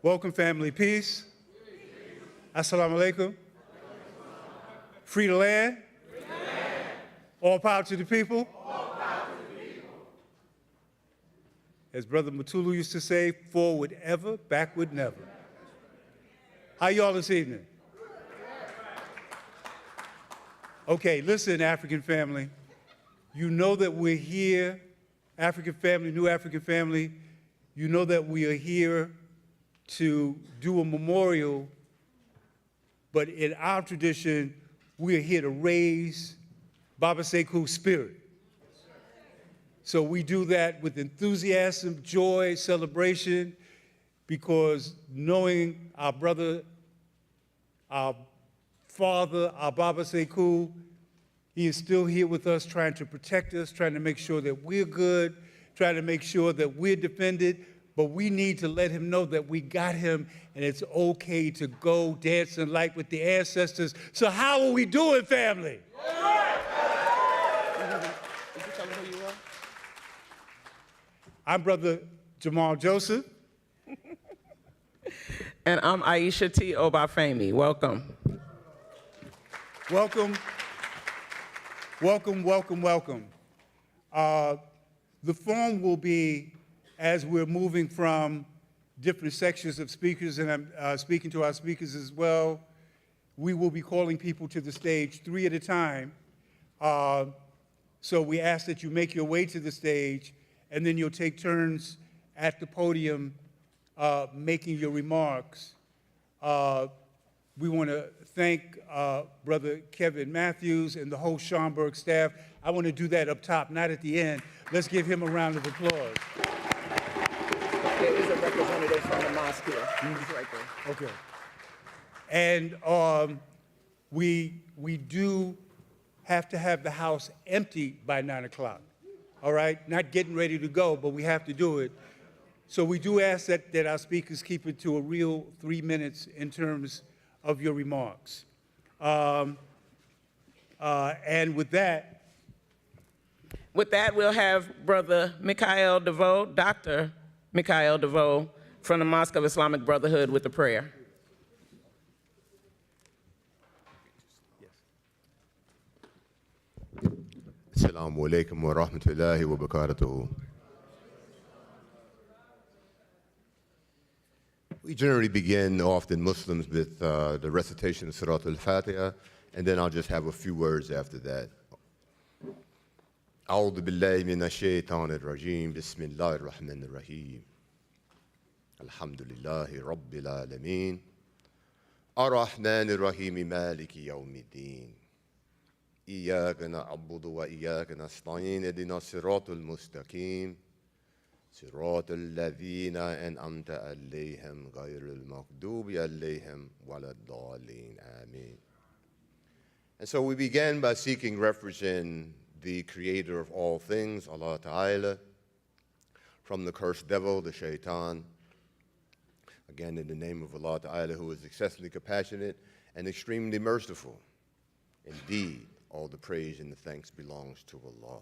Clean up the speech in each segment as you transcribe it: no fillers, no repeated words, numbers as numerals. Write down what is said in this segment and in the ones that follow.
Welcome, family. Peace. Assalamu alaikum. Free the land. All power to the people. As Brother Matulu used to say, forward ever, backward never. How y'all this evening? Okay, listen, African family. You know that we're here, African family, new African family. You know that we are here to do a memorial, but in our tradition, we are here to raise Baba Sekou's spirit. So we do that with enthusiasm, joy, celebration, because knowing our brother, our father, our Baba Sekou, he is still here with us, trying to protect us, trying to make sure that we're good, trying to make sure that we're defended, but we need to let him know that we got him and it's okay to go dance and light with the ancestors. So how are we doing, family? I'm Brother Jamal Joseph. And I'm Aiyisha T. Obafemi. Welcome. Welcome. Welcome, welcome, welcome. The form will be, as we're moving from different sections of speakers, and I'm speaking to our speakers as well, we will be calling people to the stage 3 at a time. So we ask that you make your way to the stage, and then you'll take turns at the podium making your remarks. We want to thank Brother Kevin Matthews and the whole Schomburg staff. I want to do that up top, not at the end. Let's give him a round of applause. There is a representative from the mosque here. He's right there. Okay. And we do have to have the house empty by 9 o'clock. All right? Not getting ready to go, but we have to do it. So we do ask that our speakers keep it to a real 3 minutes in terms of your remarks. And with that, we'll have Brother Mikhail Devout, Dr. Mikhail Devout, from the Mosque of Islamic Brotherhood with the prayer. Assalamu alaikum wa rahmatullahi wa barakatuhu. We generally begin often Muslims with the recitation of Surat al-Fatiha, and then I'll just have a few words after that. أعوذ بالله من الشيطان الرجيم بسم الله الرحمن الرحيم الحمد لله رب العالمين الرحمن الرحيم مالك يوم الدين إياك نعبد وإياك نستعين اهدنا الصراط المستقيم صراط الذين أنعمت عليهم غير المغضوب عليهم ولا الضالين آمين. And so we began by seeking refuge in the creator of all things, Allah Ta'ala, from the cursed devil, the shaitan. Again, in the name of Allah Ta'ala, who is excessively compassionate and extremely merciful. Indeed, all the praise and the thanks belongs to Allah,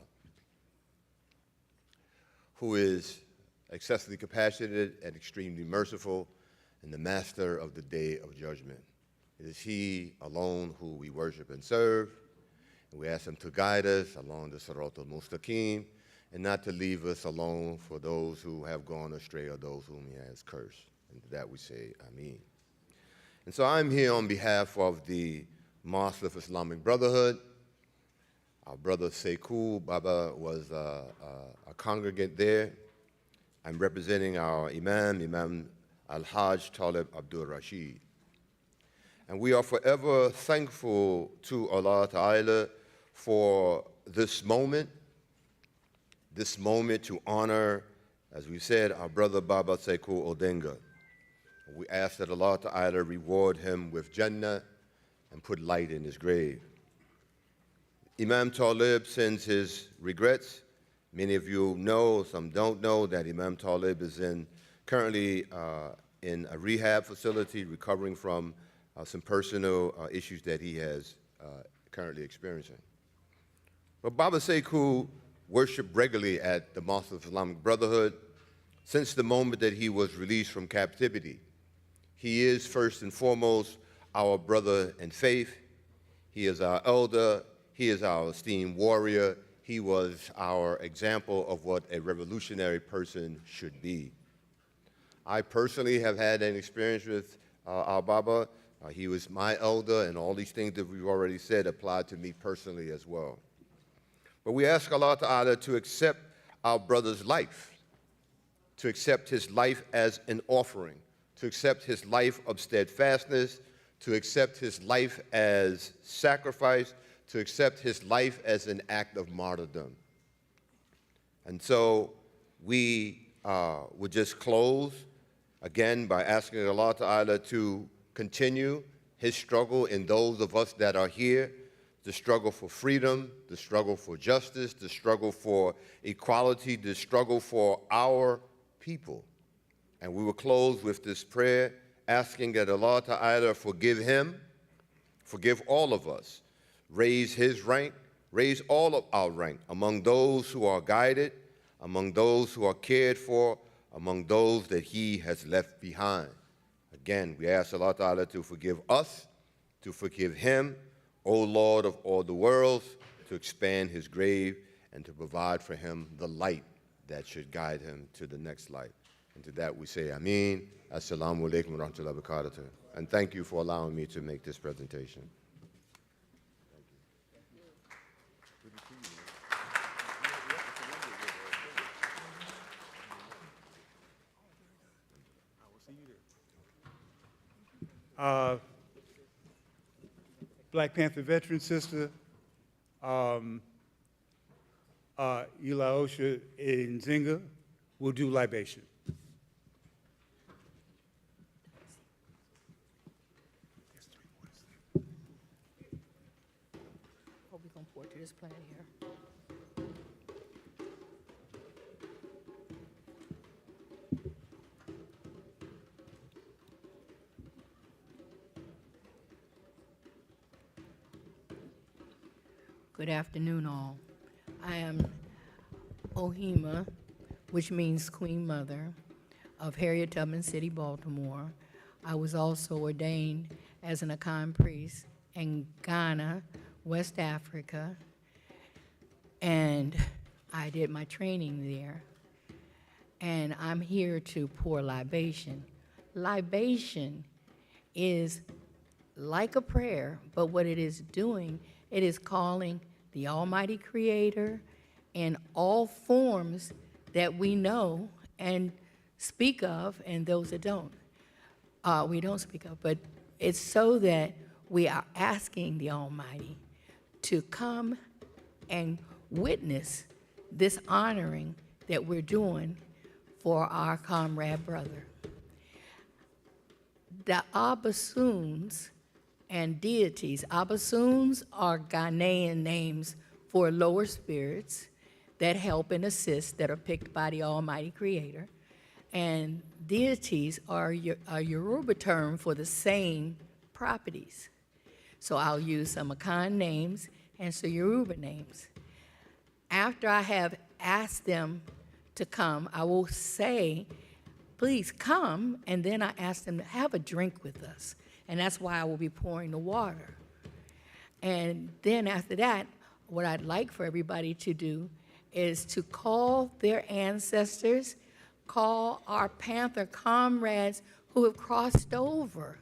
who is excessively compassionate and extremely merciful, and the master of the day of judgment. It is He alone who we worship and serve, and we ask Him to guide us along the Sirat al-Mustaqim, and not to leave us alone for those who have gone astray or those whom He has cursed. And to that we say, Ameen. And so I'm here on behalf of the Mosque of Islamic Brotherhood. Our brother Sekou Baba was a congregant there. I'm representing our Imam Al-Hajj Talib Abdul Rashid. And we are forever thankful to Allah Ta'ala for this moment to honor, as we said, our brother Baba Sekou Odinga. We ask that Allah Ta'ala reward him with Jannah and put light in his grave. Imam Talib sends his regrets. Many of you know, some don't know, that Imam Talib is currently in a rehab facility recovering from some personal issues that he has currently experiencing. But Baba Sekou worshiped regularly at the Mosque of Islamic Brotherhood since the moment that he was released from captivity He is first and foremost our brother in faith. He is our elder. He is our esteemed warrior. He was our example of what a revolutionary person should be. I personally have had an experience with our Baba. He was my elder, and all these things that we've already said applied to me personally as well. But we ask Allah Ta'ala to accept our brother's life, to accept his life as an offering, to accept his life of steadfastness, to accept his life as sacrifice, to accept his life as an act of martyrdom. And so we would just close again by asking Allah Ta'ala to continue his struggle in those of us that are here, the struggle for freedom, the struggle for justice, the struggle for equality, the struggle for our people. And we will close with this prayer, asking that Allah Ta'ala forgive him, forgive all of us, raise his rank, raise all of our rank among those who are guided, among those who are cared for, among those that he has left behind. Again, we ask Allah Ta'ala to forgive us, to forgive him, O Lord of all the worlds, to expand his grave and to provide for him the light that should guide him to the next light. And to that we say, Ameen, Assalamu alaikum wa rahmatullahi wa barakatuh. And thank you for allowing me to make this presentation. Black Panther veteran sister, Aiyisha Obafemi, will do libation. What we gonna pour to this plant here? Good afternoon, all. I am Ohima, which means Queen Mother, of Harriet Tubman City, Baltimore. I was also ordained as an Akan priest in Ghana, West Africa, and I did my training there. And I'm here to pour libation. Libation is like a prayer, but what it is doing, it is calling the Almighty Creator in all forms that we know and speak of, and those that don't. We don't speak of, but it's so that we are asking the Almighty to come and witness this honoring that we're doing for our comrade brother. The Abasuns and deities. Abasuns are Ghanaian names for lower spirits that help and assist, that are picked by the Almighty Creator. And deities are a Yoruba term for the same properties. So I'll use some Akan names and some Yoruba names. After I have asked them to come, I will say, please come, and then I ask them to have a drink with us. And that's why I will be pouring the water. And then after that, what I'd like for everybody to do is to call their ancestors, call our Panther comrades who have crossed over,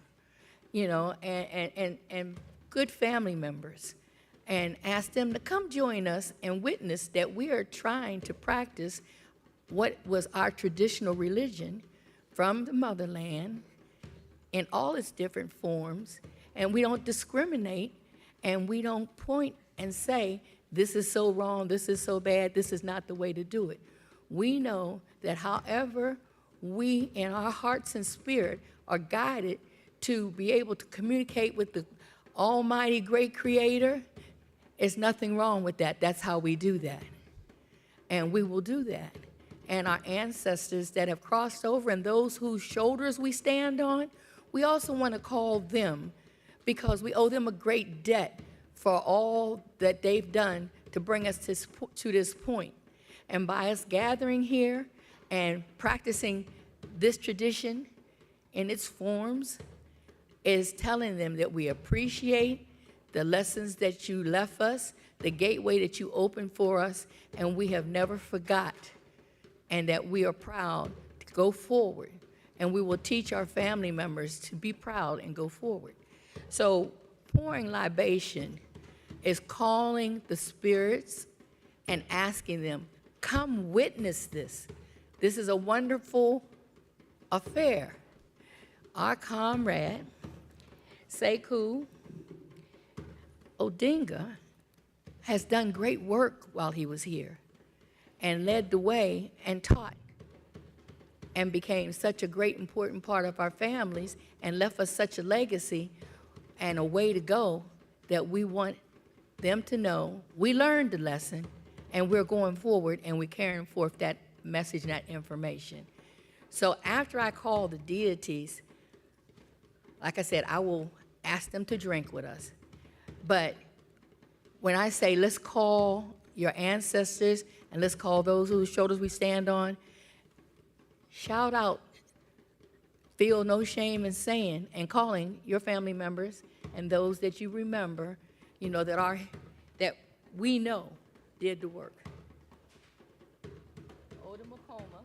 you know, and good family members, and ask them to come join us and witness that we are trying to practice what was our traditional religion from the motherland in all its different forms, and we don't discriminate, and we don't point and say, this is so wrong, this is so bad, this is not the way to do it. We know that however we, in our hearts and spirit, are guided to be able to communicate with the Almighty Great Creator, there's nothing wrong with that. That's how we do that. And we will do that. And our ancestors that have crossed over and those whose shoulders we stand on, we also want to call them because we owe them a great debt for all that they've done to bring us to this point. And by us gathering here and practicing this tradition in its forms is telling them that we appreciate the lessons that you left us, the gateway that you opened for us, and we have never forgot, and that we are proud to go forward, and we will teach our family members to be proud and go forward. So pouring libation is calling the spirits and asking them, come witness this. This is a wonderful affair. Our comrade, Sekou Odinga, has done great work while he was here and led the way and taught and became such a great important part of our families and left us such a legacy and a way to go that we want them to know we learned the lesson and we're going forward and we're carrying forth that message and that information. So after I call the deities, like I said, I will ask them to drink with us. But when I say let's call your ancestors and let's call those whose shoulders we stand on, shout out, feel no shame in saying and calling your family members and those that you remember, you know, that we know did the work. Odamakoma,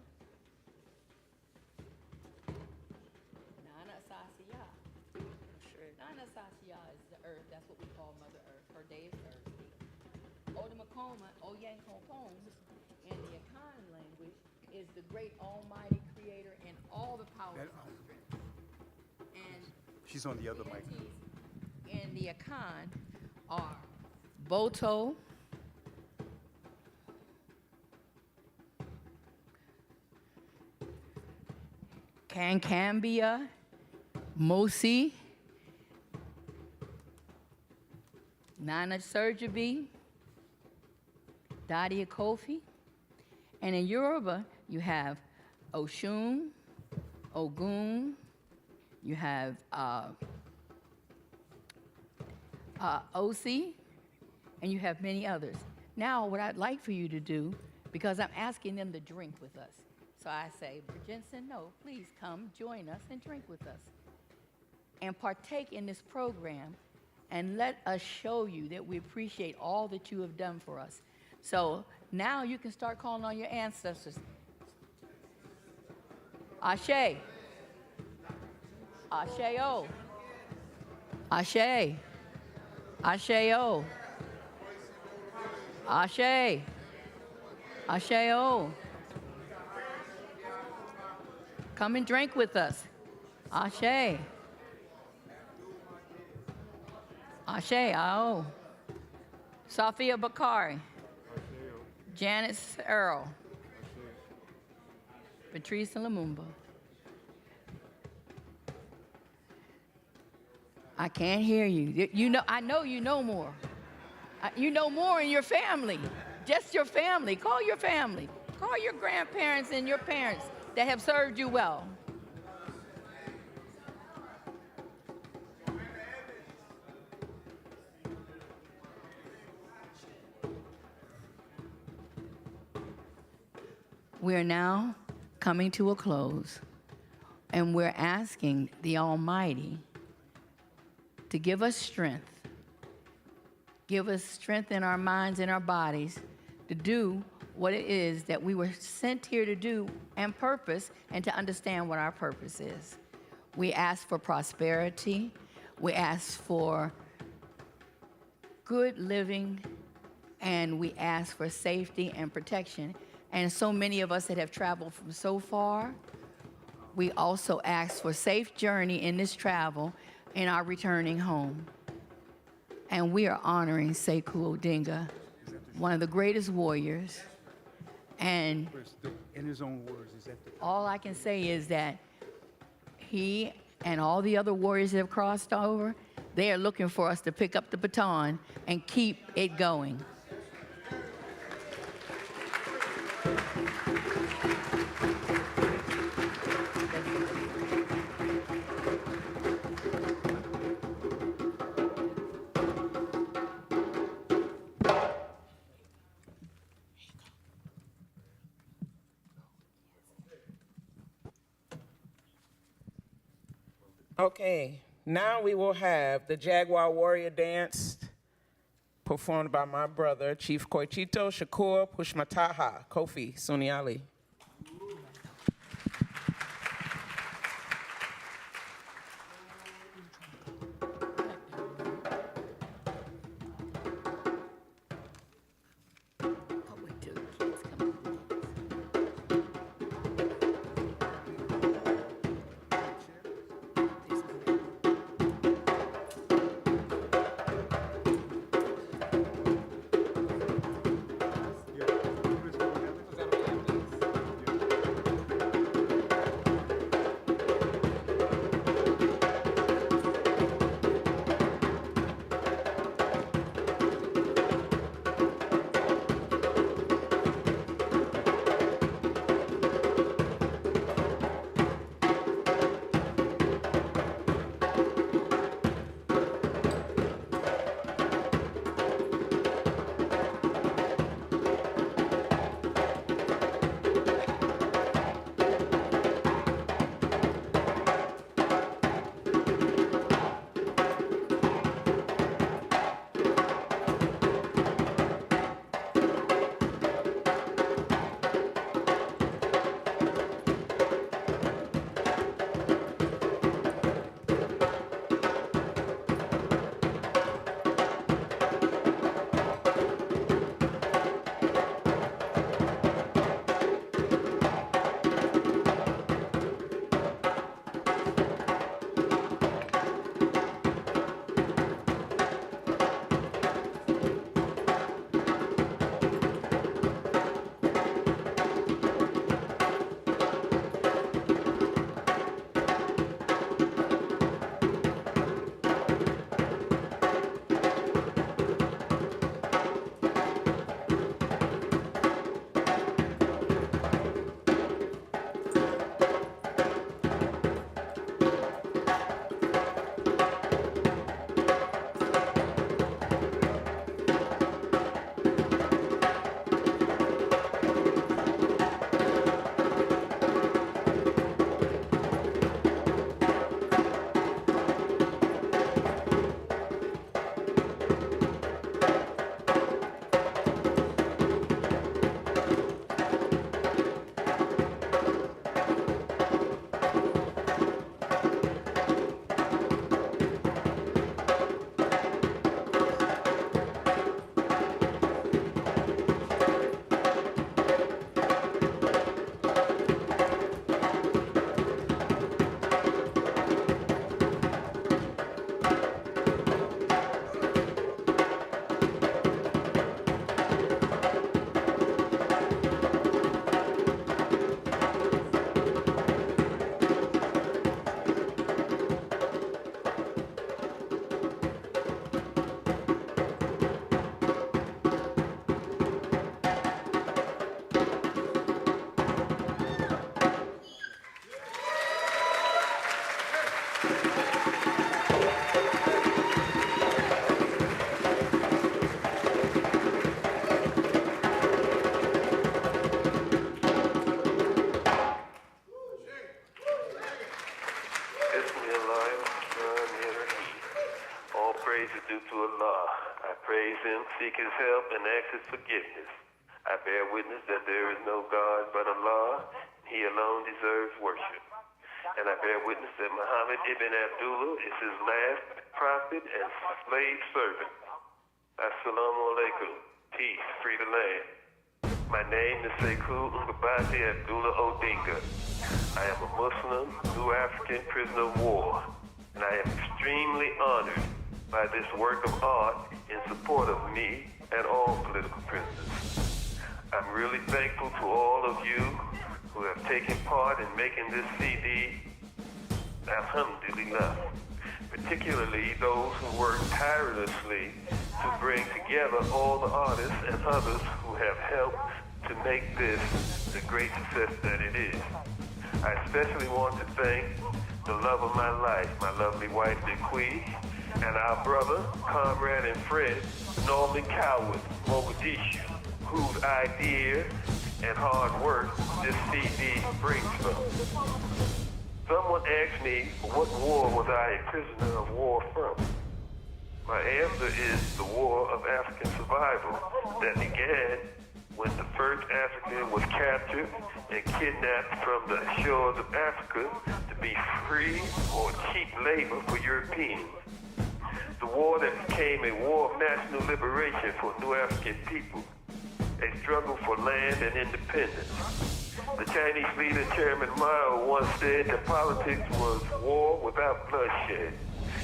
Nana Sasiya. Nana Sasiya is the earth, that's what we call Mother Earth. Her day is Thursday. Odamakoma, Oyankopon, in the Akan language, is the great almighty creator and all the powers of strength. And She's on the other mic. deities in the Akan are Boto, Kankambia, Mosi, Nana Surgery, Dadia Kofi, and in Yoruba you have Oshun, Ogun, you have Osi, and you have many others. Now, what I'd like for you to do, because I'm asking them to drink with us, so I say, Jensen, no, please come join us and drink with us and partake in this program and let us show you that we appreciate all that you have done for us. So now you can start calling on your ancestors. Ashe. Ashe-o. Ashe. Ashe-o. Ashe. Ashe-o. Come and drink with us. Ashe. Ashe, Ao. Sophia Bakari. Janice Earl. Patrice Lumumba. I can't hear you. You know, I know you know more. You know more in your family. Just your family. Call your family. Call your grandparents and your parents that have served you well. We're now coming to a close, and we're asking the Almighty to give us strength. Give us strength in our minds and our bodies to do what it is that we were sent here to do and purpose, and to understand what our purpose is. We ask for prosperity. We ask for good living, and we ask for safety and protection. And so many of us that have traveled from so far, we also ask for safe journey in this travel in our returning home. And we are honoring Sekou Odinga, one of the greatest warriors. And In his own words, is that all I can say is that he and all the other warriors that have crossed over, they are looking for us to pick up the baton and keep it going. Okay, now we will have the Jaguar Warrior Dance performed by my brother, Chief Koichito Shakur Pushmataha Kofi Suniali. Oh, wait till the kids come up. Seek his help and ask his forgiveness. I bear witness that there is no God but Allah. He alone deserves worship. And I bear witness that Muhammad ibn Abdullah is his last prophet and slave servant. Assalamu alaikum. Peace, free the land. My name is Sekou Mgobozi Abdullah Odinga. I am a Muslim, New African prisoner of war, and I am extremely honored by this work of art in support of me and all political prisoners. I'm really thankful to all of you who have taken part in making this CD, alhamdulillah, particularly those who work tirelessly to bring together all the artists and others who have helped to make this the great success that it is. I especially want to thank the love of my life, my lovely wife, Dequi, and our brother, comrade, and friend, Norman Coward, Mogadishu, whose idea and hard work this CD brings from. Someone asked me, what war was I a prisoner of war from? My answer is the War of African Survival that began when the first African was captured and kidnapped from the shores of Africa to be free or cheap labor for Europeans. The war that became a war of national liberation for New African people, a struggle for land and independence. The Chinese leader Chairman Mao once said that politics was war without bloodshed,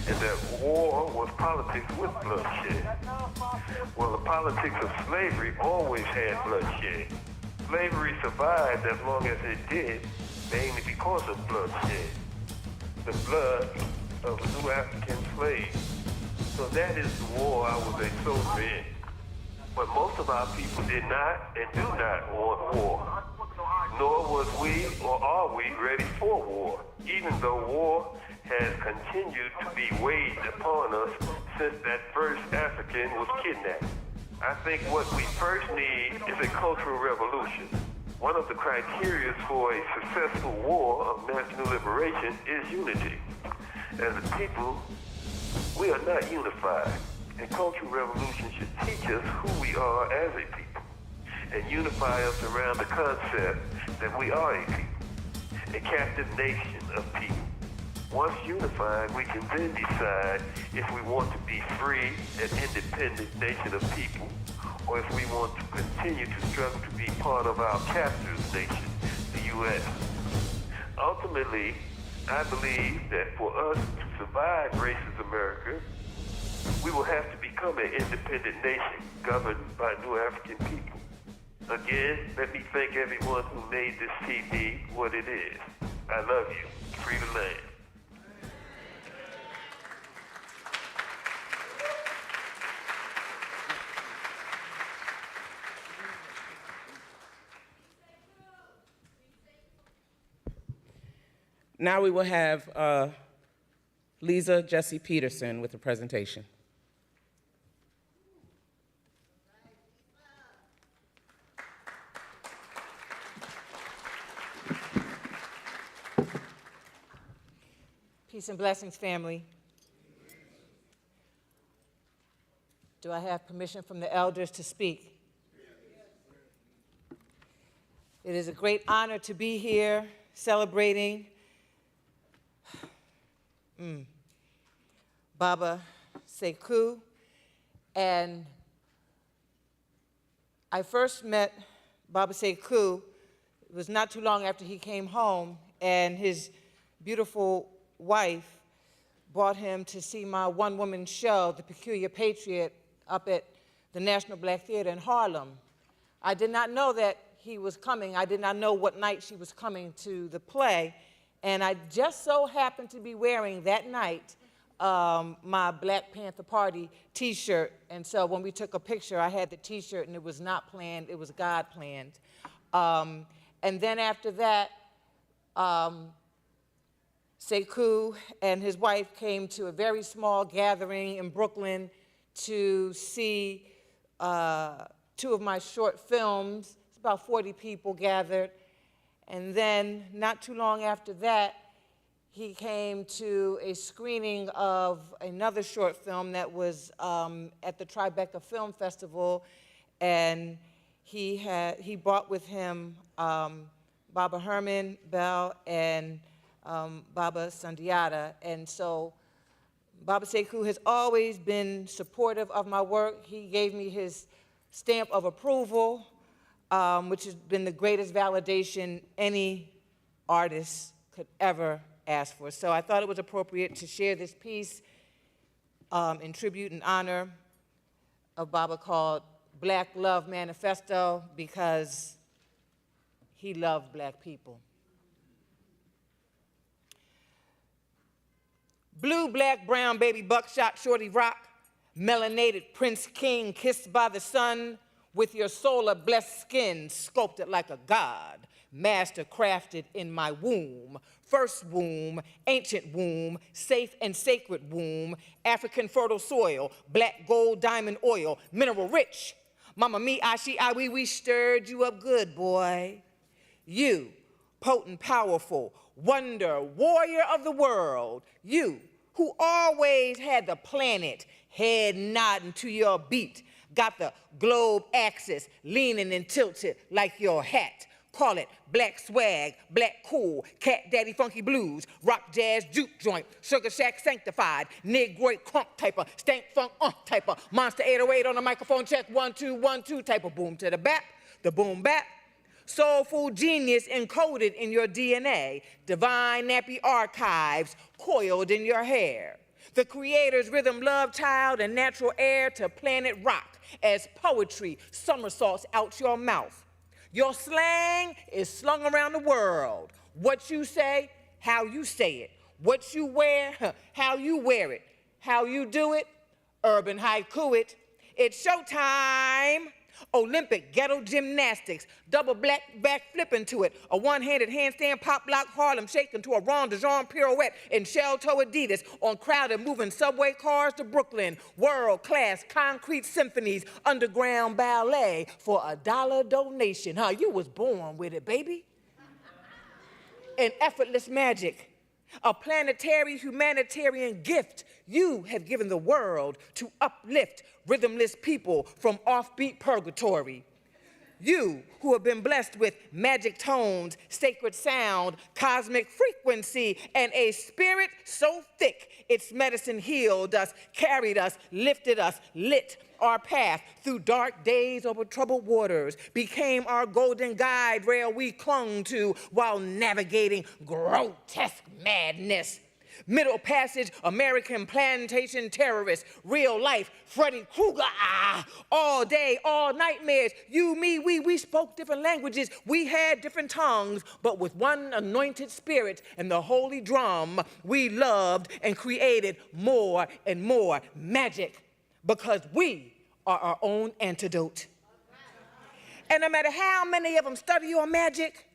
and that war was politics with bloodshed. Well, the politics of slavery always had bloodshed. Slavery survived as long as it did, mainly because of bloodshed. The blood of the New African slaves. So that is the war I was a soldier in. But most of our people did not and do not want war. Nor was we or are we ready for war, even though war has continued to be waged upon us since that first African was kidnapped. I think what we first need is a cultural revolution. One of the criteria for a successful war of national liberation is unity. As a people, we are not unified. A cultural revolution should teach us who we are as a people and unify us around the concept that we are a people, a captive nation of people. Once unified, we can then decide if we want to be free and independent nation of people, or if we want to continue to struggle to be part of our captive nation, the U.S. Ultimately, I believe that for us to survive racist America, we will have to become an independent nation governed by New African people. Again, let me thank everyone who made this CD what it is. I love you. Free the land. Now we will have Liza Jessie Peterson with the presentation. Peace and blessings, family. Do I have permission from the elders to speak? It is a great honor to be here celebrating Baba Sekou. And I first met Baba Sekou, it was not too long after he came home, and his beautiful wife brought him to see my one-woman show, The Peculiar Patriot, up at the National Black Theater in Harlem. I did not know that he was coming. I did not know what night she was coming to the play, and I just so happened to be wearing that night my Black Panther Party t-shirt, and so when we took a picture, I had the t-shirt, and it was not planned, it was God planned. And then after that, Sekou and his wife came to a very small gathering in Brooklyn to see 2 of my short films. It's about 40 people gathered. And then, not too long after that, he came to a screening of another short film that was at the Tribeca Film Festival, and he brought with him Baba Herman Bell and Baba Sundiata. And so Baba Sekou has always been supportive of my work. He gave me his stamp of approval, which has been the greatest validation any artist could ever ask for. So I thought it was appropriate to share this piece in tribute and honor of Baba, called Black Love Manifesto, because he loved Black people. Blue, black, brown, baby, buckshot, shorty rock, melanated Prince King, kissed by the sun, with your solar blessed skin, sculpted like a god, master crafted in my womb, first womb, ancient womb, safe and sacred womb, African fertile soil, black gold, diamond oil, mineral rich. Mama me, I, she, I, we stirred you up good, boy. You, potent, powerful, wonder, warrior of the world, you who always had the planet head nodding to your beat, got the globe axis leaning and tilted like your hat. Call it black swag, black cool, cat daddy funky blues, rock jazz juke joint, sugar shack sanctified, negroid crunk type of, stank funk type of, monster 808 on the microphone check, 1 2 1 2 type of, boom to the bap, the boom bap. Soulful genius encoded in your DNA, divine nappy archives coiled in your hair. The creator's rhythm love child and natural heir to planet rock as poetry somersaults out your mouth. Your slang is slung around the world. What you say, how you say it. What you wear, how you wear it. How you do it, urban haiku it. It's showtime. Olympic ghetto gymnastics, double black back flipping to it, a one-handed handstand pop lock Harlem shaking to a Ron DeJean pirouette in shell-toe Adidas on crowded moving subway cars to Brooklyn, world-class concrete symphonies, underground ballet for $1 donation. Huh, you was born with it, baby. And effortless magic, a planetary humanitarian gift you have given the world to uplift rhythmless people from offbeat purgatory. You who have been blessed with magic tones, sacred sound, cosmic frequency, and a spirit so thick its medicine healed us, carried us, lifted us, lit our path through dark days over troubled waters, became our golden guide rail we clung to while navigating grotesque madness. Middle Passage, American plantation terrorist, real life, Freddy Krueger, all day, all nightmares. You, me, we spoke different languages, we had different tongues, but with one anointed spirit and the holy drum, we loved and created more and more magic because we are our own antidote. And no matter how many of them study your magic,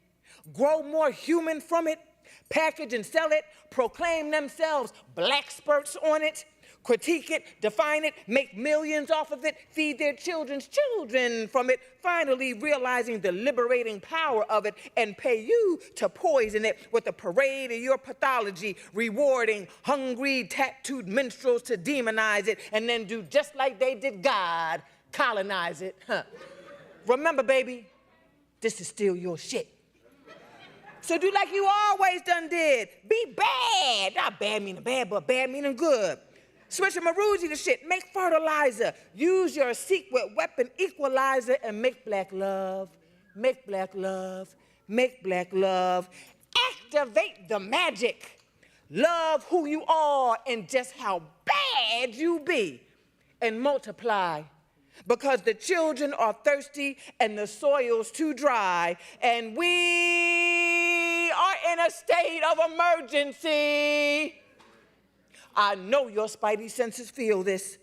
grow more human from it, package and sell it, proclaim themselves black experts on it, critique it, define it, make millions off of it, feed their children's children from it, finally realizing the liberating power of it and pay you to poison it with a parade of your pathology, rewarding hungry, tattooed minstrels to demonize it and then do just like they did God, colonize it. Remember, baby, this is still your shit. So do like you always done did. Be bad. Not bad meaning bad, but bad meaning good. Switch your Maruji to shit. Make fertilizer. Use your secret weapon equalizer and make black love. Make black love. Make black love. Activate the magic. Love who you are and just how bad you be. And multiply. Because the children are thirsty and the soil's too dry, and we are in a state of emergency. I know your spidey senses feel this.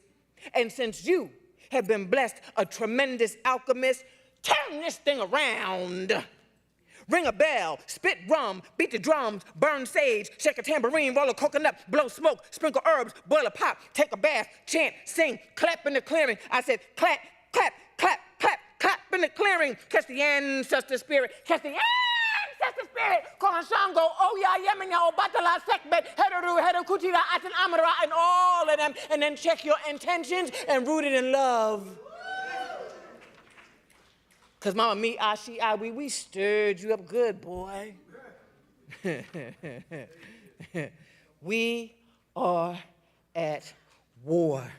And since you have been blessed a tremendous alchemist, turn this thing around. Ring a bell, spit rum, beat the drums, burn sage, shake a tambourine, roll a coconut, blow smoke, sprinkle herbs, boil a pot, take a bath, chant, sing, clap in the clearing. I said clap, clap, clap, clap, clap in the clearing. Catch the ancestor spirit, catch the ancestor spirit. Koran Shango, Oya, Yemenya, Obatala, Sekbet, Heteru, Heteru, Kuchira, Aten, Amara, and all of them. And then check your intentions and root it in love. Because Mama, me, I, she, I, we stirred you up good, boy. We are at war.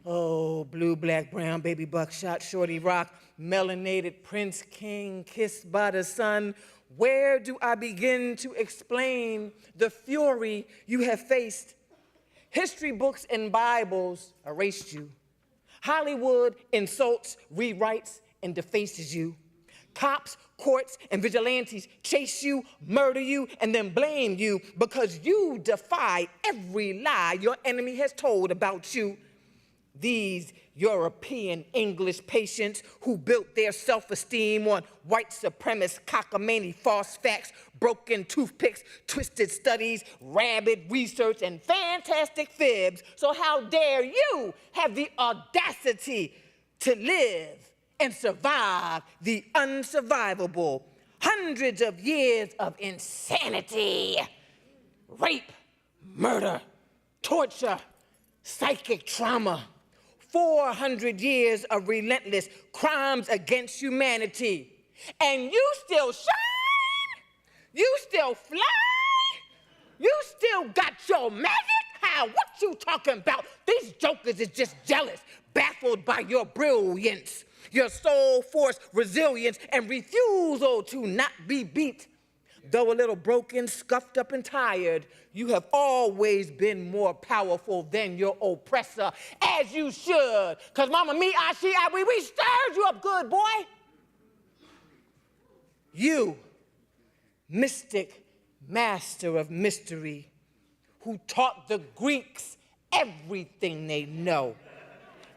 Oh, blue, black, brown, baby buckshot, shorty rock, melanated prince king, kissed by the sun. Where do I begin to explain the fury you have faced? History books and Bibles erased you. Hollywood insults, rewrites, and defaces you. Cops, courts, and vigilantes chase you, murder you, and then blame you because you defy every lie your enemy has told about you. These European English patients who built their self-esteem on white supremacist cockamamie false facts, broken toothpicks, twisted studies, rabid research, and fantastic fibs. So how dare you have the audacity to live and survive the unsurvivable? hundreds of years of insanity, rape, murder, torture, psychic trauma, 400 years of relentless crimes against humanity. And you still shine? You still fly? You still got your magic? How? What you talking about? These jokers is just jealous, baffled by your brilliance, your soul force, resilience, and refusal to not be beat. Though a little broken, scuffed up, and tired, you have always been more powerful than your oppressor, as you should. Because mama, me, I, she, I, we stirred you up good, boy. You, mystic master of mystery, who taught the Greeks everything they know,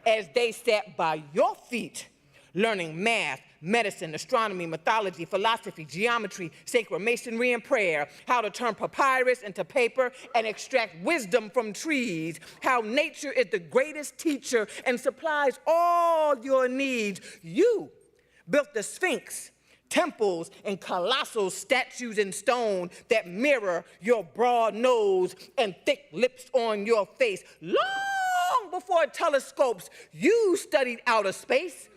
as they sat by your feet, learning math, medicine, astronomy, mythology, philosophy, geometry, sacred masonry, and prayer, how to turn papyrus into paper and extract wisdom from trees, how nature is the greatest teacher and supplies all your needs. You built the Sphinx, temples, and colossal statues in stone that mirror your broad nose and thick lips on your face. Long before telescopes, you studied outer space,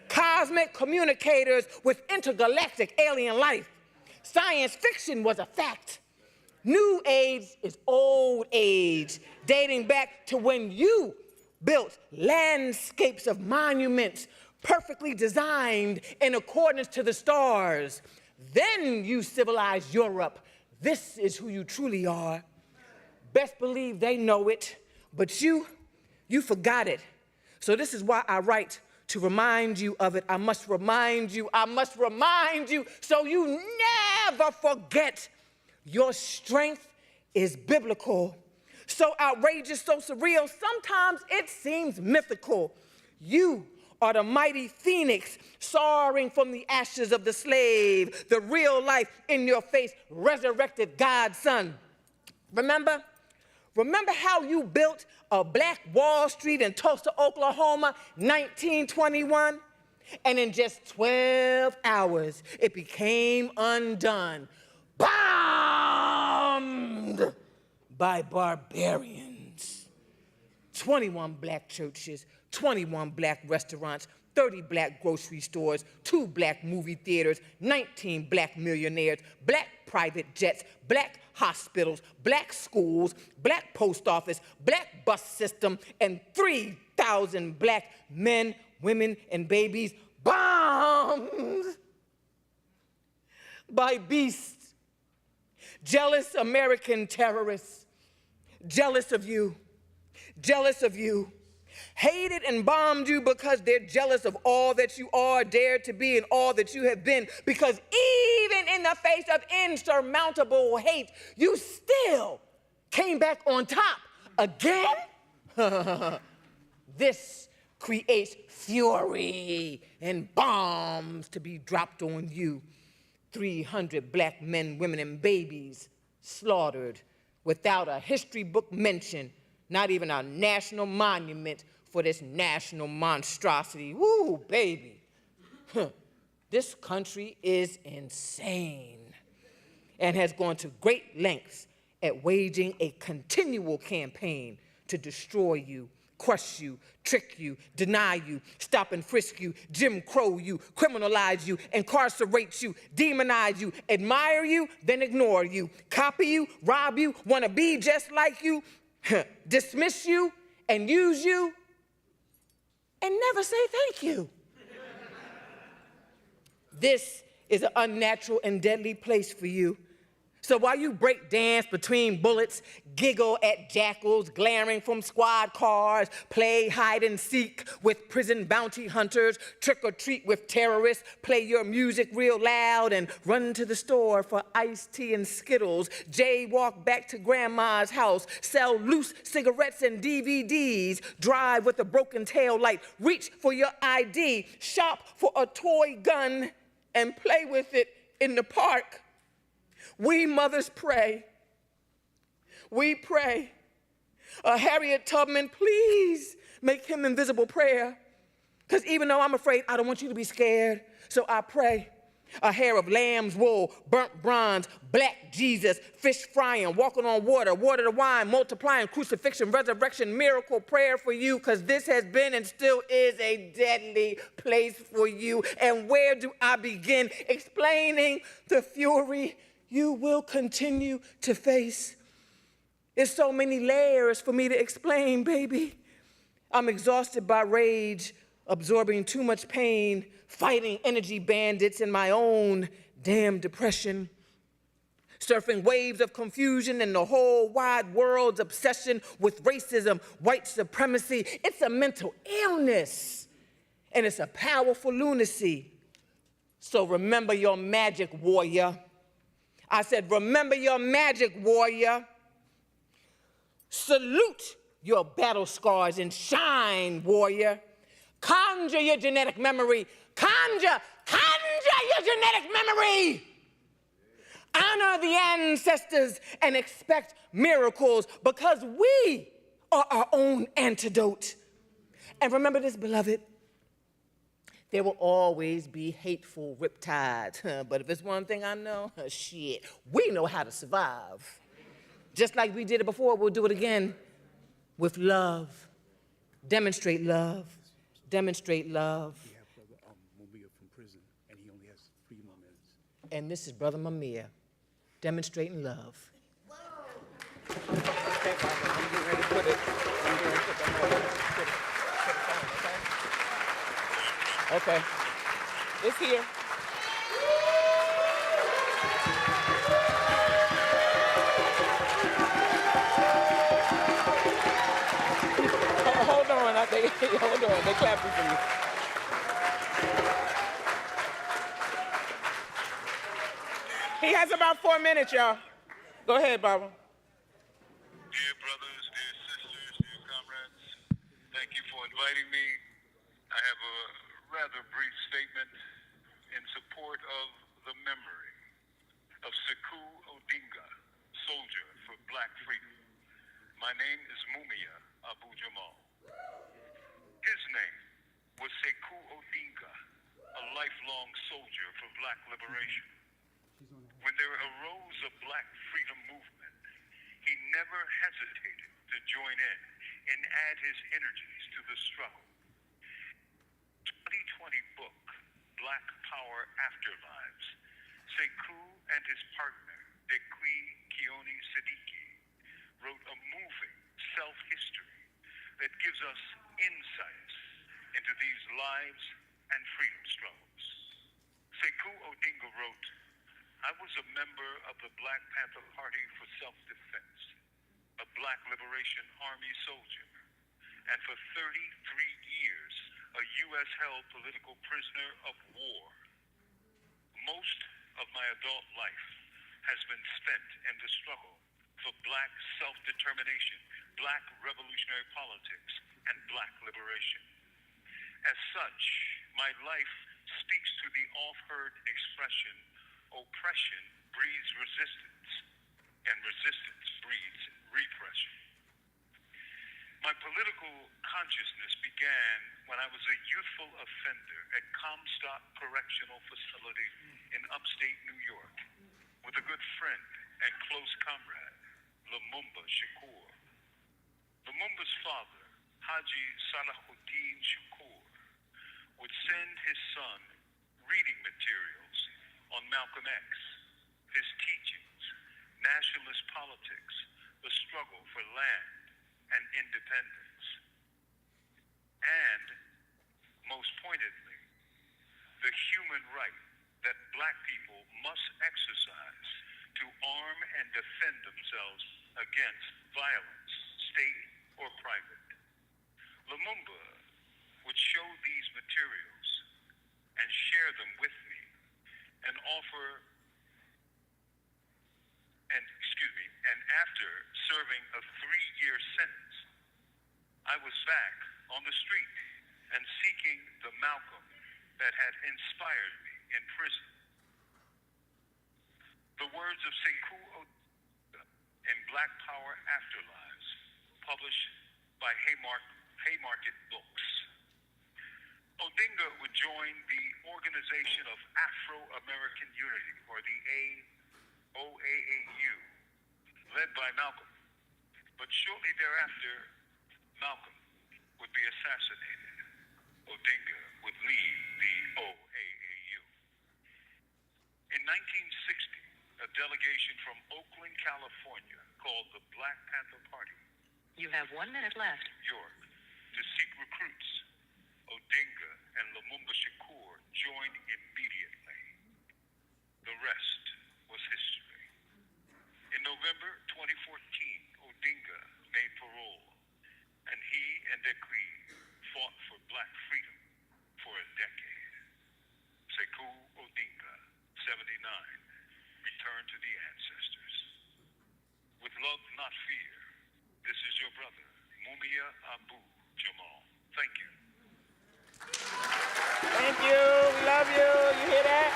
cosmic communicators with intergalactic alien life. Science fiction was a fact. New age is old age, dating back to when you built landscapes of monuments perfectly designed in accordance to the stars. Then you civilized Europe. This is who you truly are. Best believe they know it, but you forgot it. So this is why I write, to remind you of it. I must remind you, so you never forget. Your strength is biblical. So outrageous, so surreal, sometimes it seems mythical. You are the mighty phoenix soaring from the ashes of the slave, the real life in your face, resurrected God's son. Remember how you built a black Wall Street in Tulsa, Oklahoma, 1921? And in just 12 hours, it became undone, bombed by barbarians. 21 black churches, 21 black restaurants, 30 black grocery stores, 2 black movie theaters, 19 black millionaires, black private jets, black hospitals, black schools, black post office, black bus system, and 3,000 black men, women, and babies bombed by beasts, jealous American terrorists, jealous of you, hated and bombed you because they're jealous of all that you are, dared to be, and all that you have been. Because even in the face of insurmountable hate, you still came back on top again. This creates fury and bombs to be dropped on you. 300 black men, women, and babies slaughtered without a history book mention, not even a national monument for this national monstrosity. Woo, baby. This country is insane and has gone to great lengths at waging a continual campaign to destroy you, crush you, trick you, deny you, stop and frisk you, Jim Crow you, criminalize you, incarcerate you, demonize you, admire you, then ignore you, copy you, rob you, want to be just like you, dismiss you and use you, and never say thank you. This is an unnatural and deadly place for you. So while you break dance between bullets, giggle at jackals glaring from squad cars, play hide and seek with prison bounty hunters, trick or treat with terrorists, play your music real loud and run to the store for iced tea and Skittles, jaywalk back to grandma's house, sell loose cigarettes and DVDs, drive with a broken tail light, reach for your ID, shop for a toy gun, and play with it in the park. We mothers pray. We pray. Harriet Tubman, please make him invisible prayer. Because even though I'm afraid, I don't want you to be scared. So I pray. A hair of lamb's wool, burnt bronze, black Jesus, fish frying, walking on water, water to wine, multiplying, crucifixion, resurrection, miracle, prayer for you, because this has been and still is a deadly place for you. And where do I begin explaining the fury you will continue to face? There's so many layers for me to explain, baby. I'm exhausted by rage, absorbing too much pain, fighting energy bandits in my own damn depression, surfing waves of confusion in the whole wide world's obsession with racism, white supremacy. It's a mental illness, and it's a powerful lunacy. So remember your magic, warrior. I said, remember your magic, warrior. Salute your battle scars and shine, warrior. Conjure your genetic memory. Conjure your genetic memory. Honor the ancestors and expect miracles, because we are our own antidote. And remember this, beloved, there will always be hateful riptides. But if it's one thing I know, shit, we know how to survive. Just like we did it before, we'll do it again with love. Demonstrate love. Demonstrate love. We have Brother Mumia from prison, and he only has 3 more minutes. And this is Brother Mumia, demonstrating love. Okay, Barbara, I'm getting ready to put it. I'm getting ready to put the whole, put it down, okay? Okay. It's here. Hold on, hold on, they clapping for you. He has about 4 minutes, y'all. Go ahead, Barbara. Dear brothers, dear sisters, dear comrades, thank you for inviting me. I have a rather brief statement in support of the memory of Sekou Odinga, soldier for black freedom. My name is Mumia Abu Jamal. His name was Sekou Odinga, a lifelong soldier for black liberation. When there arose a black freedom movement, he never hesitated to join in and add his energies to the struggle. 2020 book, Black Power Afterlives, Sekou and his partner, Dequi Kioni-Sadiki, wrote a moving self-history that gives us insights into these lives and freedom struggles. Sekou Odinga wrote, I was a member of the Black Panther Party for Self-Defense, a Black Liberation Army soldier, and for 33 years, a U.S.-held political prisoner of war. Most of my adult life has been spent in the struggle for black self-determination, black revolutionary politics, and black liberation. As such, my life speaks to the oft-heard expression, oppression breeds resistance, and resistance breeds repression. My political consciousness began when I was a youthful offender at Comstock Correctional Facility in upstate New York with a good friend and close comrade, Lumumba Shakur. Lumumba's father, Haji Salahuddin Shakur, would send his son reading materials on Malcolm X, his teachings, nationalist politics, the struggle for land and independence, and, most pointedly, the human right that black people must exercise to arm and defend themselves against violence, state or private. Lumumba would show these materials and share them with me and offer, and after serving a 3-year sentence, I was back on the street and seeking the Malcolm that had inspired me in prison. The words of Sekou Odinga in Black Power Afterlives, published by Haymarket Books. Odinga would join the Organization of Afro-American Unity, or the OAAU, led by Malcolm. But shortly thereafter, Malcolm would be assassinated. Odinga would lead the OAAU. In 1960, a delegation from Oakland, California, called the Black Panther Party, You have 1 minute left. York, to seek recruits. Odinga and Lumumba Shakur joined immediately. The rest was history. In November 2014, Odinga made parole, and he and Dequi fought for black freedom for a decade. Sekou Odinga, 79, returned to the ancestors. With love, not fear, this is your brother, Mumia Abu Jamal. Thank you. Thank you. We love you. You hear that?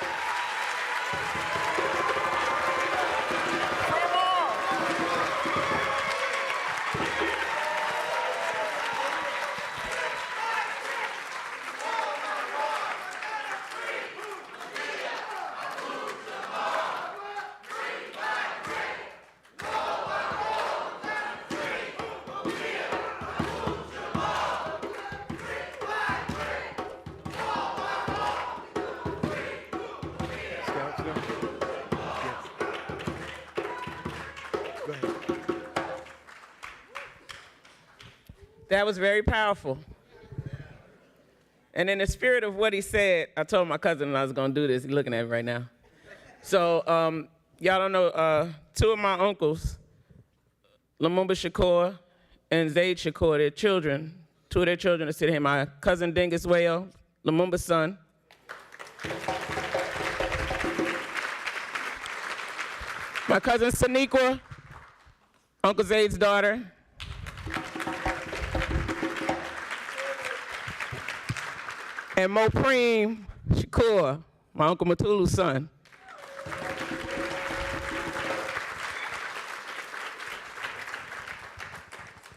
Come on. Scouts, no? Yes. Go ahead. That was very powerful. And in the spirit of what he said, I told my cousin I was going to do this. He's looking at me right now. So y'all don't know, two of my uncles, Lumumba Shakur and Zaid Shakur, their children, two of their children are sitting here. My cousin Dingus Whale, Lumumba's son. My cousin Saniqua, Uncle Zaid's daughter. And Mopreme Shakur, my Uncle Matulu's son.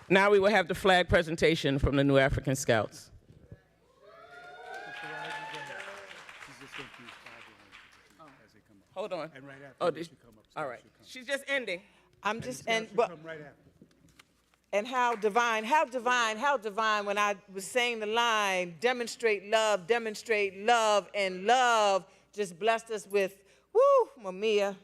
Now we will have the flag presentation from the New African Scouts. Hold on. And right after, Oh, they did- should come up. all right. She's just ending. I'm just, Scouts and, should but, come right after. and how divine when I was saying the line, demonstrate love, and love just blessed us with, woo, Mamiya.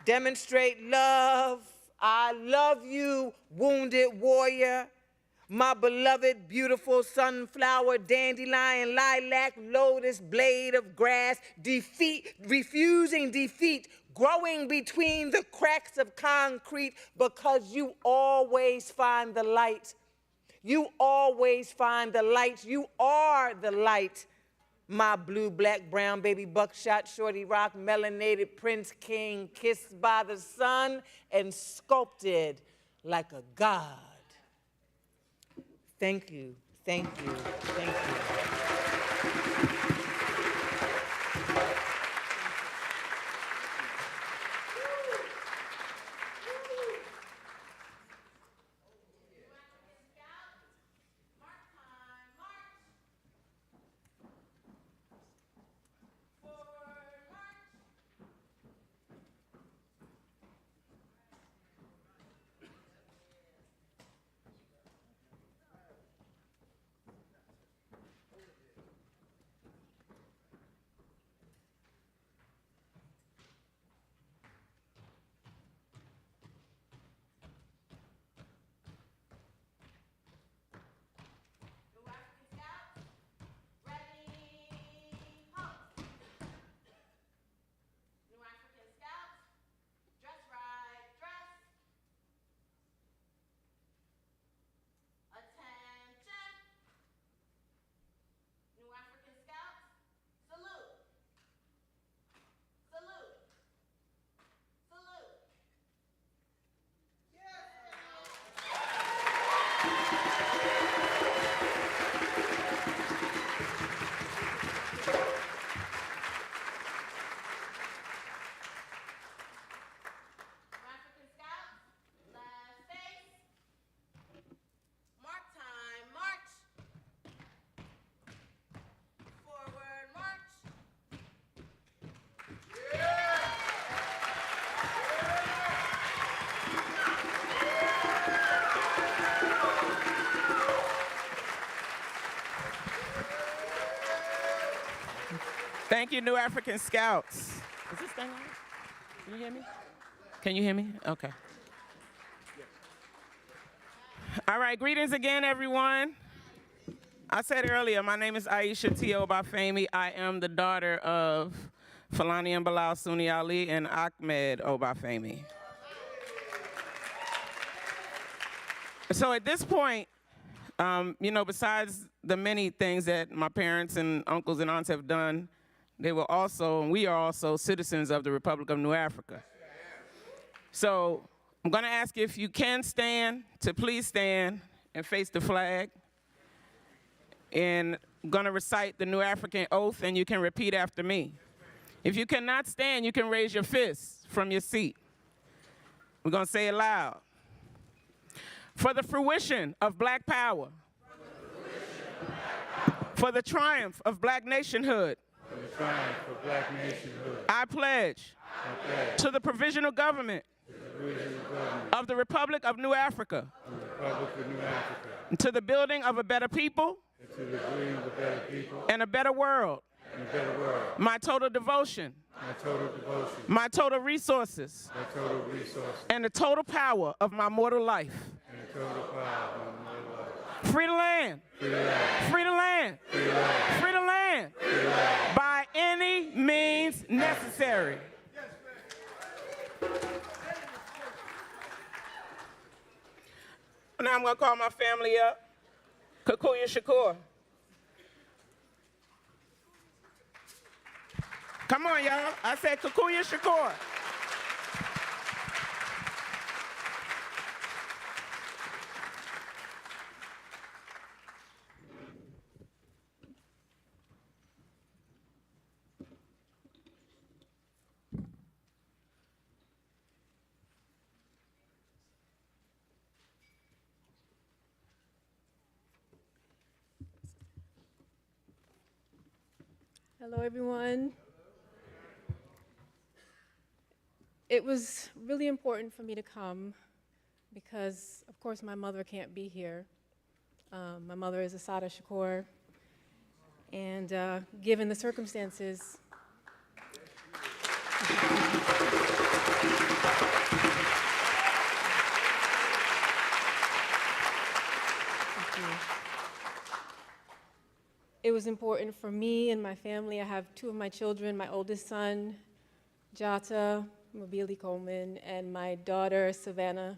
Demonstrate love. I love you, wounded warrior. My beloved, beautiful sunflower, dandelion, lilac, lotus, blade of grass, refusing defeat, growing between the cracks of concrete because you always find the light. You always find the light. You are the light. My blue, black, brown, baby, buckshot, shorty rock, melanated prince king, kissed by the sun and sculpted like a god. Thank you, thank you, thank you. Thank you, New African Scouts. Is this thing on? Can you hear me? Can you hear me? Okay. All right, greetings again, everyone. I said earlier, my name is Aiyisha T. Obafemi. I am the daughter of Fulani and Bilal Sunni Ali and Ahmed Obafemi. So at this point, you know, besides the many things that my parents and uncles and aunts have done, they were also, and we are also, citizens of the Republic of New Africa. So I'm gonna ask you if you can stand, to please stand and face the flag. And I'm gonna recite the New African oath, and you can repeat after me. If you cannot stand, you can raise your fists from your seat. We're gonna say it loud. For the fruition of Black power. For the triumph of Black nationhood. For the triumph of Black nationhood. I pledge to the provisional government of the Republic of New Africa. To the building of a better people. And a better world. My total devotion. My total resources. And the total power of my mortal life. Free the land. Free the land. Free the land. Free the land. By any means necessary. Now I'm going to call my family up. Kikuyu Shakur. Come on, y'all. I said Kikuyu Shakur. Hello, everyone. It was really important for me to come because, of course, my mother can't be here. My mother is Assata Shakur, and given the circumstances, it was important for me and my family. I have two of my children, my oldest son, Jata Mobili Coleman, and my daughter, Savannah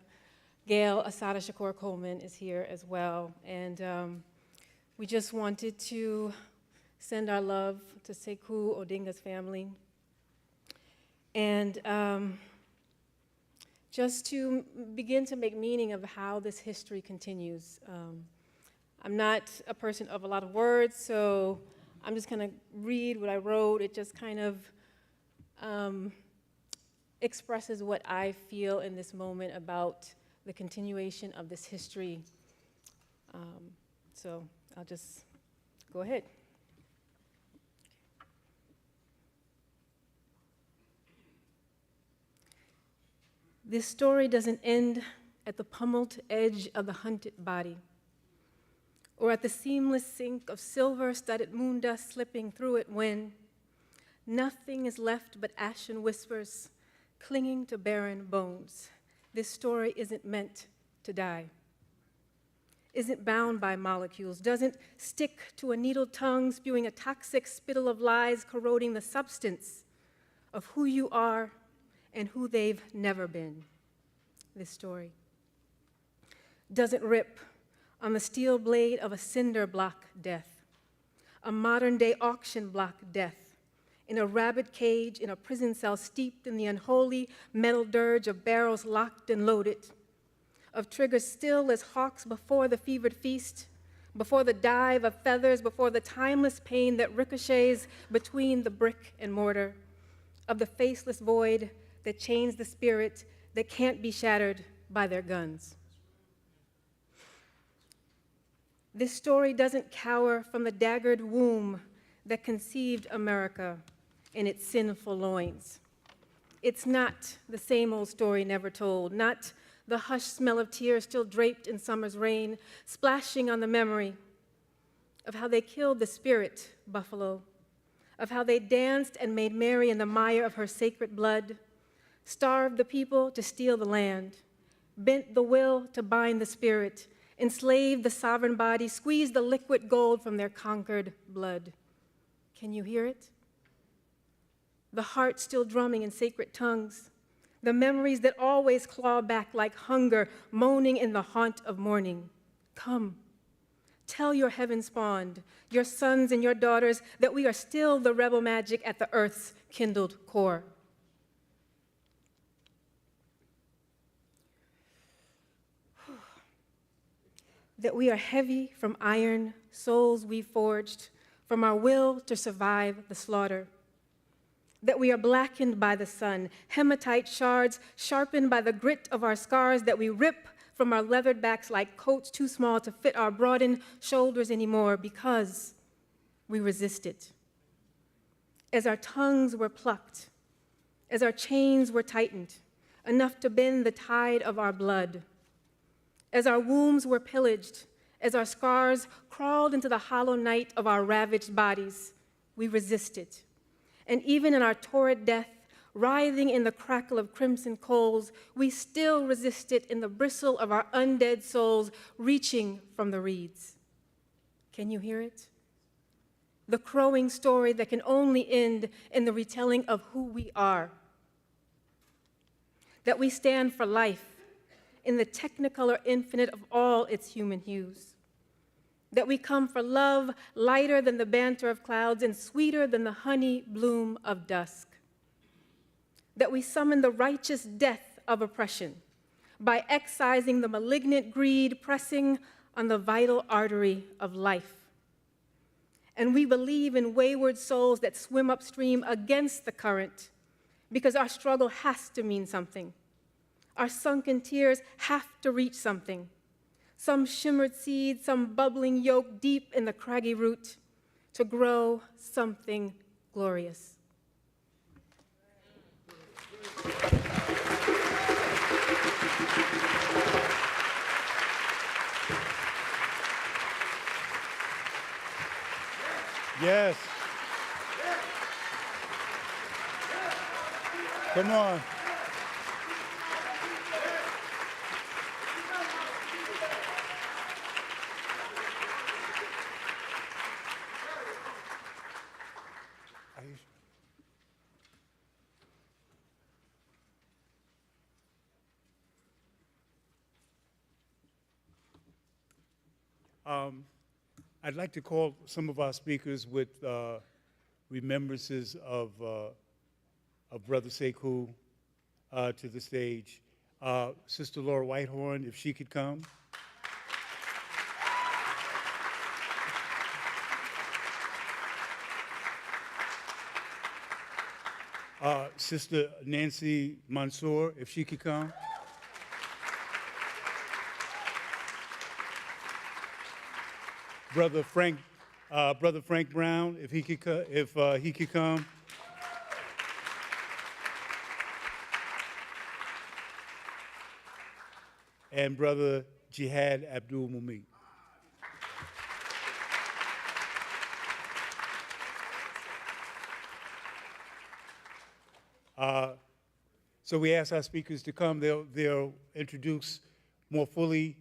Gail Assata Shakur Coleman is here as well. And we just wanted to send our love to Sekou Odinga's family. And just to begin to make meaning of how this history continues. I'm not a person of a lot of words, so I'm just gonna read what I wrote. It just kind of expresses what I feel in this moment about the continuation of this history. So I'll just go ahead. This story doesn't end at the pummeled edge of the hunted body, or at the seamless sink of silver-studded moon dust slipping through it when nothing is left but ashen whispers clinging to barren bones. This story isn't meant to die, isn't bound by molecules, doesn't stick to a needled tongue spewing a toxic spittle of lies corroding the substance of who you are and who they've never been. This story doesn't rip on the steel blade of a cinder block death, a modern-day auction block death, in a rabbit cage in a prison cell steeped in the unholy metal dirge of barrels locked and loaded, of triggers still as hawks before the fevered feast, before the dive of feathers, before the timeless pain that ricochets between the brick and mortar, of the faceless void that chains the spirit that can't be shattered by their guns. This story doesn't cower from the daggered womb that conceived America in its sinful loins. It's not the same old story never told, not the hushed smell of tears still draped in summer's rain, splashing on the memory of how they killed the spirit buffalo, of how they danced and made merry in the mire of her sacred blood, starved the people to steal the land, bent the will to bind the spirit, enslaved the sovereign body, squeezed the liquid gold from their conquered blood. Can you hear it? The heart still drumming in sacred tongues, the memories that always claw back like hunger, moaning in the haunt of mourning. Come, tell your heaven-spawned, your sons and your daughters, that we are still the rebel magic at the earth's kindled core. That we are heavy from iron, souls we forged, from our will to survive the slaughter. That we are blackened by the sun, hematite shards sharpened by the grit of our scars that we rip from our leathered backs like coats too small to fit our broadened shoulders anymore because we resisted. As our tongues were plucked, as our chains were tightened, enough to bend the tide of our blood, as our wombs were pillaged, as our scars crawled into the hollow night of our ravaged bodies, we resisted. And even in our torrid death, writhing in the crackle of crimson coals, we still resisted in the bristle of our undead souls reaching from the reeds. Can you hear it? The crowing story that can only end in the retelling of who we are. That we stand for life in the technicolor infinite of all its human hues. That we come for love lighter than the banter of clouds and sweeter than the honey bloom of dusk. That we summon the righteous death of oppression by excising the malignant greed pressing on the vital artery of life. And we believe in wayward souls that swim upstream against the current because our struggle has to mean something. Our sunken tears have to reach something. Some shimmered seed, some bubbling yolk deep in the craggy root to grow something glorious. Yes. Come on. I'd like to call some of our speakers with remembrances of Brother Sekou to the stage. Sister Laura Whitehorn, if she could come. Sister Nancy Mansour, if she could come. Brother Frank Brown, if he could come. And Brother Jihad Abdul Mumit. So we ask our speakers to come. They'll introduce more fully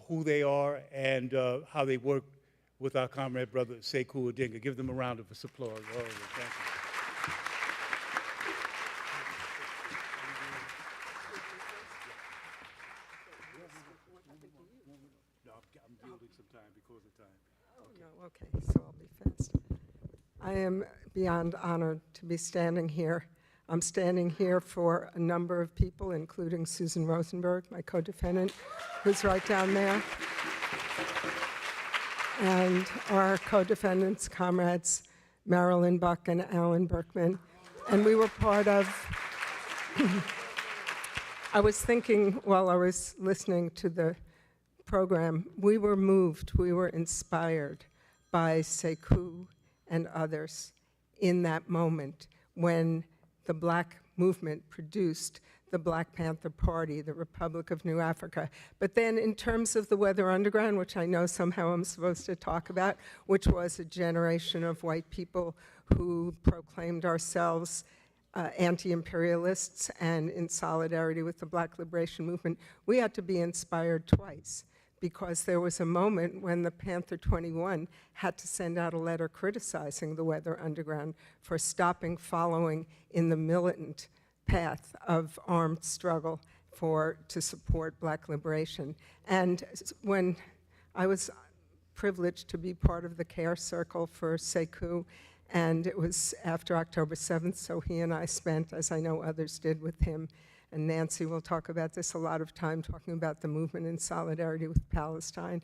who they are and how they work with our comrade brother Sekou Odinga. Give them a round of applause. Oh, thank you. No, I'm yielding some time because of time. Okay. No, okay, so I'll be fast. I am beyond honored to be standing here. I'm standing here for a number of people, including Susan Rosenberg, my co-defendant, who's right down there, and our co-defendants, comrades Marilyn Buck and Alan Berkman. And we were part of, I was thinking while I was listening to the program, we were moved, we were inspired by Sekou and others in that moment when the Black movement produced the Black Panther Party, the Republic of New Africa. But then in terms of the Weather Underground, which I know somehow I'm supposed to talk about, which was a generation of white people who proclaimed ourselves anti-imperialists and in solidarity with the Black liberation movement, we had to be inspired twice, because there was a moment when the Panther 21 had to send out a letter criticizing the Weather Underground for stopping following in the militant path of armed struggle to support Black liberation. And when I was privileged to be part of the care circle for Sekou, and it was after October 7th, so he and I spent, as I know others did with him, and Nancy will talk about this, a lot of time talking about the movement in solidarity with Palestine.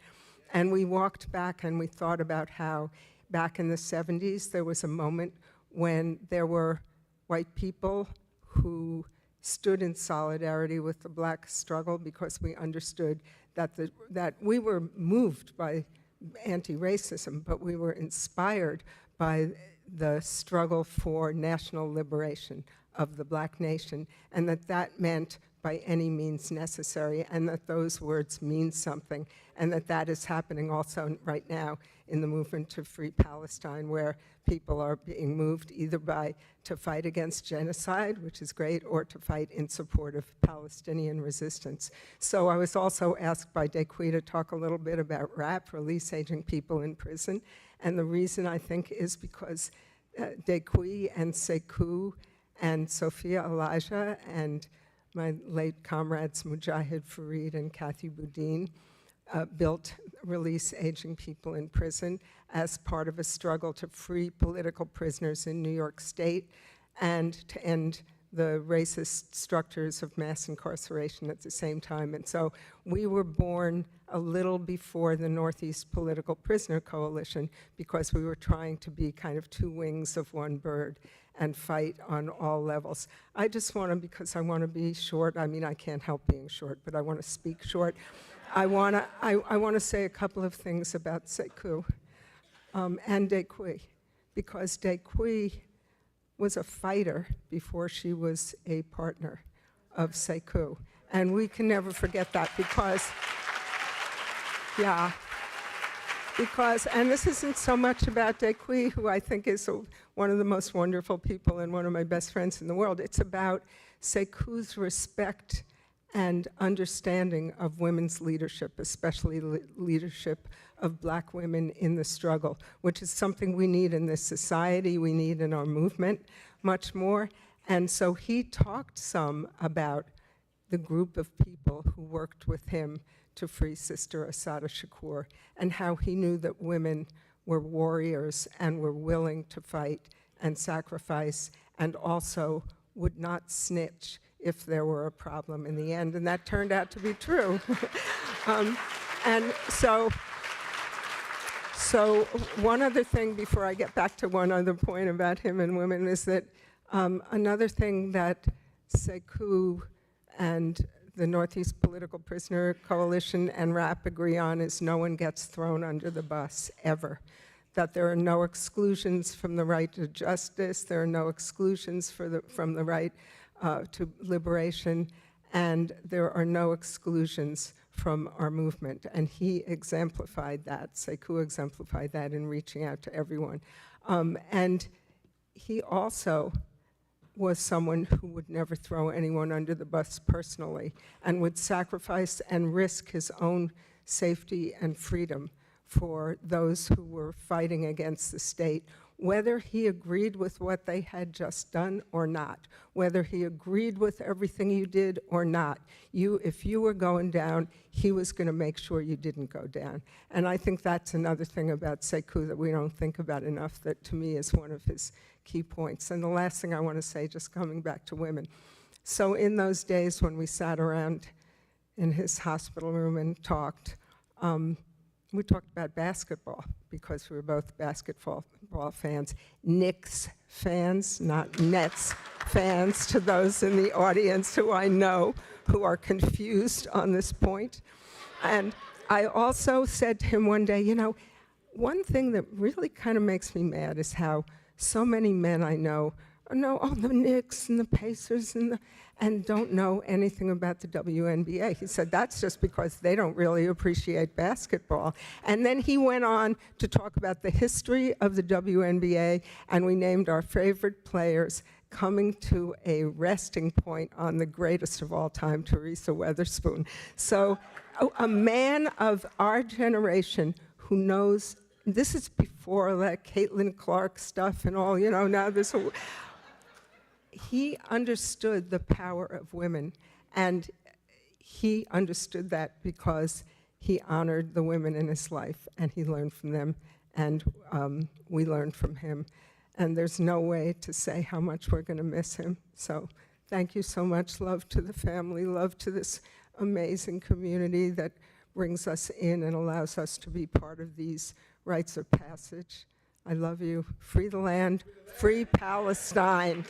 And we walked back and we thought about how back in the 70s there was a moment when there were white people who stood in solidarity with the Black struggle because we understood that we were moved by anti-racism, but we were inspired by the struggle for national liberation of the Black nation, and that meant by any means necessary, and that those words mean something, and that is happening also right now in the movement to free Palestine, where people are being moved either to fight against genocide, which is great, or to fight in support of Palestinian resistance. So I was also asked by Dequi to talk a little bit about RAP, Release Aging People in Prison, and the reason I think is because Dequi and Sekou and Sophia Elijah and my late comrades Mujahid Fareed and Kathy Boudin built Release Aging People in Prison as part of a struggle to free political prisoners in New York State and to end the racist structures of mass incarceration at the same time. And so we were born a little before the Northeast Political Prisoner Coalition because we were trying to be kind of two wings of one bird and fight on all levels. I just want to, because I want to be short, I mean, I can't help being short, but I want to speak short. I want to say a couple of things about Sekou and Dequi, because Dequi was a fighter before she was a partner of Sekou. And we can never forget that because, and this isn't so much about Dequi, who I think is one of the most wonderful people and one of my best friends in the world. It's about Sekou's respect and understanding of women's leadership, especially leadership of Black women in the struggle, which is something we need in this society, we need in our movement much more. And so he talked some about the group of people who worked with him to free Sister Assata Shakur, and how he knew that women were warriors and were willing to fight and sacrifice, and also would not snitch if there were a problem in the end, and that turned out to be true. And so one other thing before I get back to one other point about him and women is that another thing that Sekou and the Northeast Political Prisoner Coalition and RAP agree on is no one gets thrown under the bus, ever. That there are no exclusions from the right to justice, there are no exclusions from the right to liberation, and there are no exclusions from our movement. And he exemplified that, Sekou exemplified that in reaching out to everyone. And he also was someone who would never throw anyone under the bus personally and would sacrifice and risk his own safety and freedom for those who were fighting against the state, whether he agreed with what they had just done or not, whether he agreed with everything you did or not. If you were going down, he was going to make sure you didn't go down. And I think that's another thing about Sekou that we don't think about enough, that to me is one of his key points. And the last thing I want to say, just coming back to women. So in those days when we sat around in his hospital room and talked, we talked about basketball because we were both basketball fans. Knicks fans, not Nets fans, to those in the audience who I know who are confused on this point. And I also said to him one day, you know, one thing that really kind of makes me mad is how so many men I know know all the Knicks and the Pacers and don't know anything about the WNBA. He said that's just because they don't really appreciate basketball. And then he went on to talk about the history of the WNBA, and we named our favorite players, coming to a resting point on the greatest of all time, Teresa Weatherspoon. So a man of our generation who knows, this is before that Caitlin Clark stuff and all, now this whole, he understood the power of women, and he understood that because he honored the women in his life, and he learned from them, and we learned from him. And there's no way to say how much we're going to miss him. So thank you so much. Love to the family, love to this amazing community that brings us in and allows us to be part of these rites of passage. I love you. Free the land, free Palestine.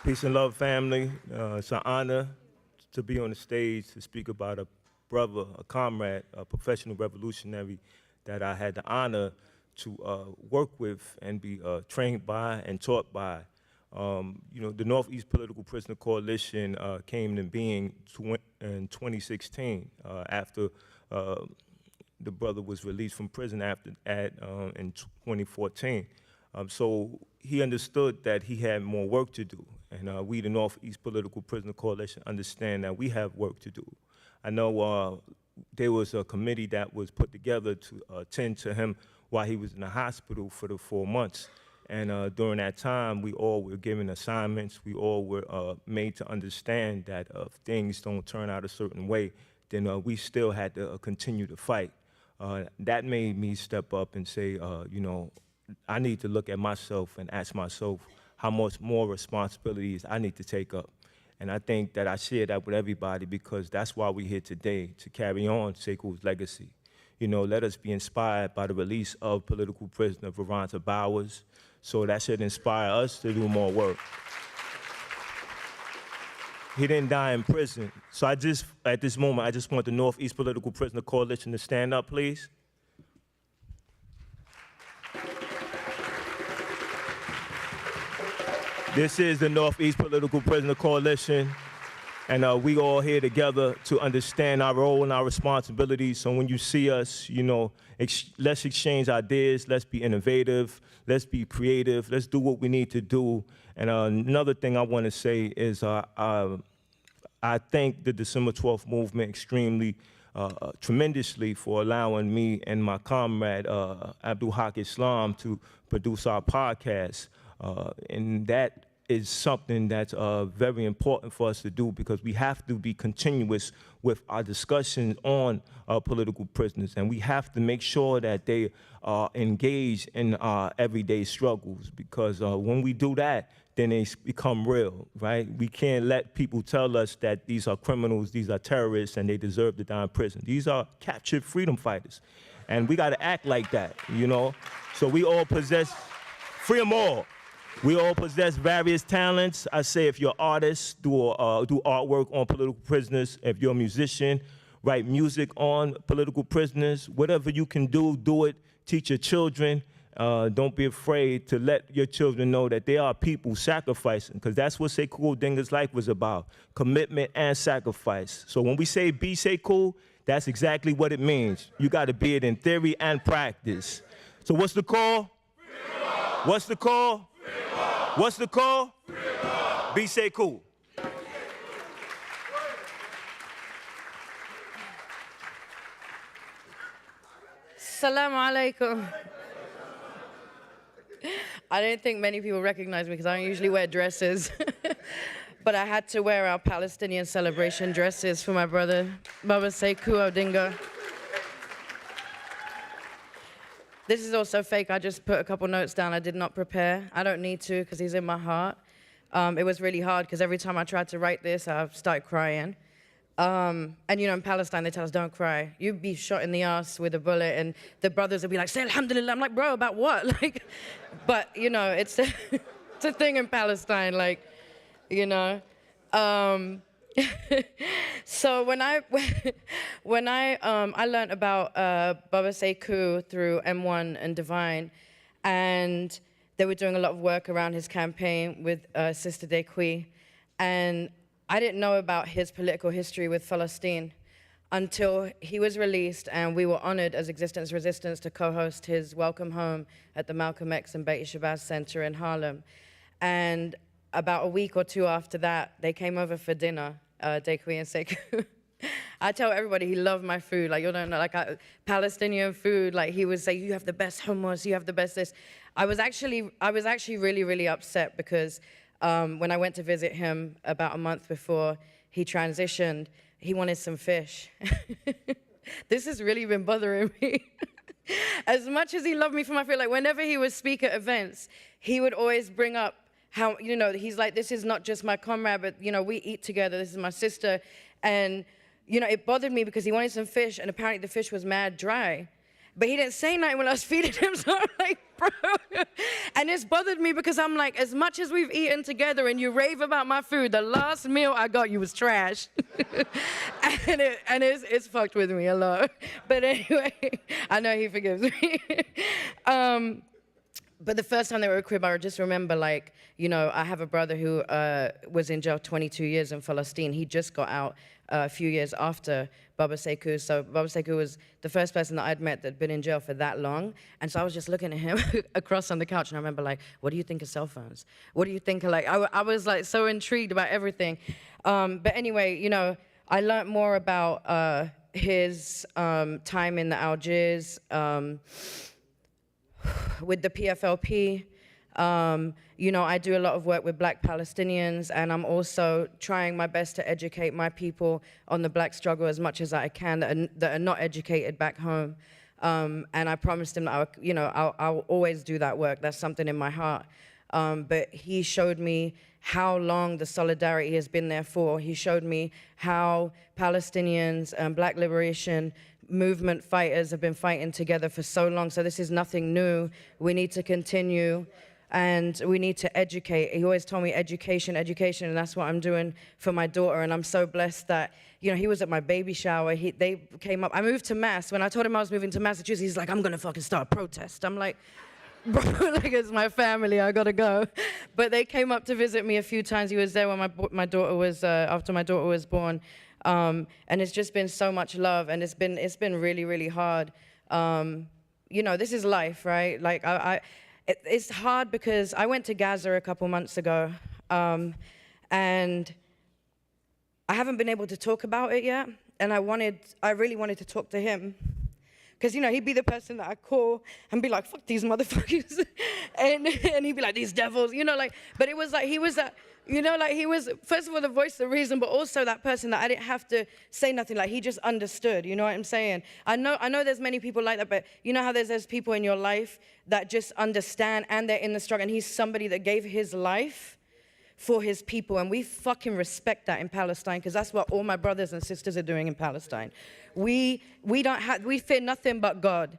Peace and love, family. It's an honor to be on the stage to speak about a brother, a comrade, a professional revolutionary that I had the honor to work with and be trained by and taught by. The Northeast Political Prisoner Coalition came into being in 2016 after the brother was released from prison in 2014. So he understood that he had more work to do. And we, the Northeast Political Prisoner Coalition, understand that we have work to do. I know there was a committee that was put together to attend to him while he was in the hospital for the 4 months. And during that time, we all were given assignments. We all were made to understand that if things don't turn out a certain way, then we still had to continue to fight. That made me step up and say, I need to look at myself and ask myself how much more responsibilities I need to take up. And I think that I share that with everybody because that's why we're here today, to carry on Sekou's legacy. Let us be inspired by the release of political prisoner Veronica Bowers, so that should inspire us to do more work. He didn't die in prison. So at this moment, I just want the Northeast Political Prisoner Coalition to stand up, please. This is the Northeast Political Prisoner Coalition, and we all here together to understand our role and our responsibilities. So when you see us, let's exchange ideas, let's be innovative, let's be creative, let's do what we need to do. And another thing I want to say is I thank the December 12th movement extremely, tremendously for allowing me and my comrade, Abdul Haq Islam, to produce our podcast. And that is something that's very important for us to do because we have to be continuous with our discussions on political prisoners, and we have to make sure that they are engaged in our everyday struggles because when we do that, then they become real, right? We can't let people tell us that these are criminals, these are terrorists, and they deserve to die in prison. These are captured freedom fighters, and we got to act like that, So we all possess, free them all. We all possess various talents. I say if you're artists, do artwork on political prisoners. If you're a musician, write music on political prisoners. Whatever you can do, do it. Teach your children. Don't be afraid to let your children know that there are people sacrificing, because that's what Sekou Odinga's life was about, commitment and sacrifice. So when we say be Sekou, that's exactly what it means. You got to be it in theory and practice. So what's the call? What's the call? What's the call? Be Sekou. Assalamu alaikum. I don't think many people recognize me because I don't usually wear dresses. But I had to wear our Palestinian celebration dresses for my brother, Baba Sekou Odinga. This is also fake. I just put a couple notes down. I did not prepare. I don't need to because he's in my heart. It was really hard because every time I tried to write this, I started crying. And in Palestine, they tell us, don't cry. You'd be shot in the ass with a bullet, and the brothers would be like, say alhamdulillah. I'm like, bro, about what? But, it's a thing in Palestine, So when I I learned about Baba Sekou through M1 and Divine, and they were doing a lot of work around his campaign with Sister Dequi, and I didn't know about his political history with Palestine until he was released, and we were honored as Existence Resistance to co-host his welcome home at the Malcolm X and Betty Shabazz Center in Harlem. And about a week or two after that, they came over for dinner, Dequi and Sekou. I tell everybody he loved my food. Like, you don't know, like Palestinian food. Like, he would say, "You have the best hummus. You have the best this." I was actually really, really upset because when I went to visit him about a month before he transitioned, he wanted some fish. This has really been bothering me. As much as he loved me for my food, like whenever he would speak at events, he would always bring up how, you know, he's like, "This is not just my comrade, but, you know, we eat together. This is my sister." And, you know, it bothered me because he wanted some fish, and apparently the fish was mad dry. But he didn't say nothing when I was feeding him, so I'm like, bro. And it's bothered me because I'm like, as much as we've eaten together and you rave about my food, the last meal I got you was trash. and it's fucked with me a lot. But anyway, I know he forgives me. But the first time they were at crib, I just remember, like, you know, I have a brother who was in jail 22 years in Palestine. He just got out a few years after Baba Sekou. So Baba Sekou was the first person that I'd met that had been in jail for that long. And so I was just looking at him across on the couch, and I remember, like, what do you think of cell phones? What do you think of, like, I was, like, so intrigued about everything. But anyway, you know, I learned more about his time in the Algiers, with the PFLP. You know, I do a lot of work with Black Palestinians, and I'm also trying my best to educate my people on the Black struggle as much as I can that are not educated back home. And I promised him that I'll always do that work. That's something in my heart. But he showed me how long the solidarity has been there for. He showed me how Palestinians and Black liberation movement fighters have been fighting together for so long. So this is nothing new. We need to continue, and we need to educate. He always told me education, education, and that's what I'm doing for my daughter. And I'm so blessed that, you know, he was at my baby shower. They came up. I moved to Mass. When I told him I was moving to Massachusetts, he's like, "I'm gonna fucking start a protest." I'm like, bro, like, it's my family, I gotta go. But they came up to visit me a few times. He was there when my daughter was, after my daughter was born. And it's just been so much love, and it's been really, really hard. You know, this is life, right? Like, it's hard because I went to Gaza a couple months ago, and I haven't been able to talk about it yet, and I really wanted to talk to him. Because, you know, he'd be the person that I call and be like, "Fuck these motherfuckers." and he'd be like, "These devils," you know, like, but it was like, he was that, you know, like, he was, first of all, the voice of reason, but also that person that I didn't have to say nothing, like, he just understood, you know what I'm saying? I know there's many people like that, but you know how there's people in your life that just understand, and they're in the struggle, and he's somebody that gave his life for his people, and we fucking respect that in Palestine, because that's what all my brothers and sisters are doing in Palestine. We fear nothing but God.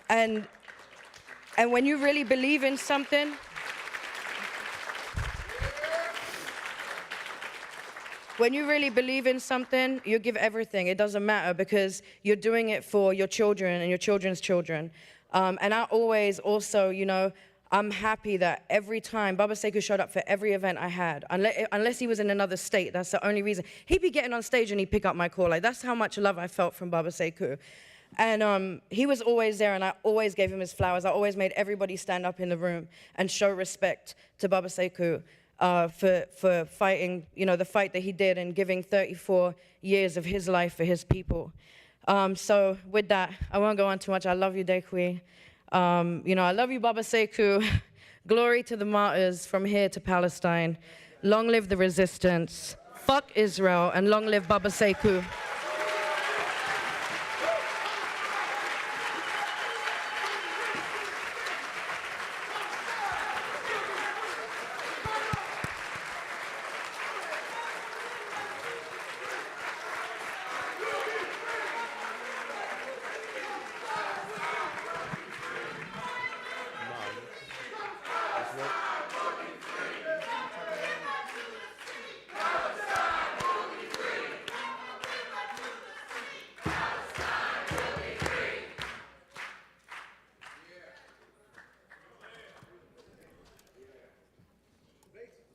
And when you really believe in something, you give everything. It doesn't matter, because you're doing it for your children and your children's children. And I always also, you know, I'm happy that every time Baba Sekou showed up for every event I had, unless he was in another state, that's the only reason. He'd be getting on stage and he'd pick up my call. Like, that's how much love I felt from Baba Sekou. And he was always there, and I always gave him his flowers. I always made everybody stand up in the room and show respect to Baba Sekou for fighting, you know, the fight that he did and giving 34 years of his life for his people. So with that, I won't go on too much. I love you, Dequi. You know, I love you, Baba Sekou. Glory to the martyrs from here to Palestine. Long live the resistance. Fuck Israel, and long live Baba Sekou.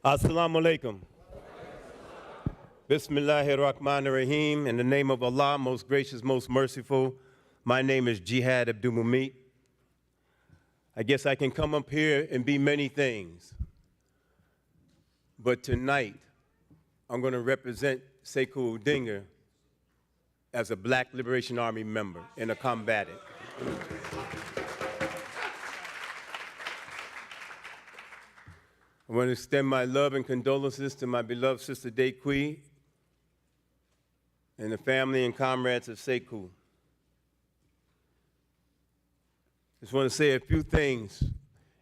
Assalamu alaikum. Bismillahir Rahmanir Rahim. In the name of Allah, most gracious, most merciful. My name is Jihad Abdul Mumit. I guess I can come up here and be many things. But tonight, I'm going to represent Sekou Odinga as a Black Liberation Army member and a combatant. I want to extend my love and condolences to my beloved sister Dequi and the family and comrades of Sekou. Just want to say a few things,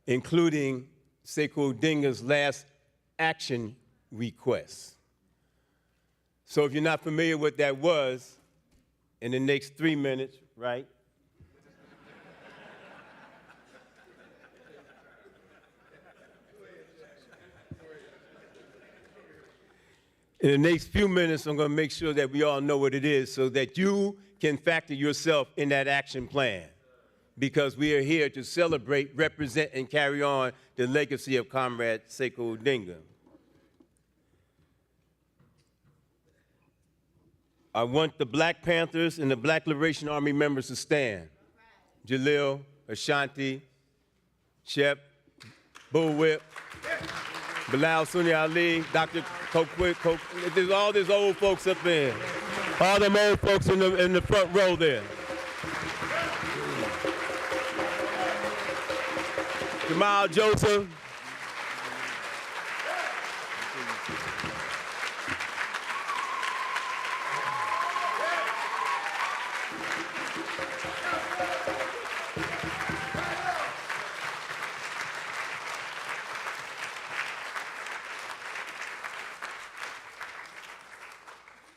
including Sekou Odinga's last action request. So if you're not familiar with what that was, in the next 3 minutes, right? In the next few minutes, I'm going to make sure that we all know what it is so that you can factor yourself in that action plan, because we are here to celebrate, represent, and carry on the legacy of Comrade Sekou Odinga. I want the Black Panthers and the Black Liberation Army members to stand. Jalil, Ashanti, Shep, Bullwhip, Bilal Sunni Ali, Dr. Coke, there's all these old folks up there. All them old folks in the front row there. Jamal Joseph.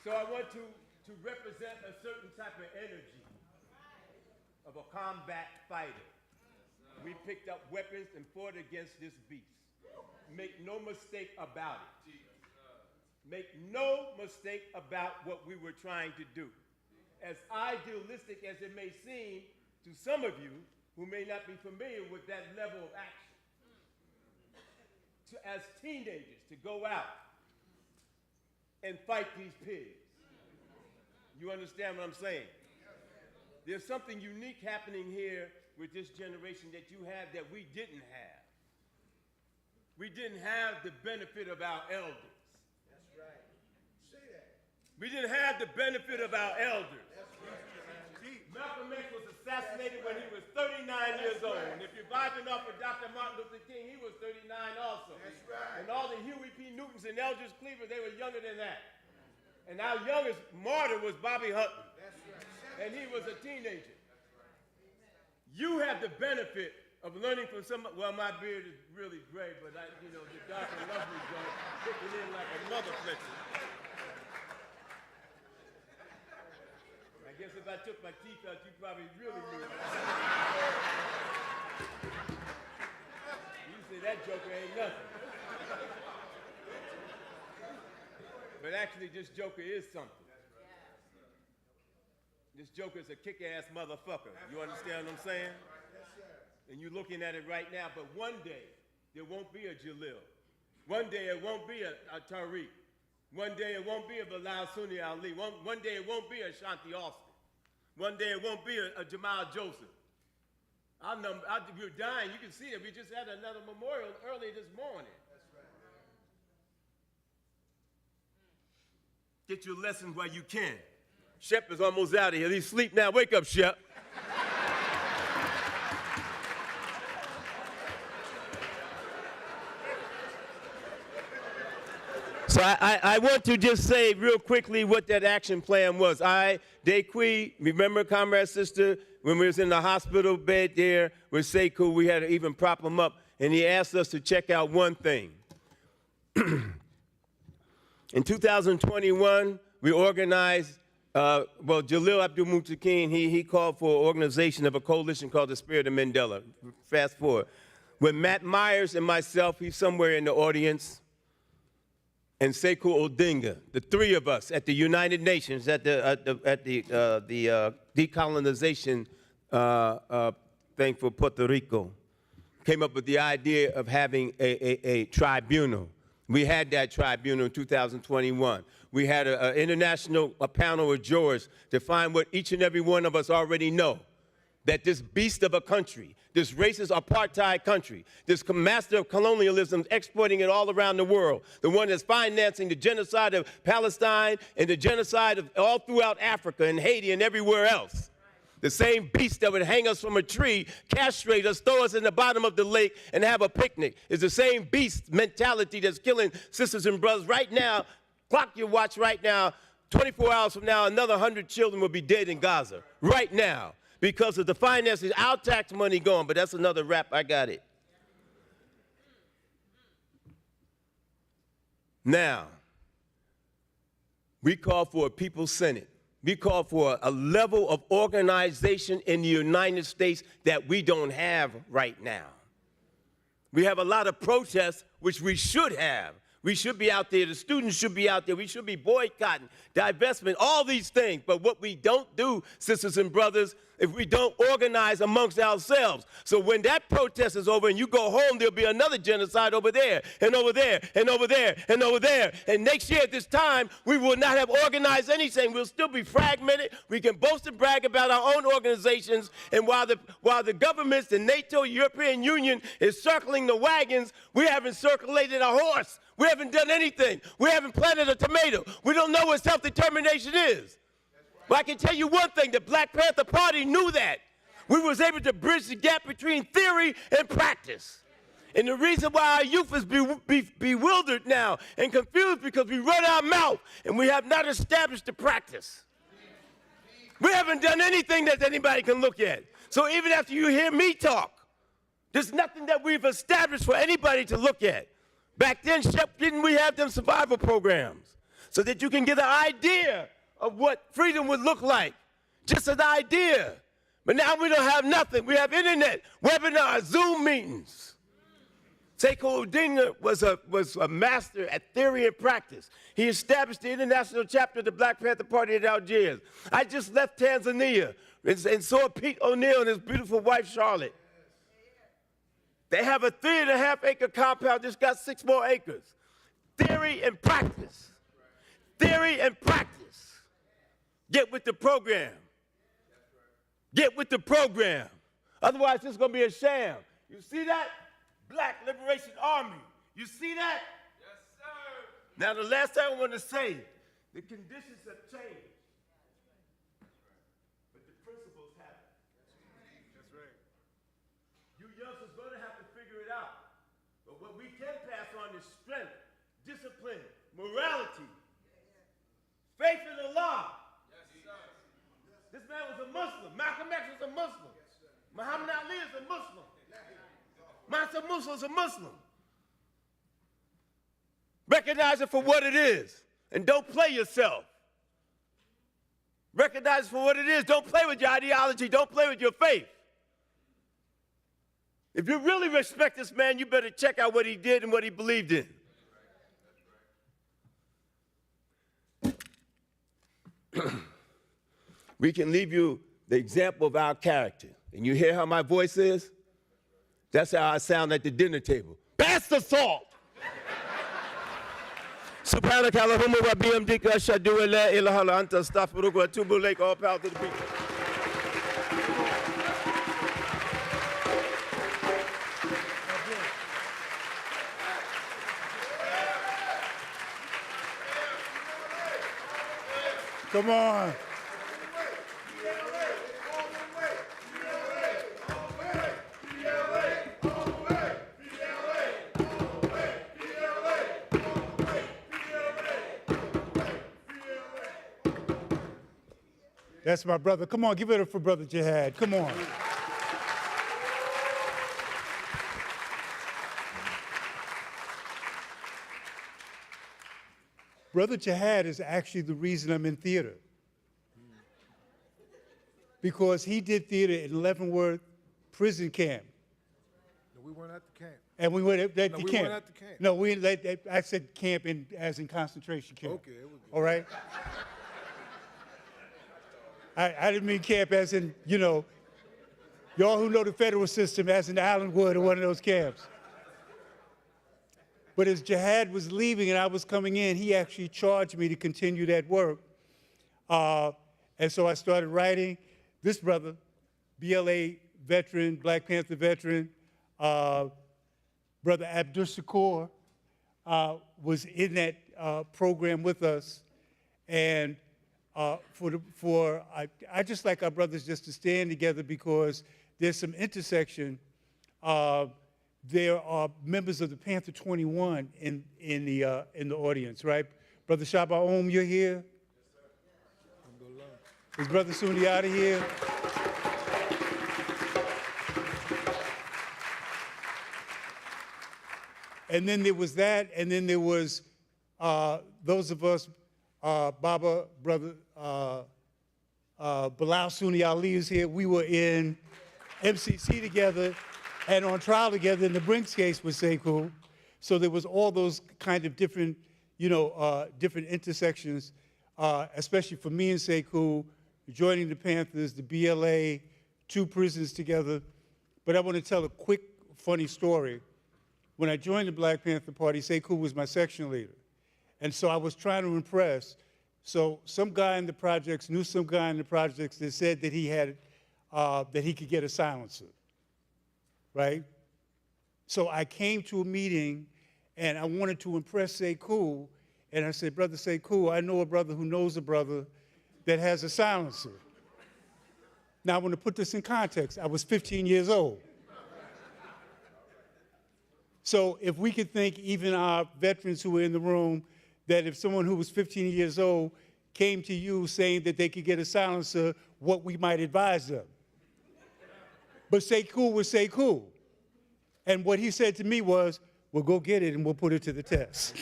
So I want to represent a certain type of energy of a combat fighter. We picked up weapons and fought against this beast. Make no mistake about it. Make no mistake about what we were trying to do. As idealistic as it may seem to some of you who may not be familiar with that level of action. As teenagers, to go out and fight these pigs. You understand what I'm saying? There's something unique happening here with this generation that you have that we didn't have. We didn't have the benefit of our elders. That's right. Say that. We didn't have the benefit of our elders. That's right. Malcolm X was assassinated when he was 39 years old. And if you're vibing off of Dr. Martin Luther King, he was 39 also. That's right. And all the Huey P. Newtons and Eldridge Cleaver, they were younger than that. And our youngest martyr was Bobby Hutton. That's right. And he was a teenager. You have the benefit of learning from some, well, my beard is really gray, but the dark and lovely joint kicking in like a mother flexor. I guess if I took my teeth out, you probably really knew it. You say that joker ain't nothing. But actually, this joker is something. This joker is a kick-ass motherfucker. You understand what I'm saying? And you're looking at it right now, but one day, there won't be a Jalil. One day, it won't be a Tariq. One day, it won't be a Bilal Sunni Ali. One day, it won't be a Shanti Austin. One day, it won't be a Jamal Joseph. We're dying. You can see it. We just had another memorial early this morning. Get your lessons while you can. Shep is almost out of here. He's asleep now. Wake up, Shep. So I want to just say real quickly what that action plan was. Dequi, remember Comrade Sister, when we was in the hospital bed there with Sekou, we had to even prop him up, and he asked us to check out one thing. In 2021, we organized, Jalil Abdul Mutakin, he called for an organization of a coalition called the Spirit of Mandela. Fast forward. With Matt Myers and myself, he's somewhere in the audience, and Sekou Odinga, the three of us at the United Nations, at the decolonization thing for Puerto Rico, came up with the idea of having a tribunal We had that tribunal in 2021. We had an international panel of jurors to find what each and every one of us already know, that this beast of a country, this racist apartheid country, this master of colonialism exporting it all around the world, the one that's financing the genocide of Palestine and the genocide of all throughout Africa and Haiti and everywhere else. The same beast that would hang us from a tree, castrate us, throw us in the bottom of the lake, and have a picnic is the same beast mentality that's killing sisters and brothers right now. Clock your watch right now. 24 hours from now, another 100 children will be dead in Gaza right now because of the finances, our tax money gone. But that's another rap. I got it. Now, we call for a People's Senate. We call for a level of organization in the United States that we don't have right now. We have a lot of protests, which we should have. We should be out there. The students should be out there. We should be boycotting, divestment, all these things. But what we don't do, sisters and brothers, if we don't organize amongst ourselves. So when that protest is over and you go home, there'll be another genocide over there, and over there, and over there, and over there. And next year at this time, we will not have organized anything. We'll still be fragmented. We can boast and brag about our own organizations. And while the governments, the NATO, European Union is circling the wagons, we haven't circulated a horse. We haven't done anything. We haven't planted a tomato. We don't know what self-determination is. But I can tell you one thing, the Black Panther Party knew that. We was able to bridge the gap between theory and practice. And the reason why our youth is bewildered now and confused because we run our mouth and we have not established the practice. We haven't done anything that anybody can look at. So even after you hear me talk, there's nothing that we've established for anybody to look at. Back then, didn't we have them survival programs so that you can get an idea of what freedom would look like? Just an idea. But now we don't have nothing. We have internet, webinars, Zoom meetings. Sekou Odinga was a master at theory and practice. He established the international chapter of the Black Panther Party at Algiers. I just left Tanzania and saw Pete O'Neill and his beautiful wife, Charlotte. They have a 3.5-acre compound, just got 6 more acres. Theory and practice. Theory and practice. Get with the program. Get with the program. Otherwise, it's going to be a sham. You see that? Black Liberation Army. You see that? Yes, sir. Now, the last thing I want to say, the conditions have changed. But the principles haven't. That's right. You youngsters are going to have to figure it out. But what we can pass on is strength, discipline, morality, faith in Allah. This man was a Muslim. Malcolm X was a Muslim. Muhammad Ali is a Muslim. Mansa Musa is a Muslim. Recognize it for what it is, and don't play yourself. Recognize it for what it is. Don't play with your ideology. Don't play with your faith. If you really respect this man, you better check out what he did and what he believed in. We can leave you the example of our character. And you hear how my voice is? That's how I sound at the dinner table. Pass the salt! Subhanaka Allahumma wa bihamdika ashhadu an la ilaha illa anta astaghfiruka wa atubu ilayk. All power to the people. Come on. That's my brother. Come on, give it up for Brother Jihad. Come on. Brother Jihad is actually the reason I'm in theater. Because he did theater at Leavenworth prison camp. No, we weren't at the camp. And we went at the No, we camp. weren't at the camp. No, I said camp as in concentration camp. Okay, it was good. All right? I didn't mean camp as in, y'all who know the federal system as in Allenwood or one of those camps. But as Jihad was leaving and I was coming in, he actually charged me to continue that work. And so I started writing. This brother, BLA veteran, Black Panther veteran, Brother Abdul Shakur, was in that program with us. And I just like our brothers just to stand together because there's some intersection. There are members of the Panther 21 in the audience, right? Brother Shabba you're here? Is Brother Sundiata here? And then there was that, and then there was those of us, Baba, Brother Bilal Sunni Ali is here. We were in MCC together and on trial together in the Brinks case with Sekou. So there was all those kind of different, different intersections, especially for me and Sekou, joining the Panthers, the BLA, 2 prisons together. But I want to tell a quick, funny story. When I joined the Black Panther Party, Sekou was my section leader. And so I was trying to impress. So some guy in the projects knew some guy in the projects that said that he had, that he could get a silencer, right? So I came to a meeting and I wanted to impress Sekou. And I said, Brother Sekou, I know a brother who knows a brother that has a silencer. Now I want to put this in context. I was 15 years old. So if we could think, even our veterans who were in the room, that if someone who was 15 years old came to you saying that they could get a silencer, what we might advise them. But Sekou was Sekou. And what he said to me was, well, go get it and we'll put it to the test.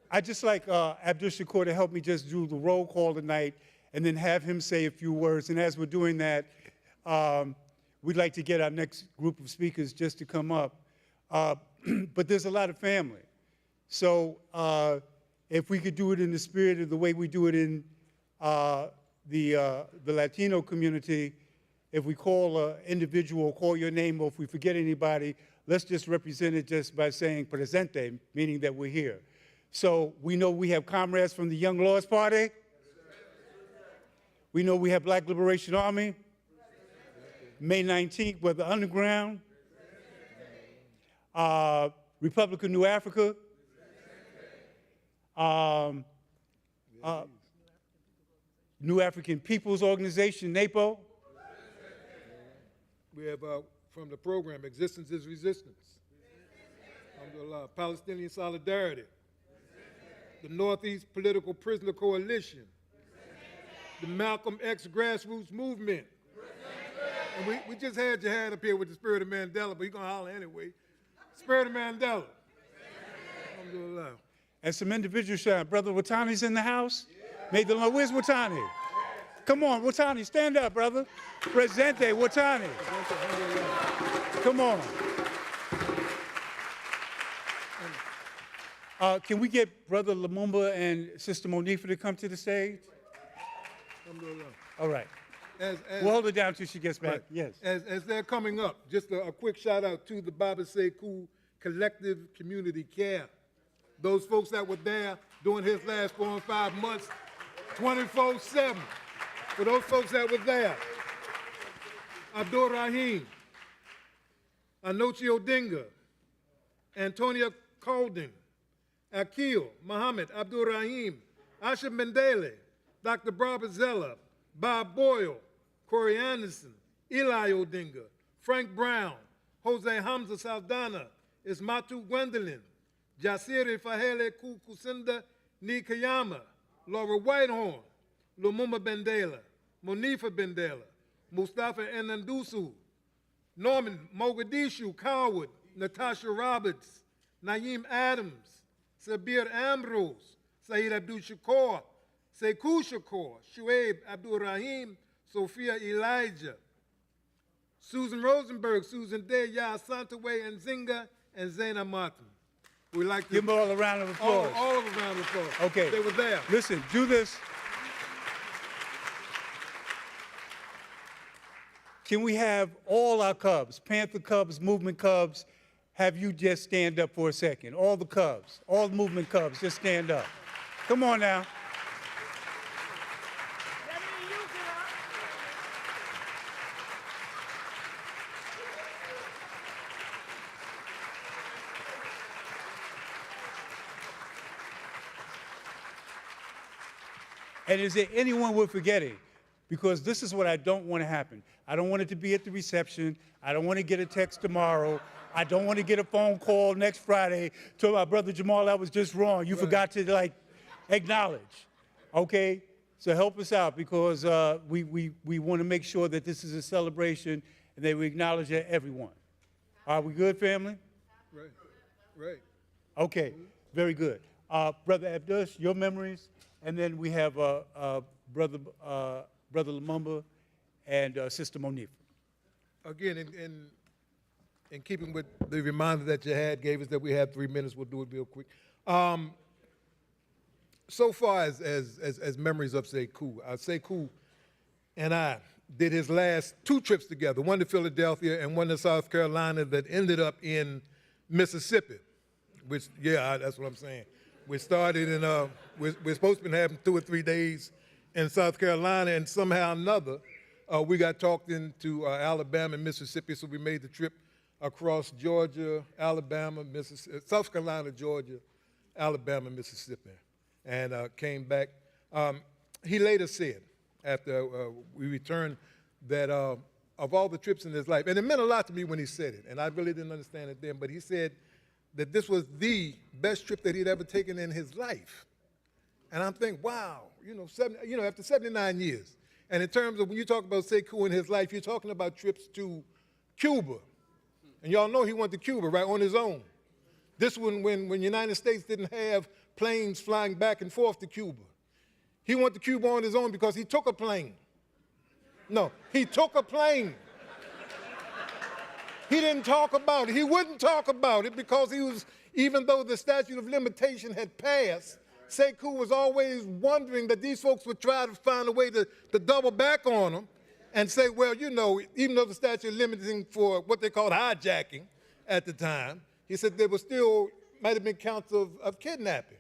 I'd just like Abdul Shakur to help me just do the roll call tonight and then have him say a few words. And as we're doing that, we'd like to get our next group of speakers just to come up. But there's a lot of family. So if we could do it in the spirit of the way we do it in the Latino community, if we call an individual, call your name, or if we forget anybody, let's just represent it just by saying presente, meaning that we're here. So we know we have comrades from the Young Lords Party. We know we have Black Liberation Army. May 19th, we're the Underground. Republic of New Africa. New African People's Organization, NAPO. We have from the program, Existence is Resistance. Alhamdulillah, Palestinian Solidarity. The Northeast Political Prisoner Coalition, the Malcolm X Grassroots Movement. And we just had Jihad up here with the Spirit of Mandela, but he's going to holler anyway. Spirit of Mandela. Alhamdulillah. And some individuals shine. Brother Watani's in the house? May the Lord, where's Watani? Come on, Watani, stand up, brother. Presente, Watani. Come on. Can we get Brother Lumumba and Sister Monifa to come to the stage? All right. We'll hold her down until she gets back. Right. Yes. As they're coming up, just a quick shout out to the Baba Sekou Collective Community Care. Those folks that were there during his last 4 and 5 months, 24/7. For those folks that were there, Abdul Rahim, Anochi Odinga, Antonia Colden, Akil, Muhammad, Abdul Rahim, Asha Mendele, Dr. Barbara Zella, Bob Boyle, Corey Anderson, Eli Odinga, Frank Brown, Jose Hamza Saldana, Ismatu Gwendolyn, Jasiri Fahele Kukusinda Nikayama, Laura Whitehorn, Lumumba Bendela, Monifa Bendela, Mustafa Enandusu, Norman Mogadishu Coward, Natasha Roberts, Naeem Adams, Sabir Ambrose, Saeed Abdul Shakur, Sekou Shakur, Shuaib Abdul Rahim, Sophia Elijah, Susan Rosenberg, Susan Day, Yah Santaway, and Zinga, and Zaina Martin. We like to give them all a round of applause. All of a round of applause. Okay. They were there. Listen, do this. Can we have all our Cubs, Panther Cubs, Movement Cubs, have you just stand up for a second? All the Cubs, all the Movement Cubs, just stand up. Come on now. And is there anyone we're forgetting? Because this is what I don't want to happen. I don't want it to be at the reception. I don't want to get a text tomorrow. I don't want to get a phone call next Friday to my brother Jamal, I was just wrong. You forgot to like acknowledge, okay? So help us out because we want to make sure that this is a celebration and that we acknowledge everyone. Are we good, family? Right, right. Okay, very good. Brother Abdush, your memories, and then we have Brother Lumumba and Sister Monifa. Again, in keeping with the reminder that you gave us that we have 3 minutes, we'll do it real quick. So far as memories of Sekou, Sekou and I did his last 2 trips together, one to Philadelphia and one to South Carolina that ended up in Mississippi, which, yeah, that's what I'm saying. We started in, we're supposed to be having 2 or 3 days in South Carolina, and somehow or another, we got talked into Alabama and Mississippi, so we made the trip across Georgia, Alabama, Mississippi, South Carolina, Georgia, Alabama, Mississippi, and came back. He later said, after we returned, that of all the trips in his life, and it meant a lot to me when he said it, and I really didn't understand it then, but he said that this was the best trip that he'd ever taken in his life. And I'm thinking, wow, after 79 years. And in terms of when you talk about Sekou in his life, you're talking about trips to Cuba. And y'all know he went to Cuba, right, on his own. This one when the United States didn't have planes flying back and forth to Cuba. He went to Cuba on his own because he took a plane. No, he took a plane. He didn't talk about it. He wouldn't talk about it because he was, even though the statute of limitation had passed, Sekou was always wondering that these folks would try to find a way to double back on him and say, well, even though the statute of limiting for what they called hijacking at the time, he said there was still, might have been counts of kidnapping.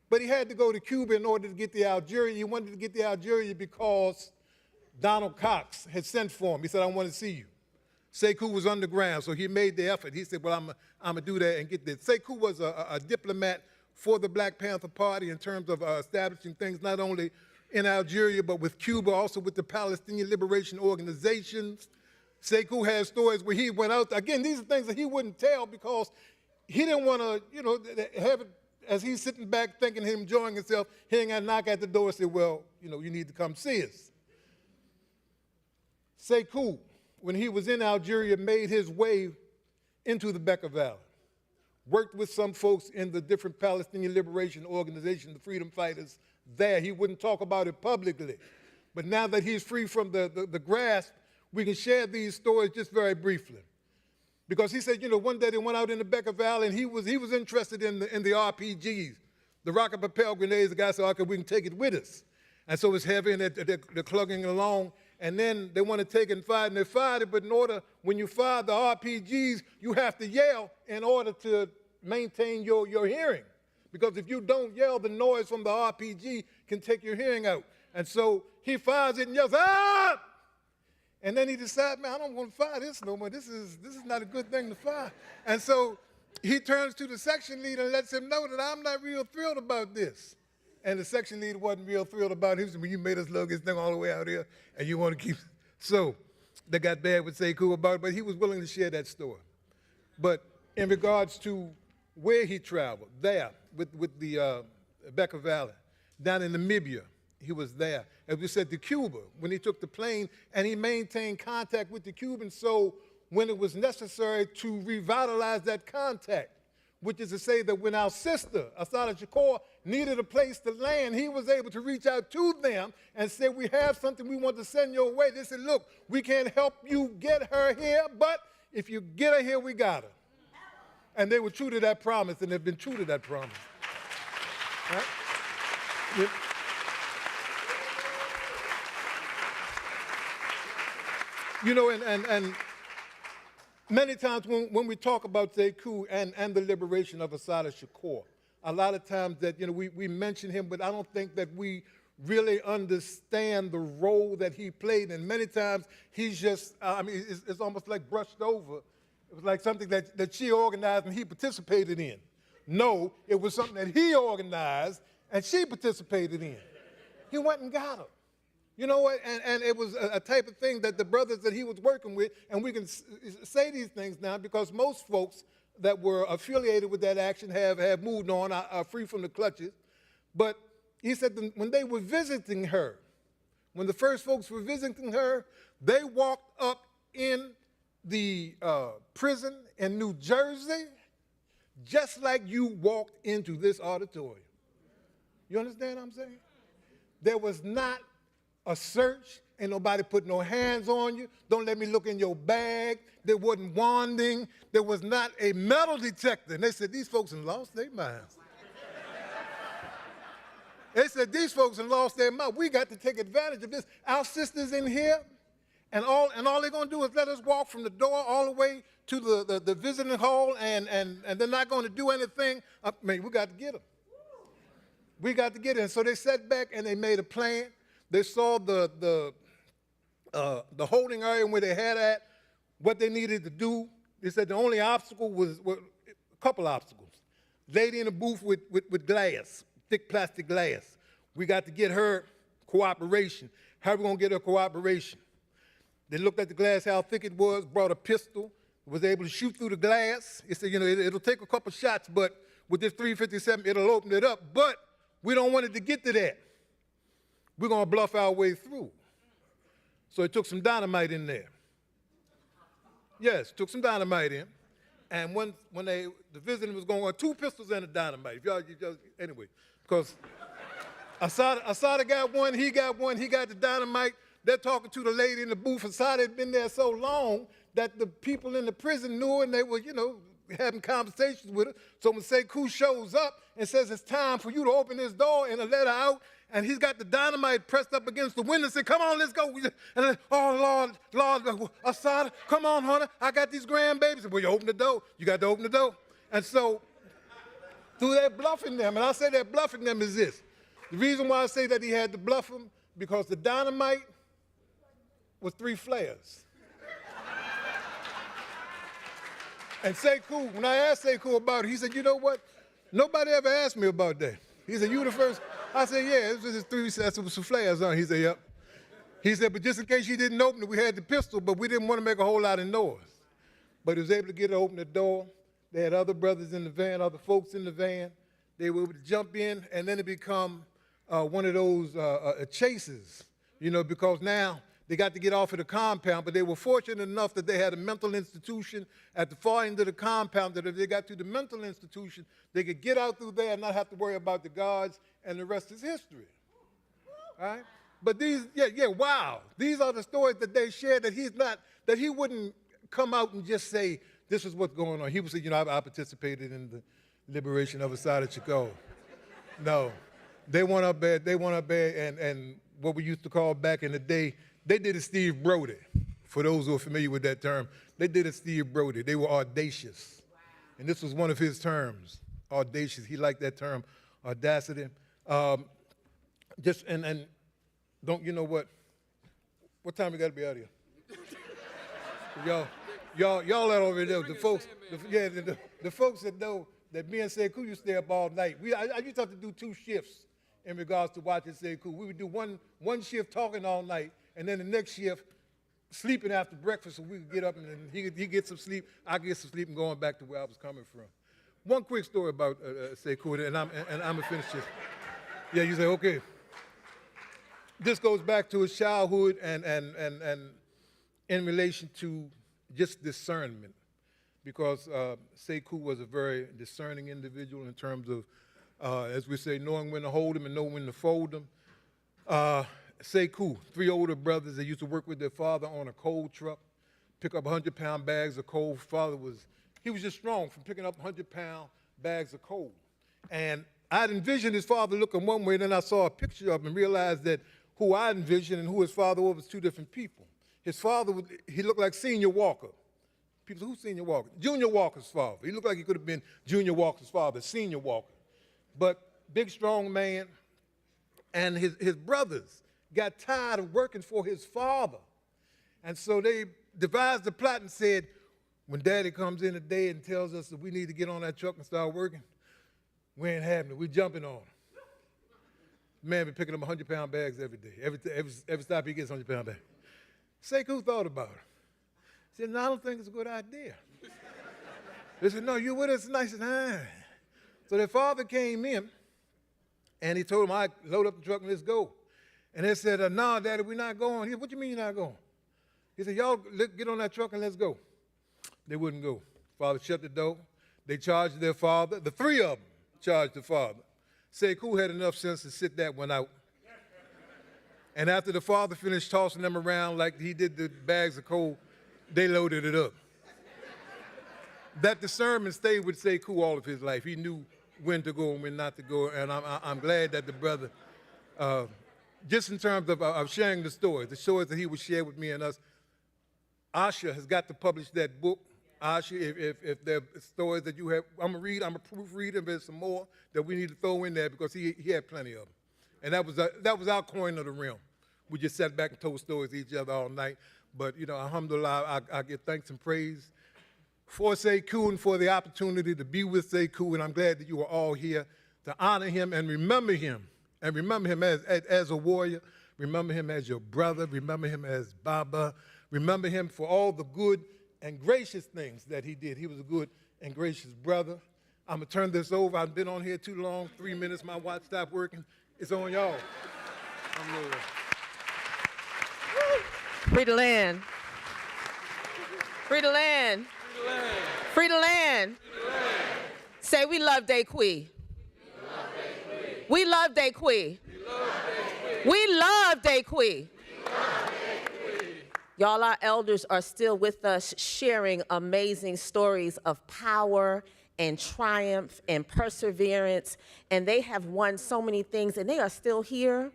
But he had to go to Cuba in order to get the Algeria. He wanted to get the Algeria because Donald Cox had sent for him. He said, I want to see you. Sekou was underground, so he made the effort. He said, well, I'm going to do that and get this. Sekou was a diplomat for the Black Panther Party in terms of establishing things not only in Algeria, but with Cuba, also with the Palestinian Liberation Organizations. Sekou has stories where he went out. Again, these are things that he wouldn't tell because he didn't want to, have it, as he's sitting back thinking him enjoying himself, he ain't got to knock at the door and say, well, you need to come see us. Sekou, when he was in Algeria, made his way into the Bekaa Valley, worked with some folks in the different Palestinian Liberation Organization, the freedom fighters there. He wouldn't talk about it publicly. But now that he's free from the grasp, we can share these stories just very briefly. Because he said, one day they went out in the Bekaa Valley and he was interested in the RPGs, the rocket propelled grenades. The guy said, okay, we can take it with us. And so it's heavy and they're clugging along. And then they want to take it and fire it, and they fired it, but in order, when you fire the RPGs, you have to yell in order to maintain your hearing. Because if you don't yell, the noise from the RPG can take your hearing out. And so he fires it and yells, ah! And then he decides, man, I don't want to fire this no more. This is not a good thing to fire. And so he turns to the section leader and lets him know that I'm not real thrilled about this. And the section leader wasn't real thrilled about it. He said, well, you made us lug this thing all the way out here, and you want to keep. So they got bad with Sekou about it, but he was willing to share that story. But in regards to where he traveled, there with the Bekaa Valley, down in Namibia, he was there. As we said, to Cuba, when he took the plane, and he maintained contact with the Cubans, so when it was necessary to revitalize that contact, which is to say that when our sister, Assata Shakur, needed a place to land, he was able to reach out to them and say, we have something we want to send your way. They said, look, we can't help you get her here, but if you get her here, we got her. And they were true to that promise, and they've been true to that promise. Right? You know, and many times when we talk about Sekou and the liberation of Assata Shakur, a lot of times that, you know, we mention him, but I don't think that we really understand the role that he played. And many times he's just, it's almost like brushed over. It was like something that she organized and he participated in. No, it was something that he organized and she participated in. He went and got her. You know what? And it was a type of thing that the brothers that he was working with, and we can say these things now because most folks that were affiliated with that action have moved on, are free from the clutches. But he said that when they were visiting her, when the first folks were visiting her, they walked up in the prison in New Jersey just like you walked into this auditorium. You understand what I'm saying? There was not a search. Ain't nobody put no hands on you. Don't let me look in your bag. There wasn't wanding. There was not a metal detector. And they said, these folks have lost their minds. They said, these folks have lost their mind. We got to take advantage of this. Our sisters in here, and all they're going to do is let us walk from the door all the way to the visiting hall, and they're not going to do anything. We got to get them. We got to get them. So they sat back and they made a plan. They saw the holding area where they had at, what they needed to do. They said the only obstacle was a couple obstacles. Lady in a booth with glass, thick plastic glass. We got to get her cooperation. How are we going to get her cooperation? They looked at the glass, how thick it was, brought a pistol, was able to shoot through the glass. They said, you know, it'll take a couple shots, but with this .357, it'll open it up. But we don't want it to get to that. We're going to bluff our way through. So it took some dynamite in there. Yes, took some dynamite in. And when the visiting was going on, 2 pistols and a dynamite. Anyway, because Assata got one, he got the dynamite. They're talking to the lady in the booth. Assata had been there so long that the people in the prison knew, and they were, you know, having conversations with her. So when Sekou shows up and says, it's time for you to open this door and to let her out, and he's got the dynamite pressed up against the window and said, come on, let's go. And then, oh, Lord, Assata, come on, honey, I got these grandbabies. Well, you open the door. You got to open the door. And so through that bluffing them, and I say that bluffing them is this. The reason why I say that he had to bluff them, because the dynamite was 3 flares. And Sekou, when I asked Sekou about it, he said, you know what? Nobody ever asked me about that. He said, you the first. I said, yeah, it was just 3 sets with some flares on. He said, yep. He said, but just in case you didn't open it, we had the pistol, but we didn't want to make a whole lot of noise. But he was able to get her to open the door. They had other brothers in the van, other folks in the van. They were able to jump in, and then it become one of those chases, you know, because now they got to get off of the compound, but they were fortunate enough that they had a mental institution at the far end of the compound, that if they got to the mental institution, they could get out through there and not have to worry about the guards, and the rest is history. All right? But these, wow. These are the stories that they shared that he wouldn't come out and just say, this is what's going on. He would say, you know, I participated in the liberation of Assata Shakur. No. They went up there, and what we used to call back in the day, they did a Steve Brody. For those who are familiar with that term, they did a Steve Brody. They were audacious. Wow. And this was one of his terms, audacious. He liked that term, audacity. And don't, you know what time we got to be out of here? y'all that over there, the folks, the folks that know that me and Sekou used to stay up all night. I used to have to do 2 shifts in regards to watching Sekou. We would do one shift talking all night, and then the next shift sleeping after breakfast so we could get up and then he get some sleep, I get some sleep, and going back to where I was coming from. One quick story about Sekou, and I'm gonna finish this. Yeah, you say, okay. This goes back to his childhood and in relation to just discernment, because Sekou was a very discerning individual in terms of, as we say, knowing when to hold him and knowing when to fold him. Sekou, 3 older brothers that used to work with their father on a coal truck, pick up 100-pound bags of coal. He was just strong from picking up 100-pound bags of coal. And I'd envisioned his father looking one way, and then I saw a picture of him and realized that who I envisioned and who his father was 2 different people. His father, he looked like Senior Walker. People, who's Senior Walker? Junior Walker's father. He looked like he could have been Junior Walker's father, Senior Walker. But big, strong man. And his brothers got tired of working for his father. And so they devised a plot and said, when Daddy comes in today and tells us that we need to get on that truck and start working, we ain't having it. We jumping on him. Man been picking up 100-pound bags every day. Every stop he gets 100-pound bag. Sekou thought about it. He said, no, I don't think it's a good idea. They said, no, you with us tonight? He said, So their father came in, and he told him, all right, load up the truck and let's go. And they said, no, Daddy, we're not going. He said, what you mean you're not going? He said, y'all get on that truck and let's go. They wouldn't go. Father shut the door. They charged their father. The three of them charged the father. Sekou had enough sense to sit that one out. And after the father finished tossing them around like he did the bags of coal, they loaded it up. That discernment stayed with Sekou all of his life. He knew when to go and when not to go, and I'm glad that the brother, just in terms of sharing the stories that he would share with me and us, Aiyisha has got to publish that book. Aiyisha, if there are stories that you have, I'm going to proofread, and there's some more that we need to throw in there because he had plenty of them. And that was our coin of the realm. We just sat back and told stories to each other all night. But, you know, alhamdulillah, I give thanks and praise for Sekou and for the opportunity to be with Sekou, and I'm glad that you are all here to honor him and remember him as a warrior, remember him as your brother, remember him as Baba, remember him for all the good and gracious things that he did. He was a good and gracious brother. I'm going to turn this over. I've been on here too long, 3 minutes, my watch stopped working. It's on y'all. Free the land. Free the land. Free the land. Say, we love Dequi. We love Dequi. We love Dequi. Y'all, our elders are still with us sharing amazing stories of power and triumph and perseverance, and they have won so many things, and they are still here.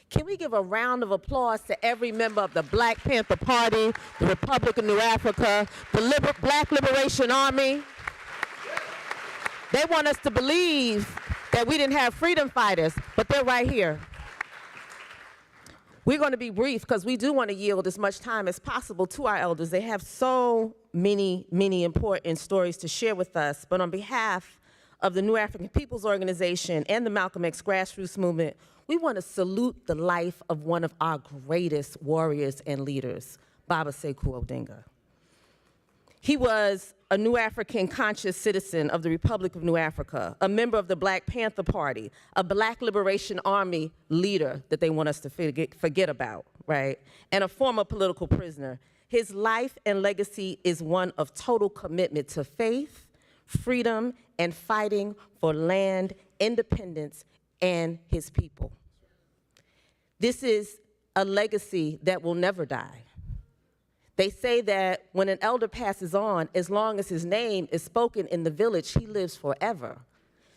Can we give a round of applause to every member of the Black Panther Party, the Republic of New Africa, the Black Liberation Army? They want us to believe that we didn't have freedom fighters, but they're right here. We're going to be brief because we do want to yield as much time as possible to our elders. They have so many, many important stories to share with us. But on behalf of the New African Peoples Organization and the Malcolm X grassroots movement, we want to salute the life of one of our greatest warriors and leaders, Baba Sekou Odinga. He was a New African conscious citizen of the Republic of New Africa, a member of the Black Panther Party, a Black Liberation Army leader that they want us to forget about, right? And a former political prisoner. His life and legacy is one of total commitment to faith, freedom, and fighting for land, independence, and his people. This is a legacy that will never die. They say that when an elder passes on, as long as his name is spoken in the village, he lives forever.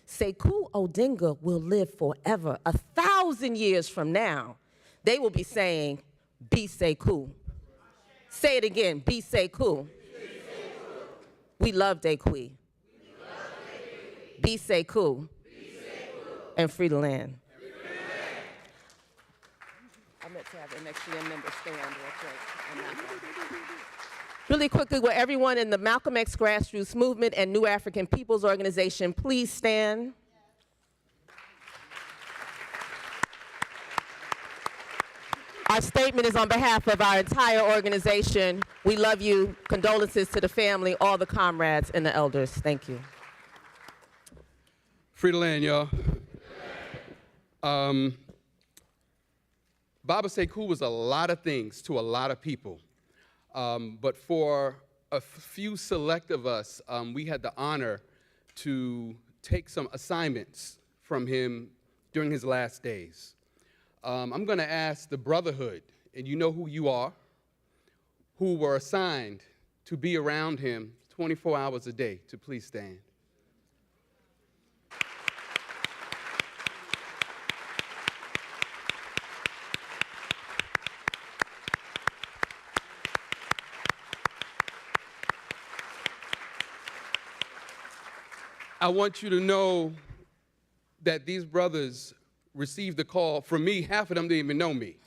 Sekou Odinga will live forever. 1,000 years from now, they will be saying, be Sekou. Say it again, be Sekou. We love Dequi. Be Sekou. And free the land. I meant to have an XCM member stand real quick. Really quickly, will everyone in the Malcolm X grassroots movement and New African Peoples Organization please stand? Our statement is on behalf of our entire organization. We love you. Condolences to the family, all the comrades, and the elders. Thank you. Free the land, y'all. Baba Sekou was a lot of things to a lot of people. But for a few select of us, we had the honor to take some assignments from him during his last days. I'm going to ask the Brotherhood, and you know who you are, who were assigned to be around him 24 hours a day, to please stand. I want you to know that these brothers received a call from me. Half of them didn't even know me.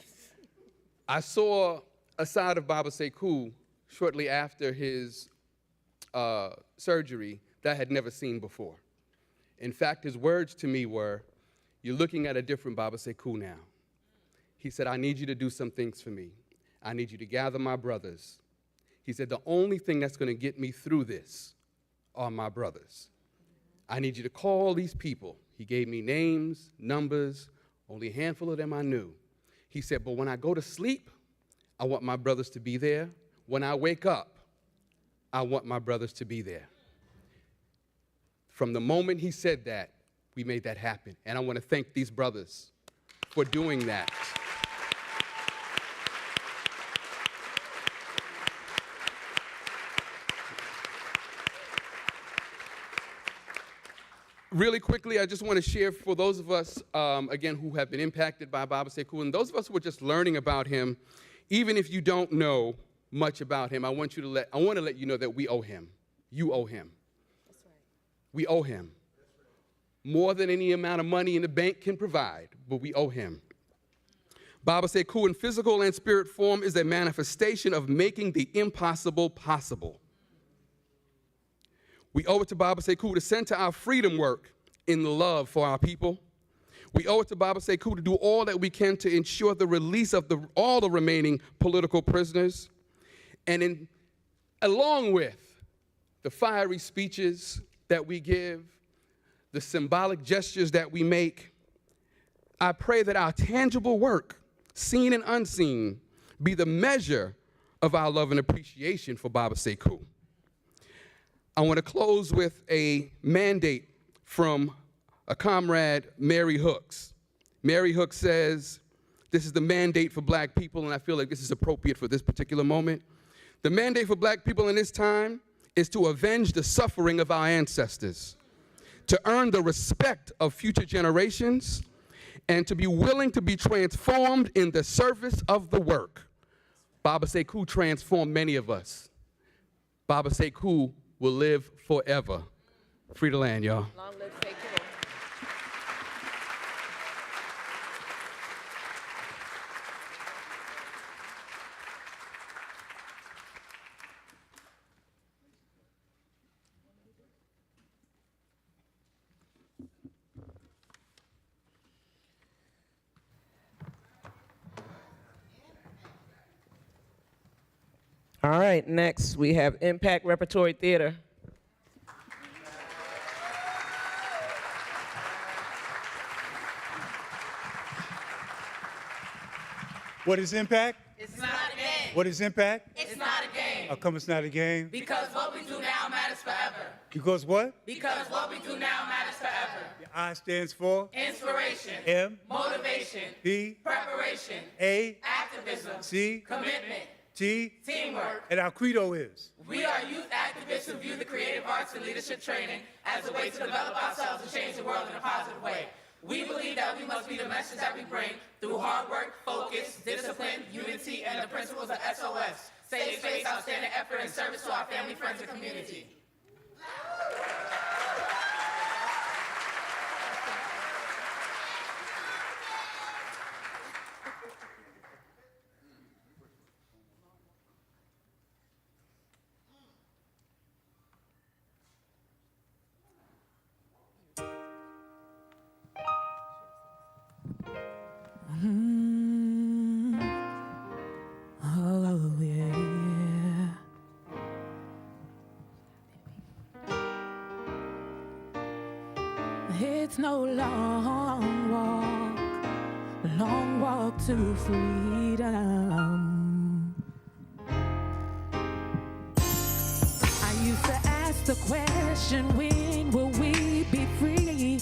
I saw a side of Baba Sekou shortly after his surgery that I had never seen before. In fact, his words to me were, "You're looking at a different Baba Sekou now." He said, "I need you to do some things for me. I need you to gather my brothers." He said, "The only thing that's going to get me through this are my brothers. I need you to call these people." He gave me names, numbers, only a handful of them I knew. He said, "But when I go to sleep, I want my brothers to be there. When I wake up, I want my brothers to be there." From the moment he said that, we made that happen. And I want to thank these brothers for doing that. Really quickly, I just want to share for those of us, again, who have been impacted by Baba Sekou, and those of us who are just learning about him, even if you don't know much about him, I want to let you know that we owe him. You owe him. That's right. We owe him. More than any amount of money in the bank can provide, but we owe him. Baba Sekou in physical and spirit form is a manifestation of making the impossible possible. We owe it to Baba Sekou to center our freedom work in the love for our people. We owe it to Baba Sekou to do all that we can to ensure the release of all the remaining political prisoners. And along with the fiery speeches that we give, the symbolic gestures that we make, I pray that our tangible work, seen and unseen, be the measure of our love and appreciation for Baba Sekou. I want to close with a mandate from a comrade, Mary Hooks. Mary Hooks says, this is the mandate for black people, and I feel like this is appropriate for this particular moment. The mandate for black people in this time is to avenge the suffering of our ancestors, to earn the respect of future generations, and to be willing to be transformed in the service of the work. Baba Sekou transformed many of us. Baba Sekou will live forever. Free the land, y'all. Long live Sekou. All right, next we have Impact Repertory Theater. What is Impact? It's not a game. What is Impact? It's not a game. How come it's not a game? Because what we do now matters forever. Because what? Because what we do now matters forever. The I stands for? Inspiration. M. Motivation. P. Preparation. A. Activism. C. Commitment. T. Teamwork. And our credo is? We are youth activists who view the creative arts and leadership training as a way to develop ourselves and change the world in a positive way. We believe that we must be the message that we bring through hard work, focus, discipline, unity, and the principles of SOS. Safe space, outstanding effort, and service to our family, friends, and community. Oh, yeah. It's no long walk to freedom. I used to ask the question, when will we be free?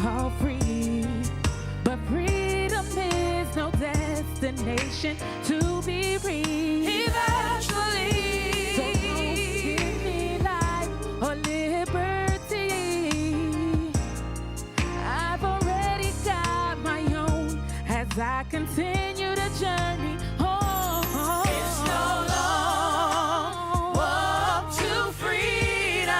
All free. But freedom is no destination to be reached. Eventually, so don't give me life or liberty. I've already got my own as I continue the journey home. It's no long walk to freedom.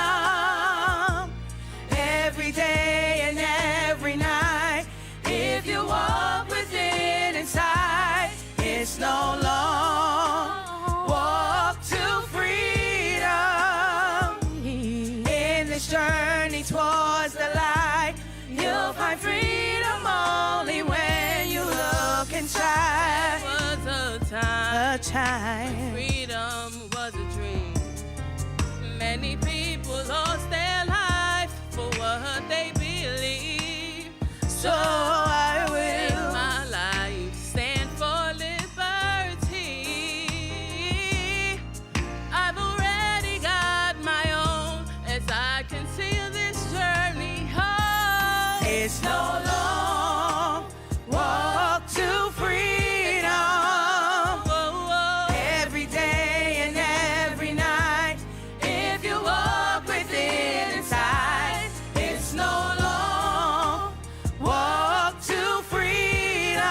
towards the light. You'll find freedom only when you look inside. Was a time freedom was a dream. Many people lost their life for what they believe. So I will in my life stand for liberty. I've already got my own as I continue this journey home. It's no long walk to freedom. Every day and every night, if you walk within inside, it's no long walk to freedom.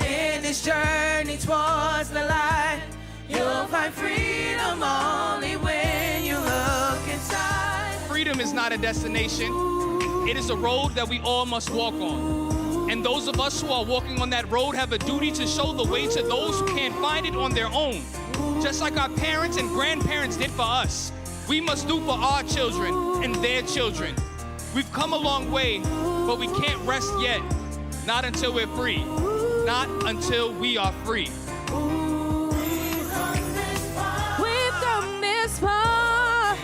In this journey towards the light, you'll find freedom only when you look inside. Freedom is not a destination. It is a road that we all must walk on. And those of us who are walking on that road have a duty to show the way to those who can't find it on their own. Just like our parents and grandparents did for us, we must do for our children and their children. We've come a long way, but we can't rest yet. Not until we're free. Not until we are free. We've come this far,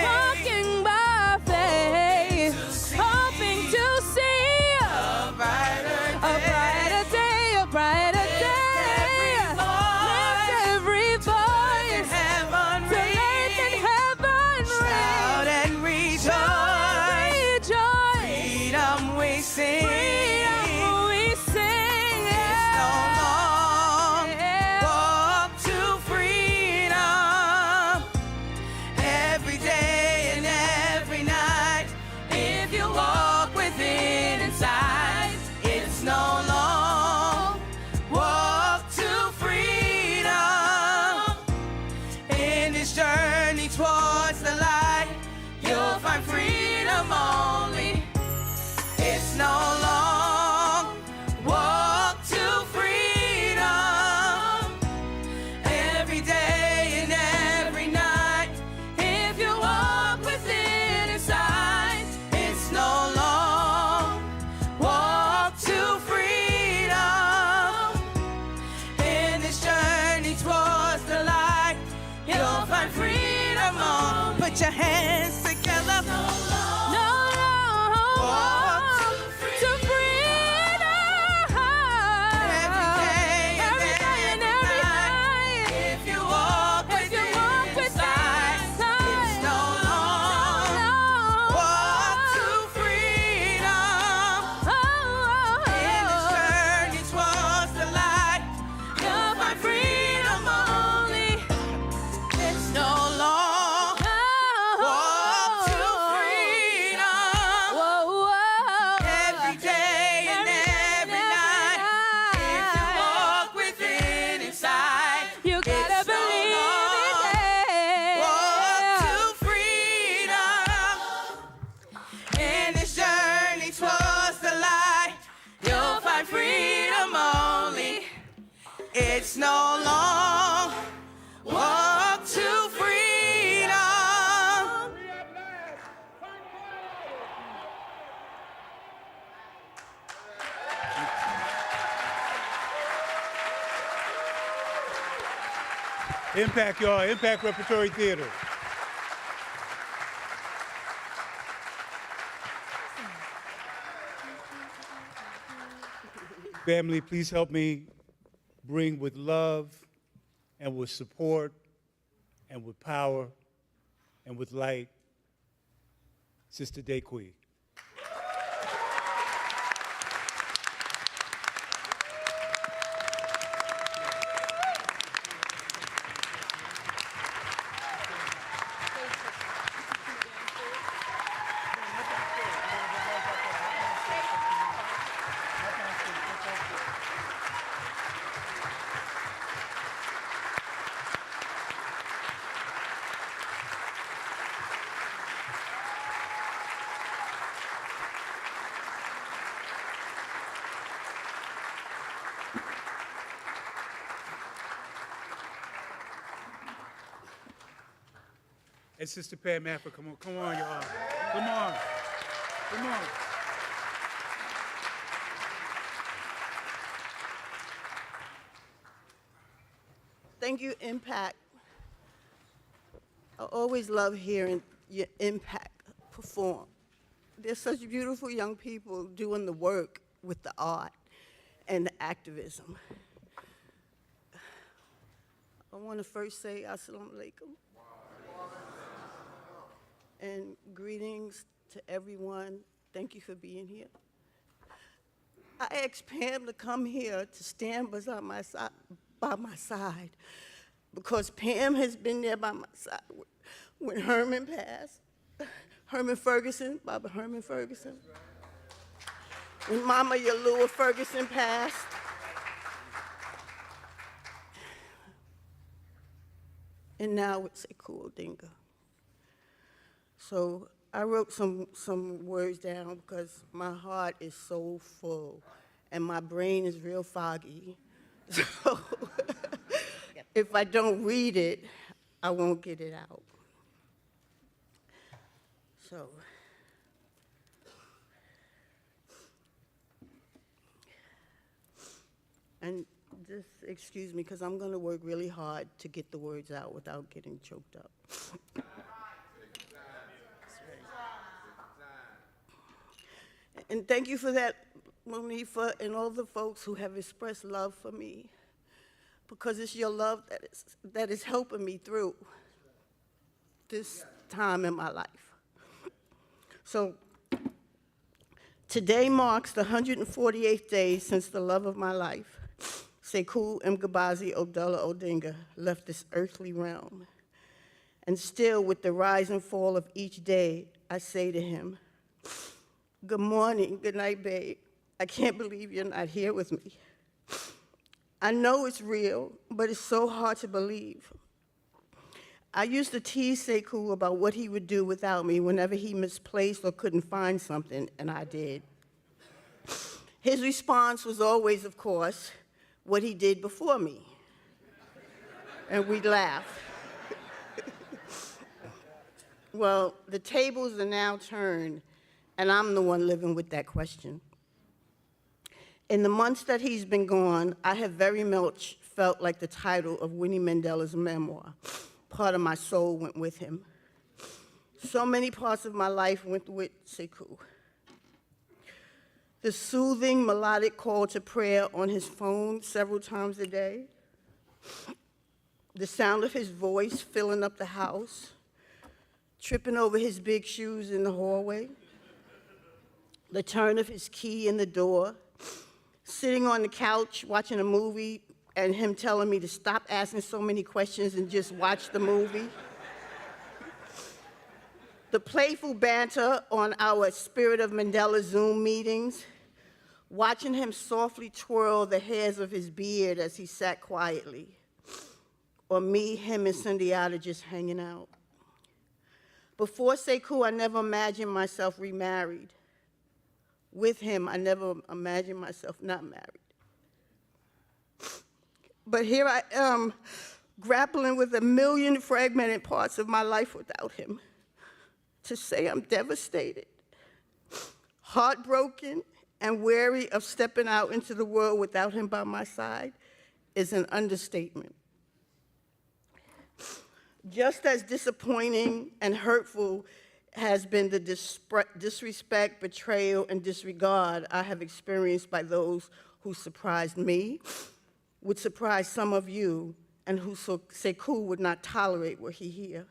walking by faith, hoping to see a brighter day, a brighter day. Lift every voice, to earth and heaven, shout and rejoice. Freedom we sing. It's no long walk to freedom. Every day and every night, if you walk within inside, it's no long walk to freedom. In this journey towards the light, you'll find freedom only. It's no long walk to freedom. Every day and every night, if you walk within inside, it's no long walk to freedom. In this journey towards the light, you'll find freedom on. Put your hands together. No long walk to freedom. Every day and every night, if you walk within inside, it's no long walk to freedom. In this journey towards the light, you'll find freedom only. It's no long walk to freedom. Every day and every night, if you walk within inside, you gotta believe it. Walk to freedom. In this journey towards the light, you'll find freedom only. It's no long walk to freedom. Impact, y'all. Impact Repertory Theater. Family, please help me bring with love and with support and with power and with light, Sister Dequi. and Sister Pam Africa. Come on, y'all. Come on. Come on. Thank you, Impact. I always love hearing your Impact perform. They're such beautiful young people doing the work with the art and the activism. I want to first say Assalamu alaikum. And greetings to everyone. Thank you for being here. I asked Pam to come here to stand beside my side because Pam has been there by my side when Herman passed. Herman Ferguson, Baba Herman Ferguson. When Mama Yalua Ferguson passed. And now with Sekou Odinga. So I wrote some words down because my heart is so full and my brain is real foggy. So if I don't read it, I won't get it out. So, and just excuse me, because I'm going to work really hard to get the words out without getting choked up. And thank you for that, Monifa, and all the folks who have expressed love for me, because it's your love that is helping me through this time in my life. So today marks the 148th day since the love of my life, Sekou Mgobozi Abdullah Odinga, left this earthly realm. And still, with the rise and fall of each day, I say to him, good morning, good night, babe. I can't believe you're not here with me. I know it's real, but it's so hard to believe. I used to tease Sekou about what he would do without me whenever he misplaced or couldn't find something, and I did. His response was always, of course, what he did before me. And we'd laugh. Well, the tables are now turned, and I'm the one living with that question. In the months that he's been gone, I have very much felt like the title of Winnie Mandela's memoir. Part of my soul went with him. So many parts of my life went with Sekou. The soothing melodic call to prayer on his phone several times a day, the sound of his voice filling up the house, tripping over his big shoes in the hallway, the turn of his key in the door, sitting on the couch watching a movie and him telling me to stop asking so many questions and just watch the movie. The playful banter on our Spirit of Mandela Zoom meetings, watching him softly twirl the hairs of his beard as he sat quietly, or me, him, and Sundiata just hanging out. Before Sekou, I never imagined myself remarried. With him, I never imagined myself not married. But here I am, grappling with a million fragmented parts of my life without him. To say I'm devastated, heartbroken, and weary of stepping out into the world without him by my side is an understatement. Just as disappointing and hurtful has been the disrespect, betrayal, and disregard I have experienced by those who surprised me, would surprise some of you, and who Sekou would not tolerate were he here.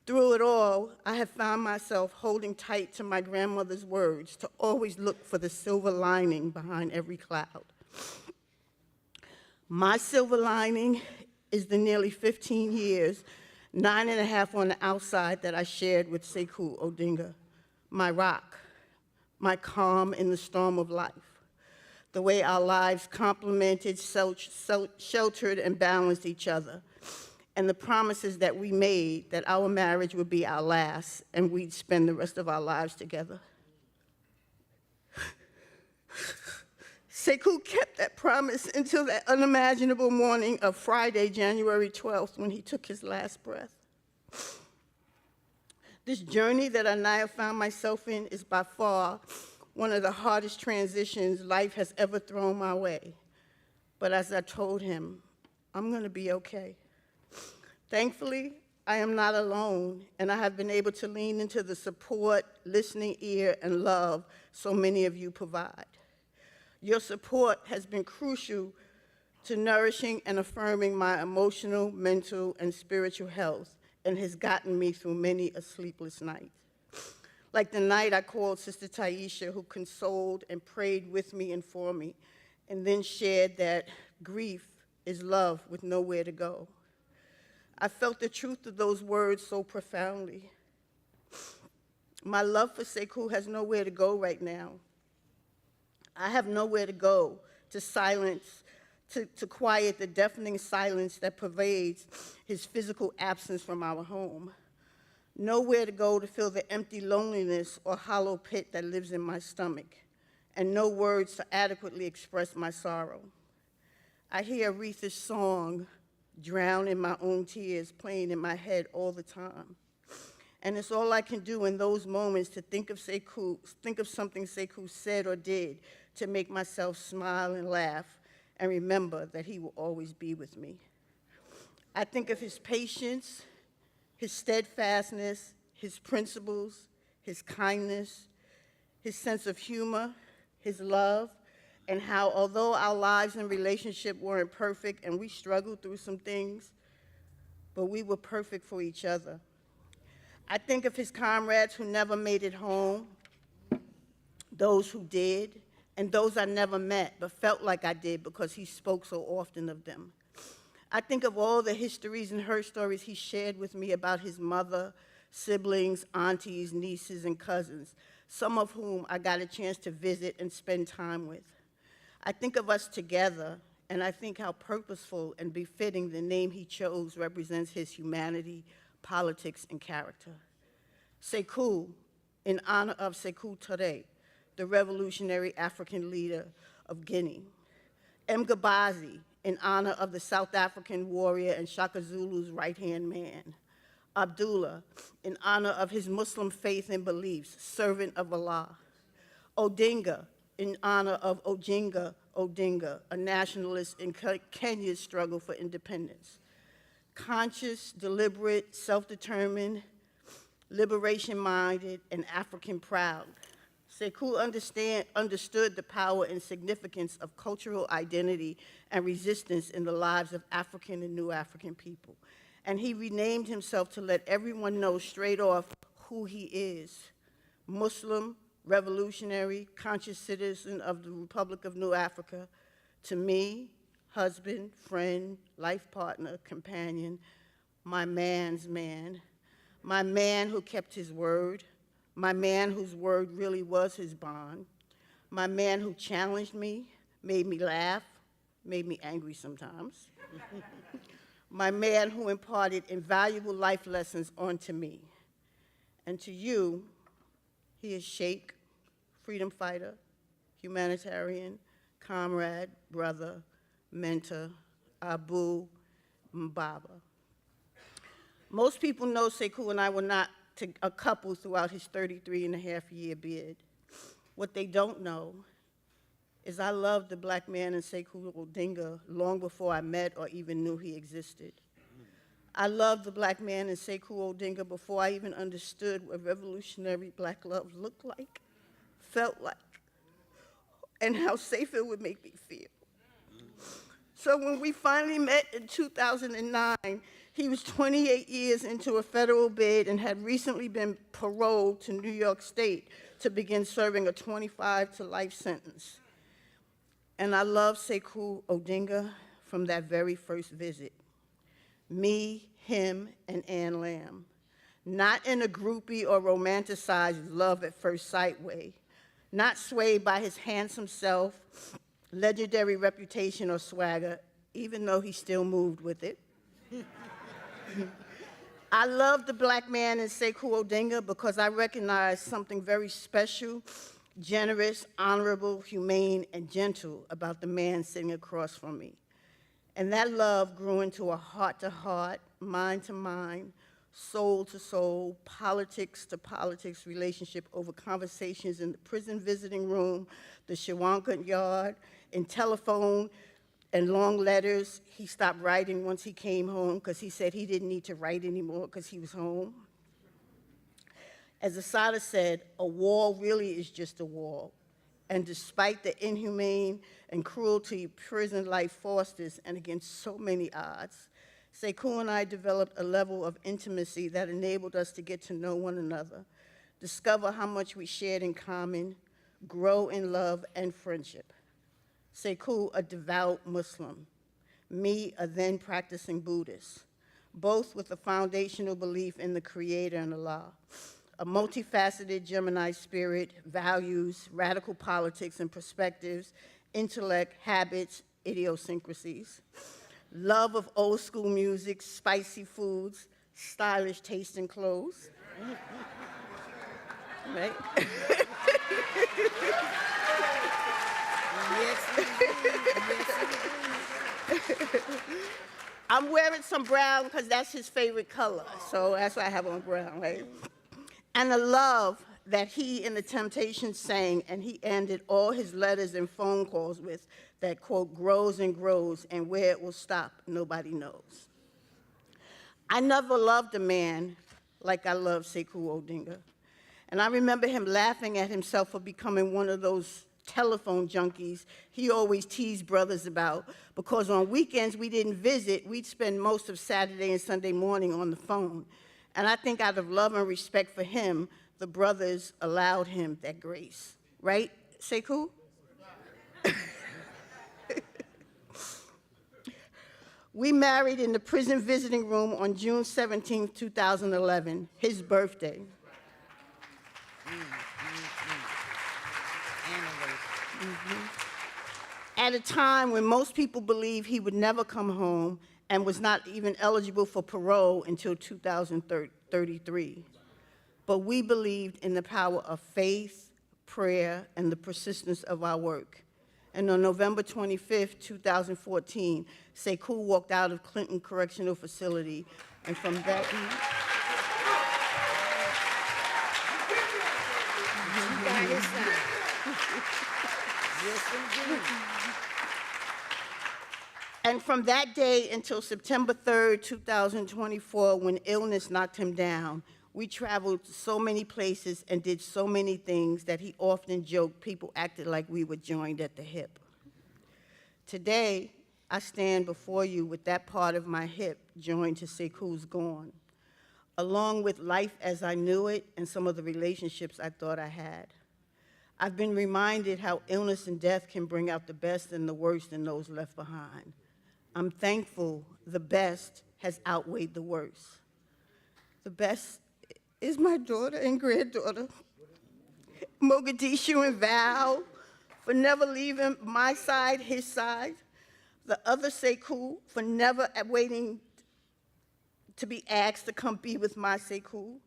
Through it all, I have found myself holding tight to my grandmother's words to always look for the silver lining behind every cloud. My silver lining is the nearly 15 years, 9.5 on the outside, that I shared with Sekou Odinga, my rock, my calm in the storm of life, the way our lives complemented, sheltered, and balanced each other, and the promises that we made that our marriage would be our last and we'd spend the rest of our lives together. Sekou kept that promise until that unimaginable morning of Friday, January 12th, when he took his last breath. This journey that I now found myself in is by far one of the hardest transitions life has ever thrown my way. But as I told him, I'm going to be okay. Thankfully, I am not alone, and I have been able to lean into the support, listening ear, and love so many of you provide. Your support has been crucial to nourishing and affirming my emotional, mental, and spiritual health, and has gotten me through many a sleepless night. Like the night I called Sister Taisha, who consoled and prayed with me and for me, and then shared that grief is love with nowhere to go. I felt the truth of those words so profoundly. My love for Sekou has nowhere to go right now. I have nowhere to go to silence, to quiet the deafening silence that pervades his physical absence from our home. Nowhere to go to fill the empty loneliness or hollow pit that lives in my stomach, and no words to adequately express my sorrow. I hear Aretha's song, Drown in My Own Tears, playing in my head all the time. And it's all I can do in those moments to think of Sekou, think of something Sekou said or did to make myself smile and laugh and remember that he will always be with me. I think of his patience, his steadfastness, his principles, his kindness, his sense of humor, his love, and how although our lives and relationship weren't perfect and we struggled through some things, but we were perfect for each other. I think of his comrades who never made it home, those who did, and those I never met but felt like I did because he spoke so often of them. I think of all the histories and her stories he shared with me about his mother, siblings, aunties, nieces, and cousins, some of whom I got a chance to visit and spend time with. I think of us together, and I think how purposeful and befitting the name he chose represents his humanity, politics, and character. Sekou, in honor of Sekou Touré, the revolutionary African leader of Guinea. Mgobozi, in honor of the South African warrior and Shaka Zulu's right-hand man. Abdullah, in honor of his Muslim faith and beliefs, servant of Allah. Odinga, in honor of Ojinga Odinga, a nationalist in Kenya's struggle for independence. Conscious, deliberate, self-determined, liberation-minded, and African-proud. Sekou understood the power and significance of cultural identity and resistance in the lives of African and New African people. And he renamed himself to let everyone know straight off who he is. Muslim, revolutionary, conscious citizen of the Republic of New Africa, to me, husband, friend, life partner, companion, my man's man, my man who kept his word, my man whose word really was his bond, my man who challenged me, made me laugh, made me angry sometimes, my man who imparted invaluable life lessons onto me. And to you, he is Sheikh, freedom fighter, humanitarian, comrade, brother, mentor, Abu Mbaba. Most people know Sekou and I were not a couple throughout his 33-and-a-half-year bid. What they don't know is I loved the black man in Sekou Odinga long before I met or even knew he existed. I loved the black man in Sekou Odinga before I even understood what revolutionary black love looked like, felt like, and how safe it would make me feel. So when we finally met in 2009, he was 28 years into a federal bid and had recently been paroled to New York State to begin serving a 25 to life sentence. And I loved Sekou Odinga from that very first visit. Me, him, and Ann Lamb. Not in a groupie or romanticized love at first sight way. Not swayed by his handsome self, legendary reputation, or swagger, even though he still moved with it. I love the black man in Sekou Odinga because I recognize something very special, generous, honorable, humane, and gentle about the man sitting across from me. And that love grew into a heart-to-heart, mind-to-mind, soul to soul, politics to politics relationship over conversations in the prison visiting room, the Shawanka yard, in telephone and long letters. He stopped writing once he came home because he said he didn't need to write anymore because he was home. As Asada said, a wall really is just a wall. And despite the inhumane and cruelty prison life fosters, and against so many odds, Sekou and I developed a level of intimacy that enabled us to get to know one another, discover how much we shared in common, grow in love and friendship. Sekou, a devout Muslim, me, a then practicing Buddhist, both with a foundational belief in the Creator and Allah, a multifaceted Gemini spirit, values, radical politics and perspectives, intellect, habits, idiosyncrasies, love of old school music, spicy foods, stylish taste in clothes. Right? I'm wearing some brown because that's his favorite color, so that's why I have on brown, right? And the love that he and the Temptations sang, and he ended all his letters and phone calls with, that, quote, grows and grows, and where it will stop, nobody knows. I never loved a man like I love Sekou Odinga. And I remember him laughing at himself for becoming one of those telephone junkies he always teased brothers about, because on weekends we didn't visit, we'd spend most of Saturday and Sunday morning on the phone. And I think out of love and respect for him, the brothers allowed him that grace. Right, Sekou? We married in the prison visiting room on June 17, 2011, his birthday. At a time when most people believed he would never come home and was not even eligible for parole until 2033. But we believed in the power of faith, prayer, and the persistence of our work. And on November 25th, 2014, Sekou walked out of Clinton Correctional Facility, and from that And from that day until September 3rd, 2024, when illness knocked him down, we traveled to so many places and did so many things that he often joked people acted like we were joined at the hip. Today, I stand before you with that part of my hip joined to Sekou's gone, along with life as I knew it and some of the relationships I thought I had. I've been reminded how illness and death can bring out the best and the worst in those left behind. I'm thankful the best has outweighed the worst. The best is my daughter and granddaughter, Mogadishu and Val, for never leaving my side, his side. The other Sekou, for never waiting to be asked to come be with my Sekou.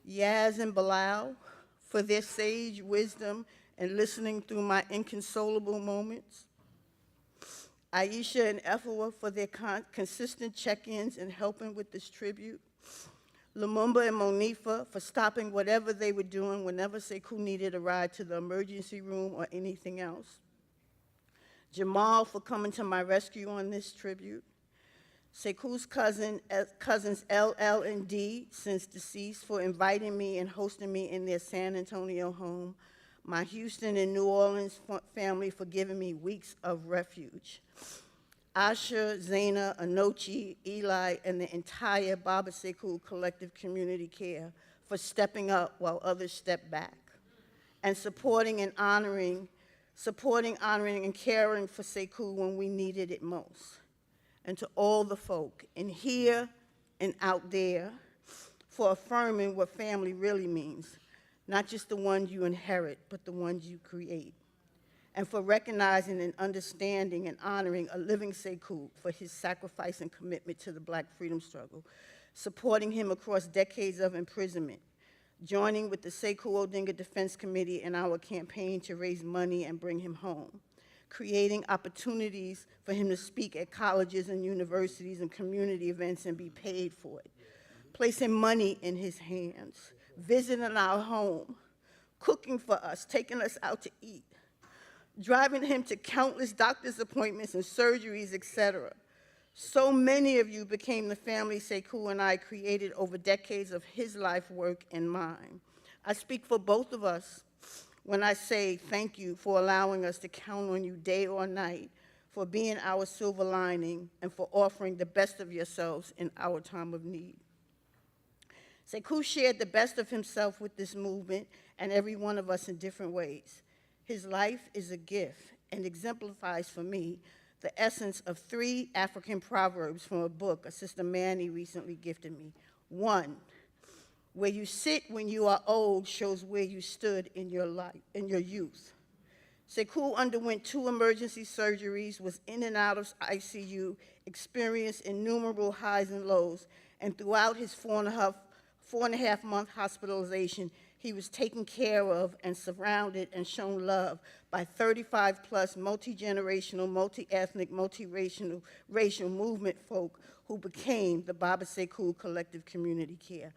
Yaz and Bilal, for their sage wisdom and listening through my inconsolable moments. Aiyisha and Effa for their consistent check-ins and helping with this tribute. Lumumba and Monifa for stopping whatever they were doing whenever Sekou needed a ride to the emergency room or anything else. Jamal for coming to my rescue on this tribute. Sekou's cousins LL and D, since deceased, for inviting me and hosting me in their San Antonio home. My Houston and New Orleans family for giving me weeks of refuge. Asha, Zaina, Anochi, Eli, and the entire Baba Sekou Collective Community Care for stepping up while others stepped back, and supporting, honoring, and caring for Sekou when we needed it most. And to all the folk in here and out there for affirming what family really means, not just the ones you inherit, but the ones you create. And for recognizing and understanding and honoring a living Sekou for his sacrifice and commitment to the Black freedom struggle, supporting him across decades of imprisonment, joining with the Sekou Odinga Defense Committee in our campaign to raise money and bring him home, creating opportunities for him to speak at colleges and universities and community events and be paid for it, placing money in his hands, visiting our home, cooking for us, taking us out to eat, driving him to countless doctor's appointments and surgeries, etc. So many of you became the family Sekou and I created over decades of his life work and mine. I speak for both of us when I say thank you for allowing us to count on you day or night, for being our silver lining, and for offering the best of yourselves in our time of need. Sekou shared the best of himself with this movement and every one of us in different ways. His life is a gift and exemplifies for me the essence of 3 African proverbs from a book a Sister Manny recently gifted me. 1, where you sit when you are old shows where you stood in your life, in your youth. Sekou underwent 2 emergency surgeries, was in and out of ICU, experienced innumerable highs and lows, and throughout his 4.5 month hospitalization, he was taken care of and surrounded and shown love by 35 plus multi-generational, multi-ethnic, multi-racial movement folk who became the Baba Sekou Collective Community Care.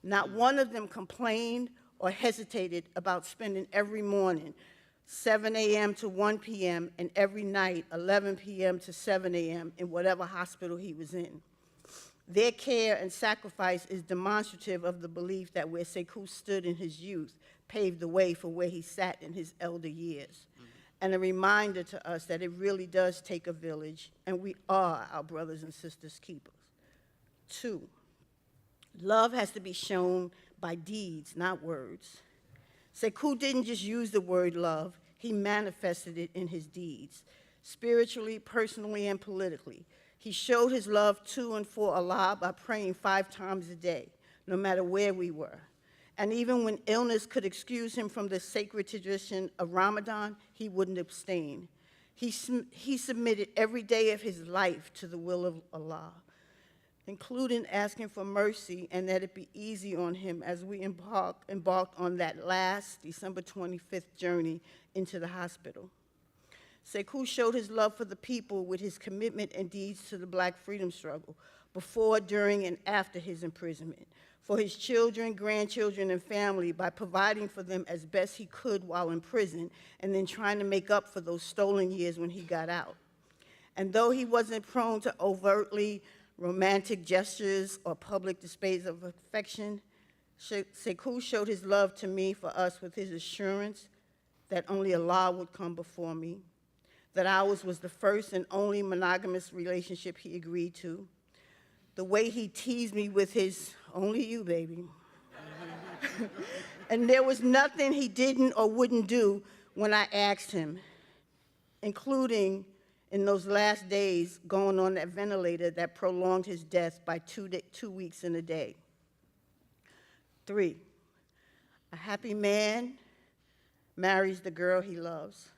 Not one of them complained or hesitated about spending every morning 7 a.m. to 1 p.m. and every night 11 p.m. to 7 a.m. in whatever hospital he was in. Their care and sacrifice is demonstrative of the belief that where Sekou stood in his youth paved the way for where he sat in his elder years. And a reminder to us that it really does take a village, and we are our brothers and sisters' keepers. 2, love has to be shown by deeds, not words. Sekou didn't just use the word love, he manifested it in his deeds, spiritually, personally, and politically. He showed his love to and for Allah by praying 5 times a day, no matter where we were. And even when illness could excuse him from the sacred tradition of Ramadan, he wouldn't abstain. He submitted every day of his life to the will of Allah, including asking for mercy and that it be easy on him as we embarked on that last December 25th journey into the hospital. Sekou showed his love for the people with his commitment and deeds to the Black freedom struggle before, during, and after his imprisonment, for his children, grandchildren, and family by providing for them as best he could while in prison and then trying to make up for those stolen years when he got out. And though he wasn't prone to overtly romantic gestures or public displays of affection, Sekou showed his love to me for us with his assurance that only Allah would come before me, that ours was the first and only monogamous relationship he agreed to, the way he teased me with his, only you, baby. And there was nothing he didn't or wouldn't do when I asked him, including in those last days going on that ventilator that prolonged his death by 2 weeks and a day. 3, a happy man marries the girl he loves,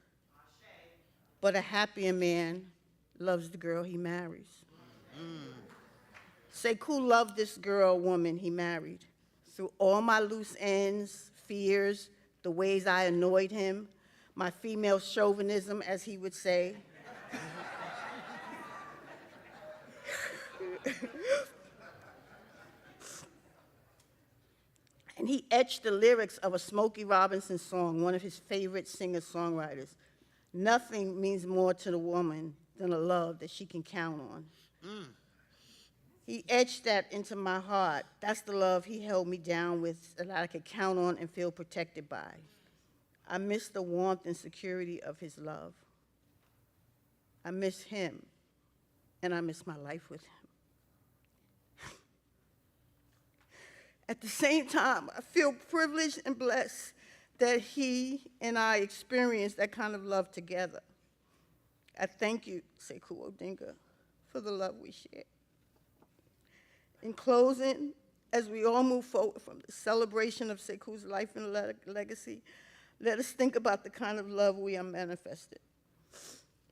but a happier man loves the girl he marries. Sekou loved this girl, woman he married. Through all my loose ends, fears, the ways I annoyed him, my female chauvinism, as he would say. And he etched the lyrics of a Smokey Robinson song, one of his favorite singer-songwriters. Nothing means more to the woman than a love that she can count on. He etched that into my heart. That's the love he held me down with, that I could count on and feel protected by. I miss the warmth and security of his love. I miss him, and I miss my life with him. At the same time, I feel privileged and blessed that he and I experienced that kind of love together. I thank you, Sekou Odinga, for the love we share. In closing, as we all move forward from the celebration of Sekou's life and legacy, let us think about the kind of love we are manifesting.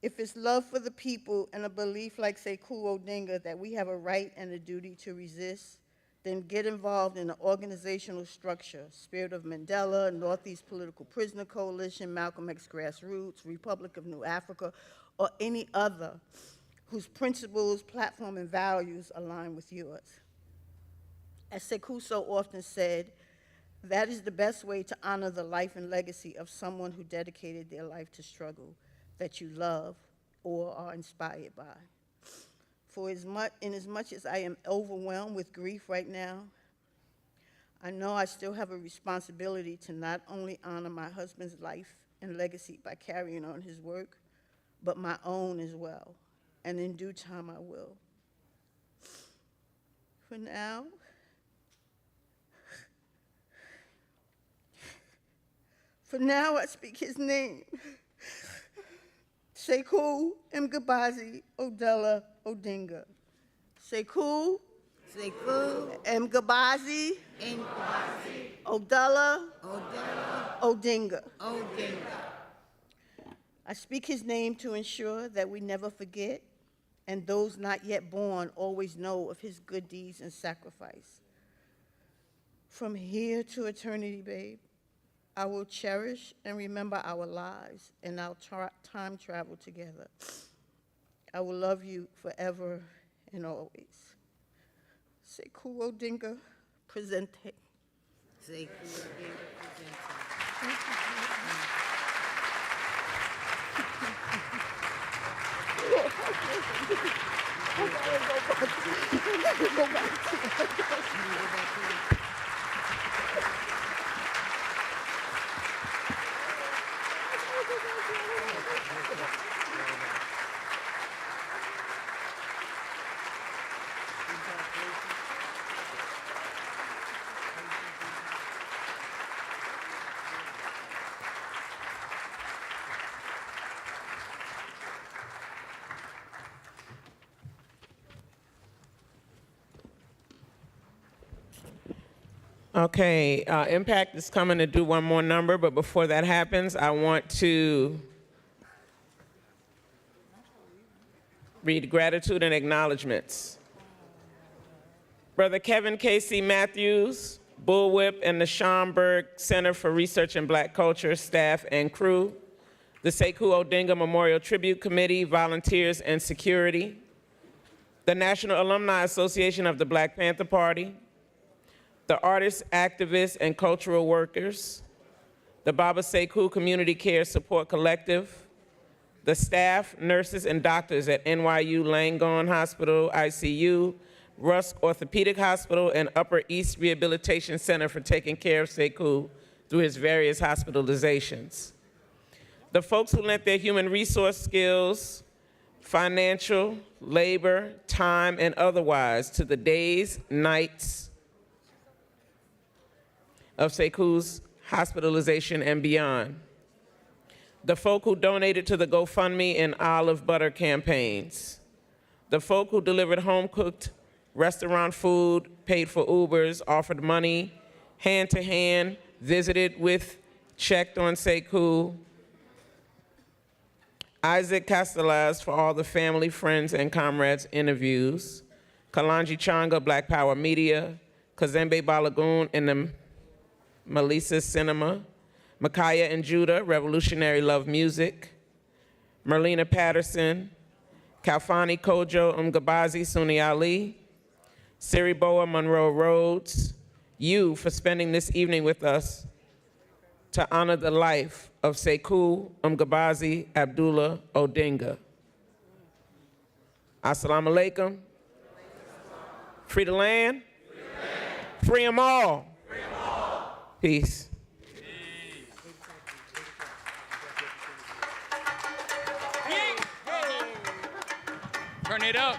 If it's love for the people and a belief like Sekou Odinga that we have a right and a duty to resist, then get involved in the organizational structure, Spirit of Mandela, Northeast Political Prisoner Coalition, Malcolm X Grassroots, Republic of New Africa, or any other whose principles, platform, and values align with yours. As Sekou so often said, that is the best way to honor the life and legacy of someone who dedicated their life to struggle that you love or are inspired by. In as much as I am overwhelmed with grief right now, I know I still have a responsibility to not only honor my husband's life and legacy by carrying on his work, but my own as well, and in due time I will. For now I speak his name. Sekou Mgobozi Abdullah Odinga. Sekou Mgobozi Abdullah Odinga. I speak his name to ensure that we never forget, and those not yet born always know of his good deeds and sacrifice. From here to eternity, babe, I will cherish and remember our lives and our time travel together. I will love you forever and always. Sekou Odinga presente. Sekou Odinga presente. Okay, Impact is coming to do one more number, but before that happens, I want to read gratitude and acknowledgements. Brother Kevin Casey Matthews, Bullwhip, and the Schomburg Center for Research in Black Culture staff and crew, the Sekou Odinga Memorial Tribute Committee, volunteers and security, the National Alumni Association of the Black Panther Party, the artists, activists, and cultural workers, the Baba Sekou Community Care Support Collective, the staff, nurses, and doctors at NYU Langone Hospital, ICU, Rusk Orthopedic Hospital, and Upper East Rehabilitation Center for taking care of Sekou through his various hospitalizations. The folks who lent their human resource skills, financial, labor, time, and otherwise to the days, nights, of Sekou's hospitalization and beyond. The folk who donated to the GoFundMe and olive butter campaigns. The folk who delivered home-cooked restaurant food, paid for Ubers, offered money, hand-to-hand, visited with, checked on Sekou. Isaac Castellas for all the family, friends, and comrades interviews. Kalanji Changa, Black Power Media. Kazembe Balagoon and the Melissa Cinema, Micaiah and Judah, Revolutionary Love Music, Merlina Patterson, Kalfani Kojo Mgobozi Suni Ali, Siriboa Monroe Rhodes, you for spending this evening with us to honor the life of Sekou Mgobozi Abdullah Odinga. Assalamu alaikum. Free the land. Free them all. Peace. Turn it up.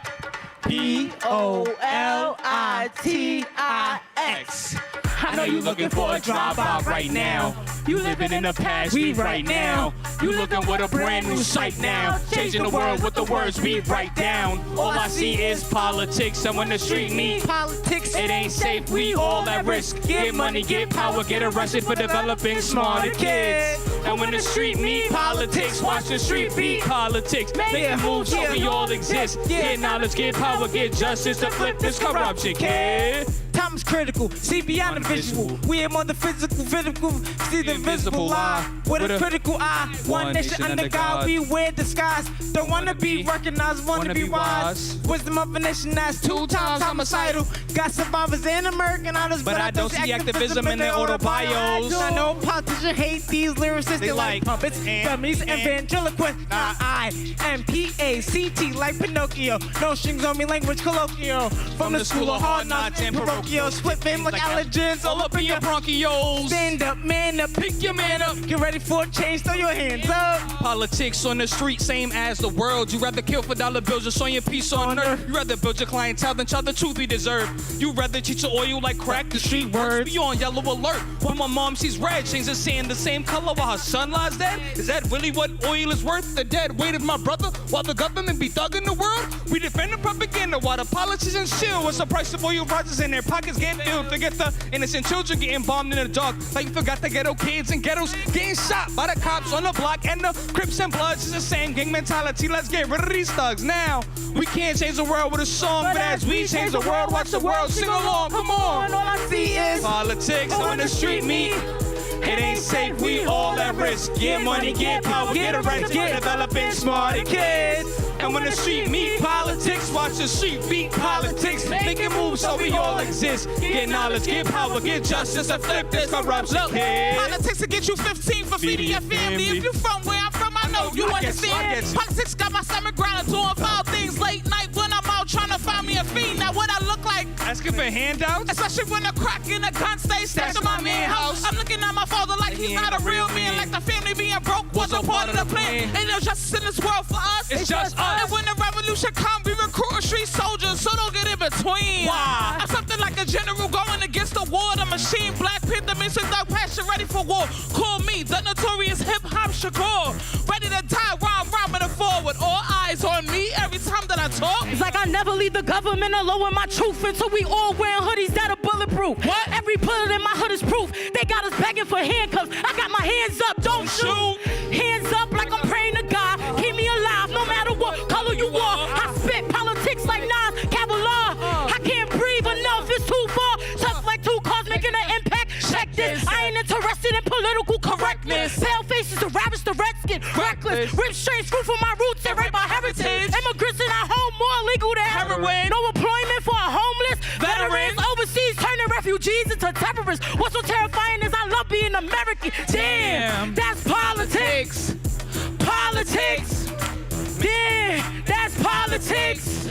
Politix. I know you looking for a drive-by right now. You living in the past, we right now. You looking with a brand new sight now. Changing the world with the words we write down. All I see is politics. And when the street meet politics, it ain't safe, we all at risk. Get money, get power, get arrested for developing smarter kids. And when the street meet politics, watch the street beat politics. Make moves so we all exist. Get knowledge, get power, get justice to flip this corruption, kid. Time is critical, see beyond the visual. We are more the physical, see the invisible lie. With a critical eye, one nation under God, we wear disguise. Don't wanna be recognized, wanna be wise. Wisdom of a nation that's 2 times homicidal. Got survivors in American honors, But I don't see activism in their autobios. I know politicians hate these lyricists. They like puppets, dummies, and ventriloquists. I-M-P-A-C-T like Pinocchio. No strings on me, language colloquial. From the school of hard knocks and parochial. Split fame like allergens all up in your bronchioles. Stand up, man up, pick your man up. Get ready for a change, throw your hands up. Politics on the street, same as the world. You rather kill for dollar bills just on your peace on earth. You rather build your clientele than tell the truth we deserve. You rather cheat your oil like crack, the street words. Be on yellow alert. When my mom sees red, change the sand the same color while her son lies dead. Is that really what oil is worth? The dead weight of my brother while the government be thugging the world? We defend the propaganda while the politicians chill. What's the price of oil rises and their pockets get filled? Forget the innocent children getting bombed in the dark. Like you forgot the ghetto kids in ghettos getting shot by the cops on the block. And the Crips and Bloods is the same gang mentality. Let's get rid of these thugs now. We can't change the world with a song, but as we change the world, watch the world sing along. Come on. All I see is politics on the street meet. It ain't safe, we all at risk. Get money, get power, get arrested, get developing smarter kids. And when the street meet politics, watch the street beat politics. Make it move so we all exist. Get knowledge, get power, get justice, and flip this corruption, kid. Politics will get you 15 for feeding your family. If you from where I'm from, I know you understand. Politics got my stomach growling, doing foul things late night when I'm out trying to find me a fiend. Now what I look like? Asking for handouts? Especially when the crack in the gun stays stashed in my man house. I'm looking at my father like he's not a real man. Like the family being broke was a part of the plan. Ain't no justice in this world for us. It's just us. And when the revolution comes, we recruit street soldiers, so don't get in between. Why? I'm something like a general going against the war. The machine, Black Panther, means dog passion, ready for war. Call me the notorious hip-hop Shakur. Ready to die while I'm rhyming it forward. All eyes on me every time that I talk. It's like I never leave the government alone with my truth until we all wearing hoodies that are bulletproof. What? Every bullet in my hood is proof. They got us begging for handcuffs. I got my hands up, don't shoot. Hands up like I'm praying to God. Keep me alive no matter what color you are. I spit politics like Nas, Kevlar. I can't breathe enough, it's too far. Tough like 2 cars making an impact. Check this, I ain't interested in political correctness. Pale faces, the rabbits, the redskin, reckless. Rip straight, screw for my roots and rape my heritage. Immigrants in our home more illegal than heroin. No employment for our homeless veterans. Overseas turning refugees into terrorists. What's so terrifying is I love being American. Damn, that's politics. Politics. Damn, that's politics.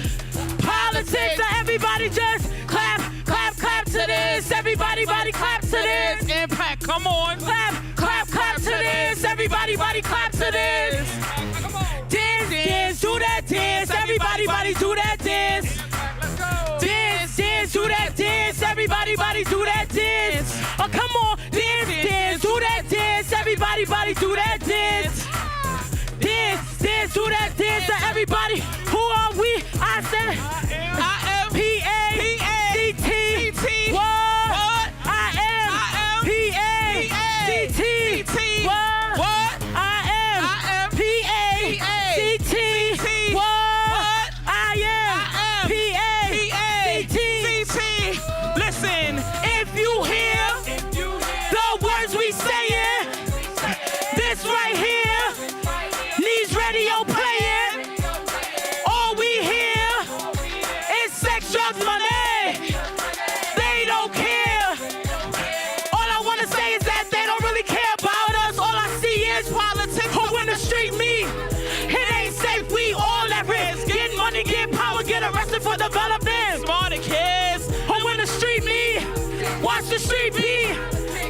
Politics. So everybody just clap, clap, clap to this. Everybody, body clap to this. Impact, come on. Clap, clap, clap to this. Everybody, body clap to this. Dance, dance, do that dance. Everybody, body do that dance. Dance, dance, do that dance. Everybody, body do that dance. Oh, come on. Dance, dance, do that dance. Everybody, body do that dance. Dance, dance, do that dance. So everybody, who are we? I said I-M-P-A-C-T. What? I-M-P-A-C-T. What? I-M-P-A-C-T. What? I-M-P-A-C-T. Listen, if you hear the words we saying, this right here needs radio playing. All we hear is sex, drugs, money. They don't care. All I want to say is that they don't really care about us. All I see is politics. Who in the street meet? It ain't safe. We all at risk. Get money, get power, get arrested for development. smarter kids, Who in the street meet? Watch the street beat.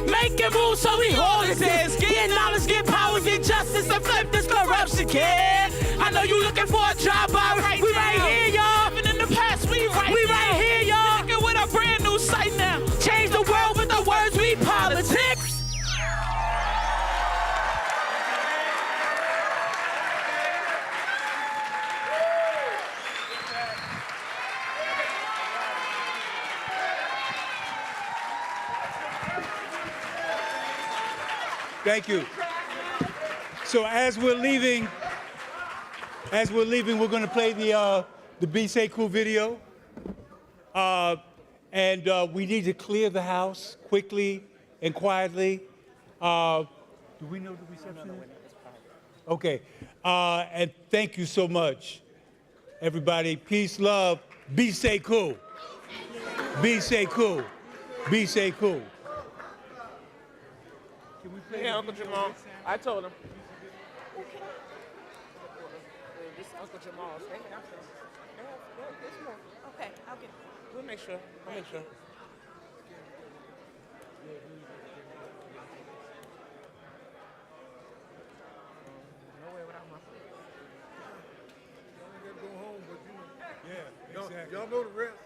Make it move so we all exist. Get knowledge, get power, get justice, and flip this corruption, kid. I know you looking for a job, we right here, y'all. Living in the past, we right here, y'all. Looking with a brand new sight now. Change the world with the words we politics. Thank you. So as we're leaving, we're going to play the Be Sekou video. And we need to clear the house quickly and quietly. Do we know the reception? Okay. And thank you so much, everybody. Peace, love. Be Sekou. Be Sekou. Be Sekou. Yeah, Uncle Jamal. I told him. This Uncle Jamal. They have some. There's more. Okay, I'll get it. We'll make sure. I'll make sure. Nowhere without my food. Go home, but you know. Yeah, exactly. Y'all know the rest.